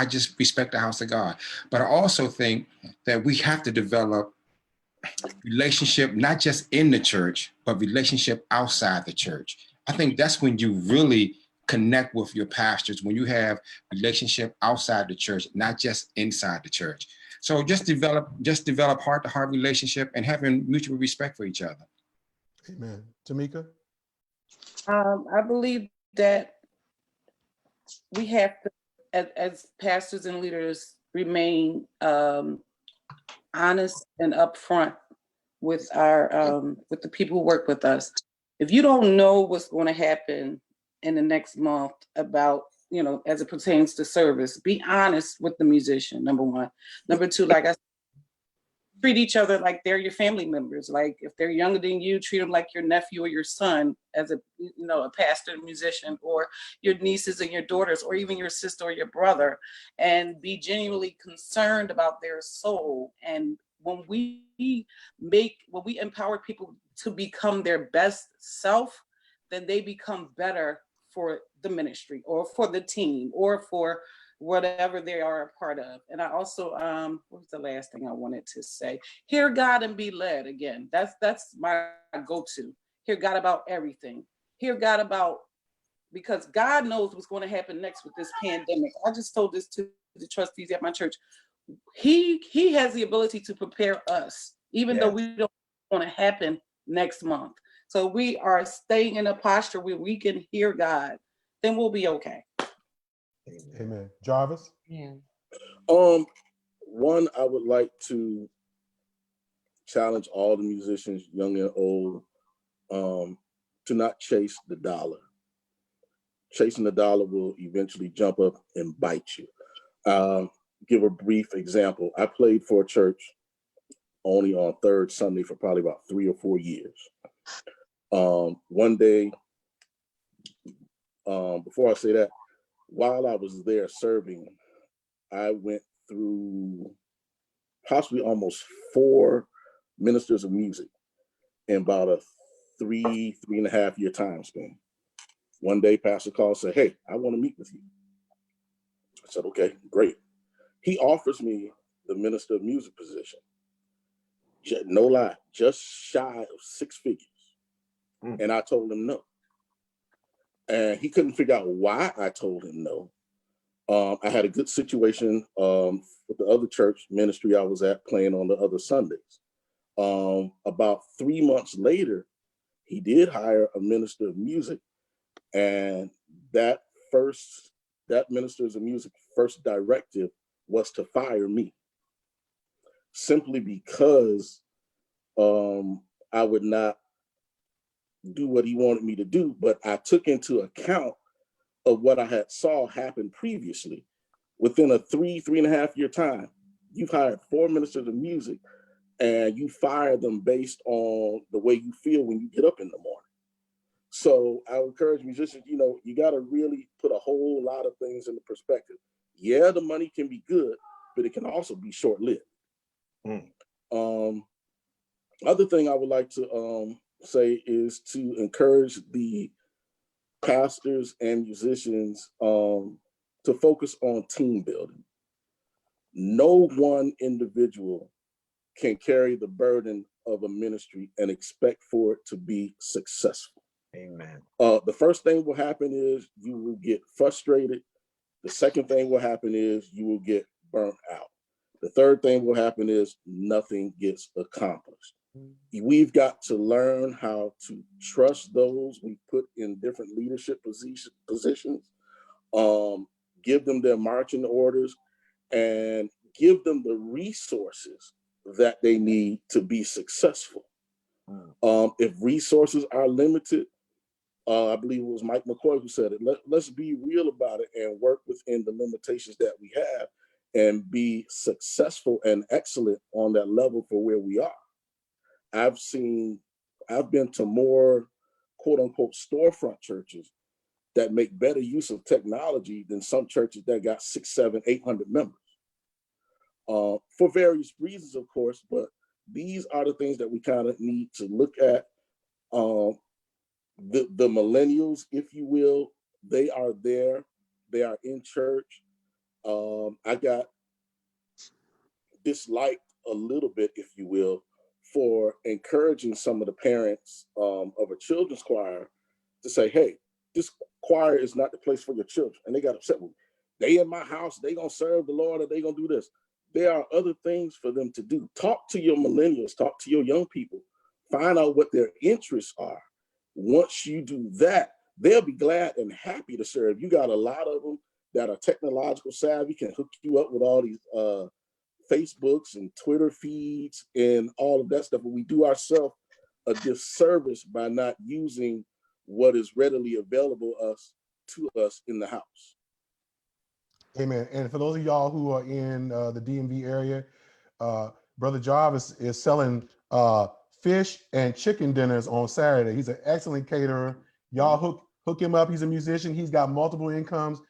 just respect the house of God. But I also think that we have to develop relationship, not just in the church, but relationship outside the church. I think that's when you really connect with your pastors, when you have relationship outside the church, not just inside the church. So just develop heart-to-heart relationship and having mutual respect for each other. Amen. Tamika? I believe that we have to, as pastors and leaders, remain honest and upfront with with the people who work with us. If you don't know what's going to happen in the next month about, as it pertains to service, be honest with the musician, number one. Number two, like I said, treat each other like they're your family members. Like if they're younger than you, treat them like your nephew or your son as a pastor and musician, or your nieces and your daughters, or even your sister or your brother, and be genuinely concerned about their soul. And when we empower people to become their best self, then they become better for the ministry or for the team or for whatever they are a part of. And I also, what was the last thing I wanted to say? Hear God and be led. Again, that's my go-to. Hear God about everything. Hear God about, because God knows what's going to happen next with this pandemic. I just told this to the trustees at my church. He has the ability to prepare us, even though we don't want to happen next month. So we are staying in a posture where we can hear God, then we'll be okay. Amen. Jarvis? Yeah. One, I would like to challenge all the musicians, young and old, to not chase the dollar. Chasing the dollar will eventually jump up and bite you. Give a brief example. I played for a church only on third Sunday for probably about 3 or 4 years. One day, before I say that, while I was there serving, I went through possibly almost 4 ministers of music in about a 3.5 year time span. One day, pastor called and said, "Hey, I want to meet with you." I said, "Okay, great." He offers me the minister of music position. No lie, just shy of 6 figures. And I told him no. And he couldn't figure out why I told him no. I had a good situation with the other church ministry I was at, playing on the other Sundays. About 3 months later, he did hire a minister of music, and that minister's of music first directive was to fire me, simply because I would not do what he wanted me to do, but I took into account of what I had saw happen previously. Within a 3.5 year time, you've hired 4 ministers of music, and you fire them based on the way you feel when you get up in the morning. So I encourage musicians, you got to really put a whole lot of things into perspective. Yeah, the money can be good, but it can also be short-lived. Other thing I would like to say is to encourage the pastors and musicians to focus on team building. No one individual can carry the burden of a ministry and expect for it to be successful. Amen. The first thing will happen is you will get frustrated. The second thing will happen is you will get burnt out. The third thing will happen is nothing gets accomplished. We've got to learn how to trust those we put in different leadership positions, give them their marching orders, and give them the resources that they need to be successful. If resources are limited, I believe it was Mike McCoy who said it, let's be real about it and work within the limitations that we have and be successful and excellent on that level for where we are. I've been to more quote unquote storefront churches that make better use of technology than some churches that got 600, 700, 800 members. For various reasons, of course, but these are the things that we kind of need to look at. The millennials, if you will, they are there. They are in church. I got disliked a little bit, if you will, for encouraging some of the parents of a children's choir to say, hey, this choir is not the place for your children. And they got upset with me. They in my house, they gonna serve the Lord, or they gonna do this. There are other things for them to do. Talk to your millennials, talk to your young people, find out what their interests are. Once you do that, they'll be glad and happy to serve. You got a lot of them that are technological savvy, can hook you up with all these Facebooks and Twitter feeds and all of that stuff. But we do ourselves a disservice by not using what is readily available to us in the house. Amen. And for those of y'all who are in the DMV area, Brother Jarvis is selling fish and chicken dinners on Saturday. He's an excellent caterer. Y'all hook him up. He's a musician. He's got multiple incomes.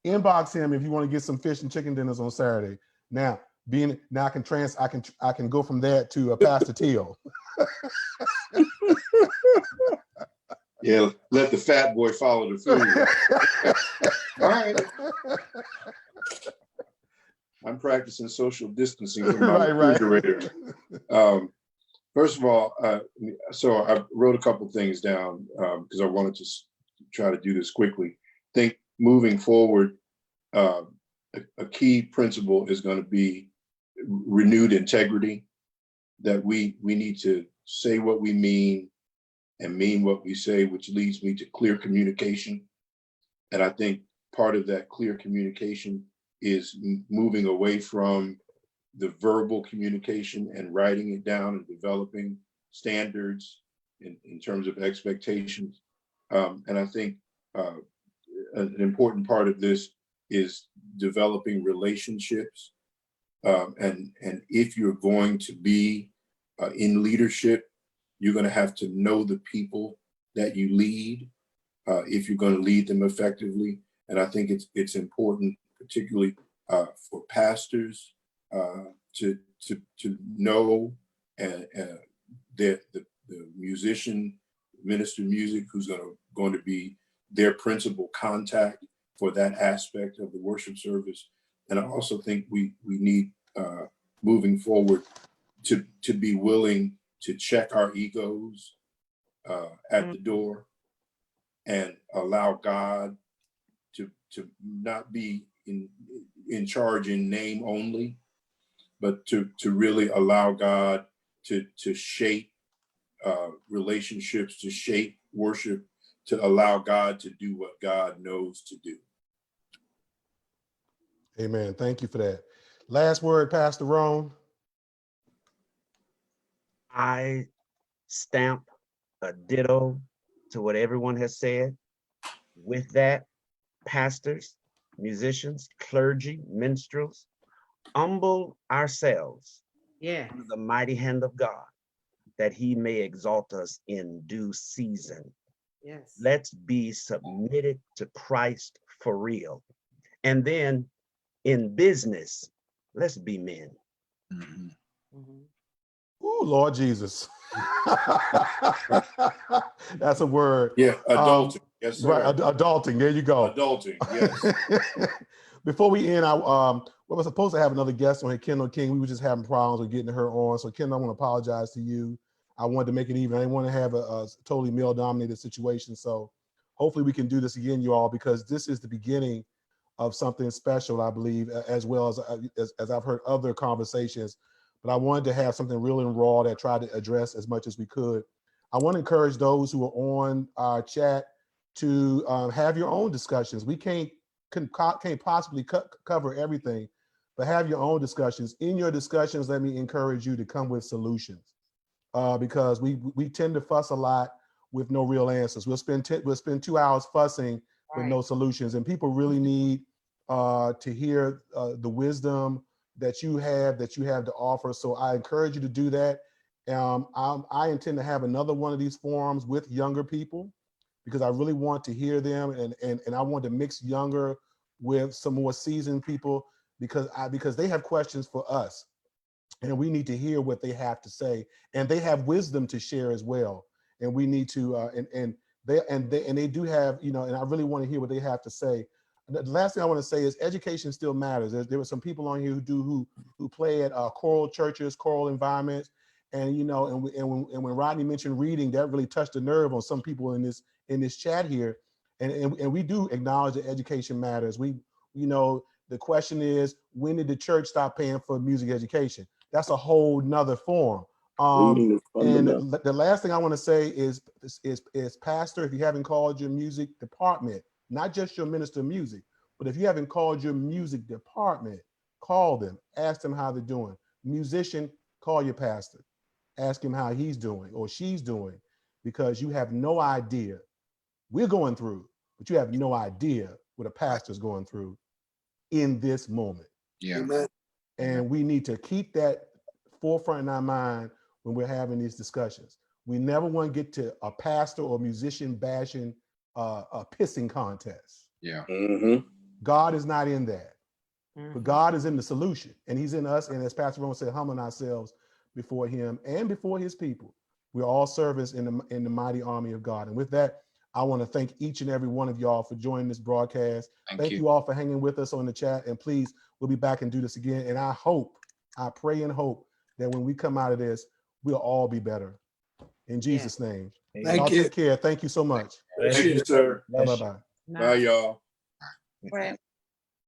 Inbox him if you want to get some fish and chicken dinners on Saturday. Now I can go from that to Pastor Teal. Yeah, let the fat boy follow the food. All right. I'm practicing social distancing from my refrigerator. First of all, so I wrote a couple things down because I wanted to try to do this quickly. I think moving forward, a key principle is going to be renewed integrity, that we need to say what we mean and mean what we say, which leads me to clear communication. And I think part of that clear communication is moving away from the verbal communication and writing it down and developing standards in terms of expectations. And I think an important part of this is developing relationships. And if you're going to be in leadership, you're going to have to know the people that you lead if you're going to lead them effectively. And I think it's important, particularly for pastors, to know that the musician, minister music, who's going to be their principal contact for that aspect of the worship service. And I also think we need moving forward to be willing to check our egos at the door and allow God to not be in charge in name only, but to really allow God to shape relationships, to shape worship, to allow God to do what God knows to do. Amen. Thank you for that. Last word, Pastor Roan. I stamp a ditto to what everyone has said. With that, pastors, musicians, clergy, minstrels, humble ourselves under the mighty hand of God, that he may exalt us in due season. Yes. Let's be submitted to Christ for real. And then in business, let's be men. Mhm. Ooh, Lord Jesus. That's a word. Yeah, adulting. Yes, sir. Right, adulting. There you go. Adulting, yes. Before we end, we were supposed to have another guest on here, Kendall King. We were just having problems with getting her on. So Kendall, I want to apologize to you. I wanted to make it even. I didn't want to have a totally male-dominated situation. So hopefully we can do this again, you all, because this is the beginning of something special, I believe, as well as I've heard other conversations. But I wanted to have something real and raw that tried to address as much as we could. I want to encourage those who are on our chat to have your own discussions. We can't possibly cover everything, but have your own discussions. In your discussions, let me encourage you to come with solutions, because we tend to fuss a lot with no real answers. We'll spend 2 hours fussing with no solutions, and people really need to hear the wisdom that you have to offer. So I encourage you to do that. I intend to have another one of these forums with younger people, because I really want to hear them, and I want to mix younger with some more seasoned people, because they have questions for us, and we need to hear what they have to say, and they have wisdom to share as well. And we need to they do have, and I really want to hear what they have to say. The last thing I want to say is education still matters. There were some people on here who play at choral churches, choral environments, And you know, and when Rodney mentioned reading, that really touched a nerve on some people in this chat here. And we do acknowledge that education matters. We, you know, the question is, when did the church stop paying for music education? That's a whole nother form. Reading is And fundamental. the last thing I want to say is pastor, if you haven't called your music department, not just your minister of music, but if you haven't called your music department, call them, ask them how they're doing. Musician, call your pastor, ask him how he's doing or she's doing, because you have no idea. We're going through, but you have no idea what a pastor's going through in this moment. Yeah. Amen. And we need to keep that forefront in our mind when we're having these discussions. We never want to get to a pastor or musician bashing a pissing contest. Yeah. Mm-hmm. God is not in that, Mhm. but God is in the solution, and he's in us. And as Pastor Ron said, humbling ourselves before him and before his people. We're all servants in the mighty army of God. And with that, I want to thank each and every one of y'all for joining this broadcast. Thank you all for hanging with us on the chat. And please, we'll be back and do this again. And I pray and hope that when we come out of this, we'll all be better. In Jesus' name. Thank Y'all you. take care. Thank you so much. Thank you, sir. Bye-bye. Bye, y'all. Right.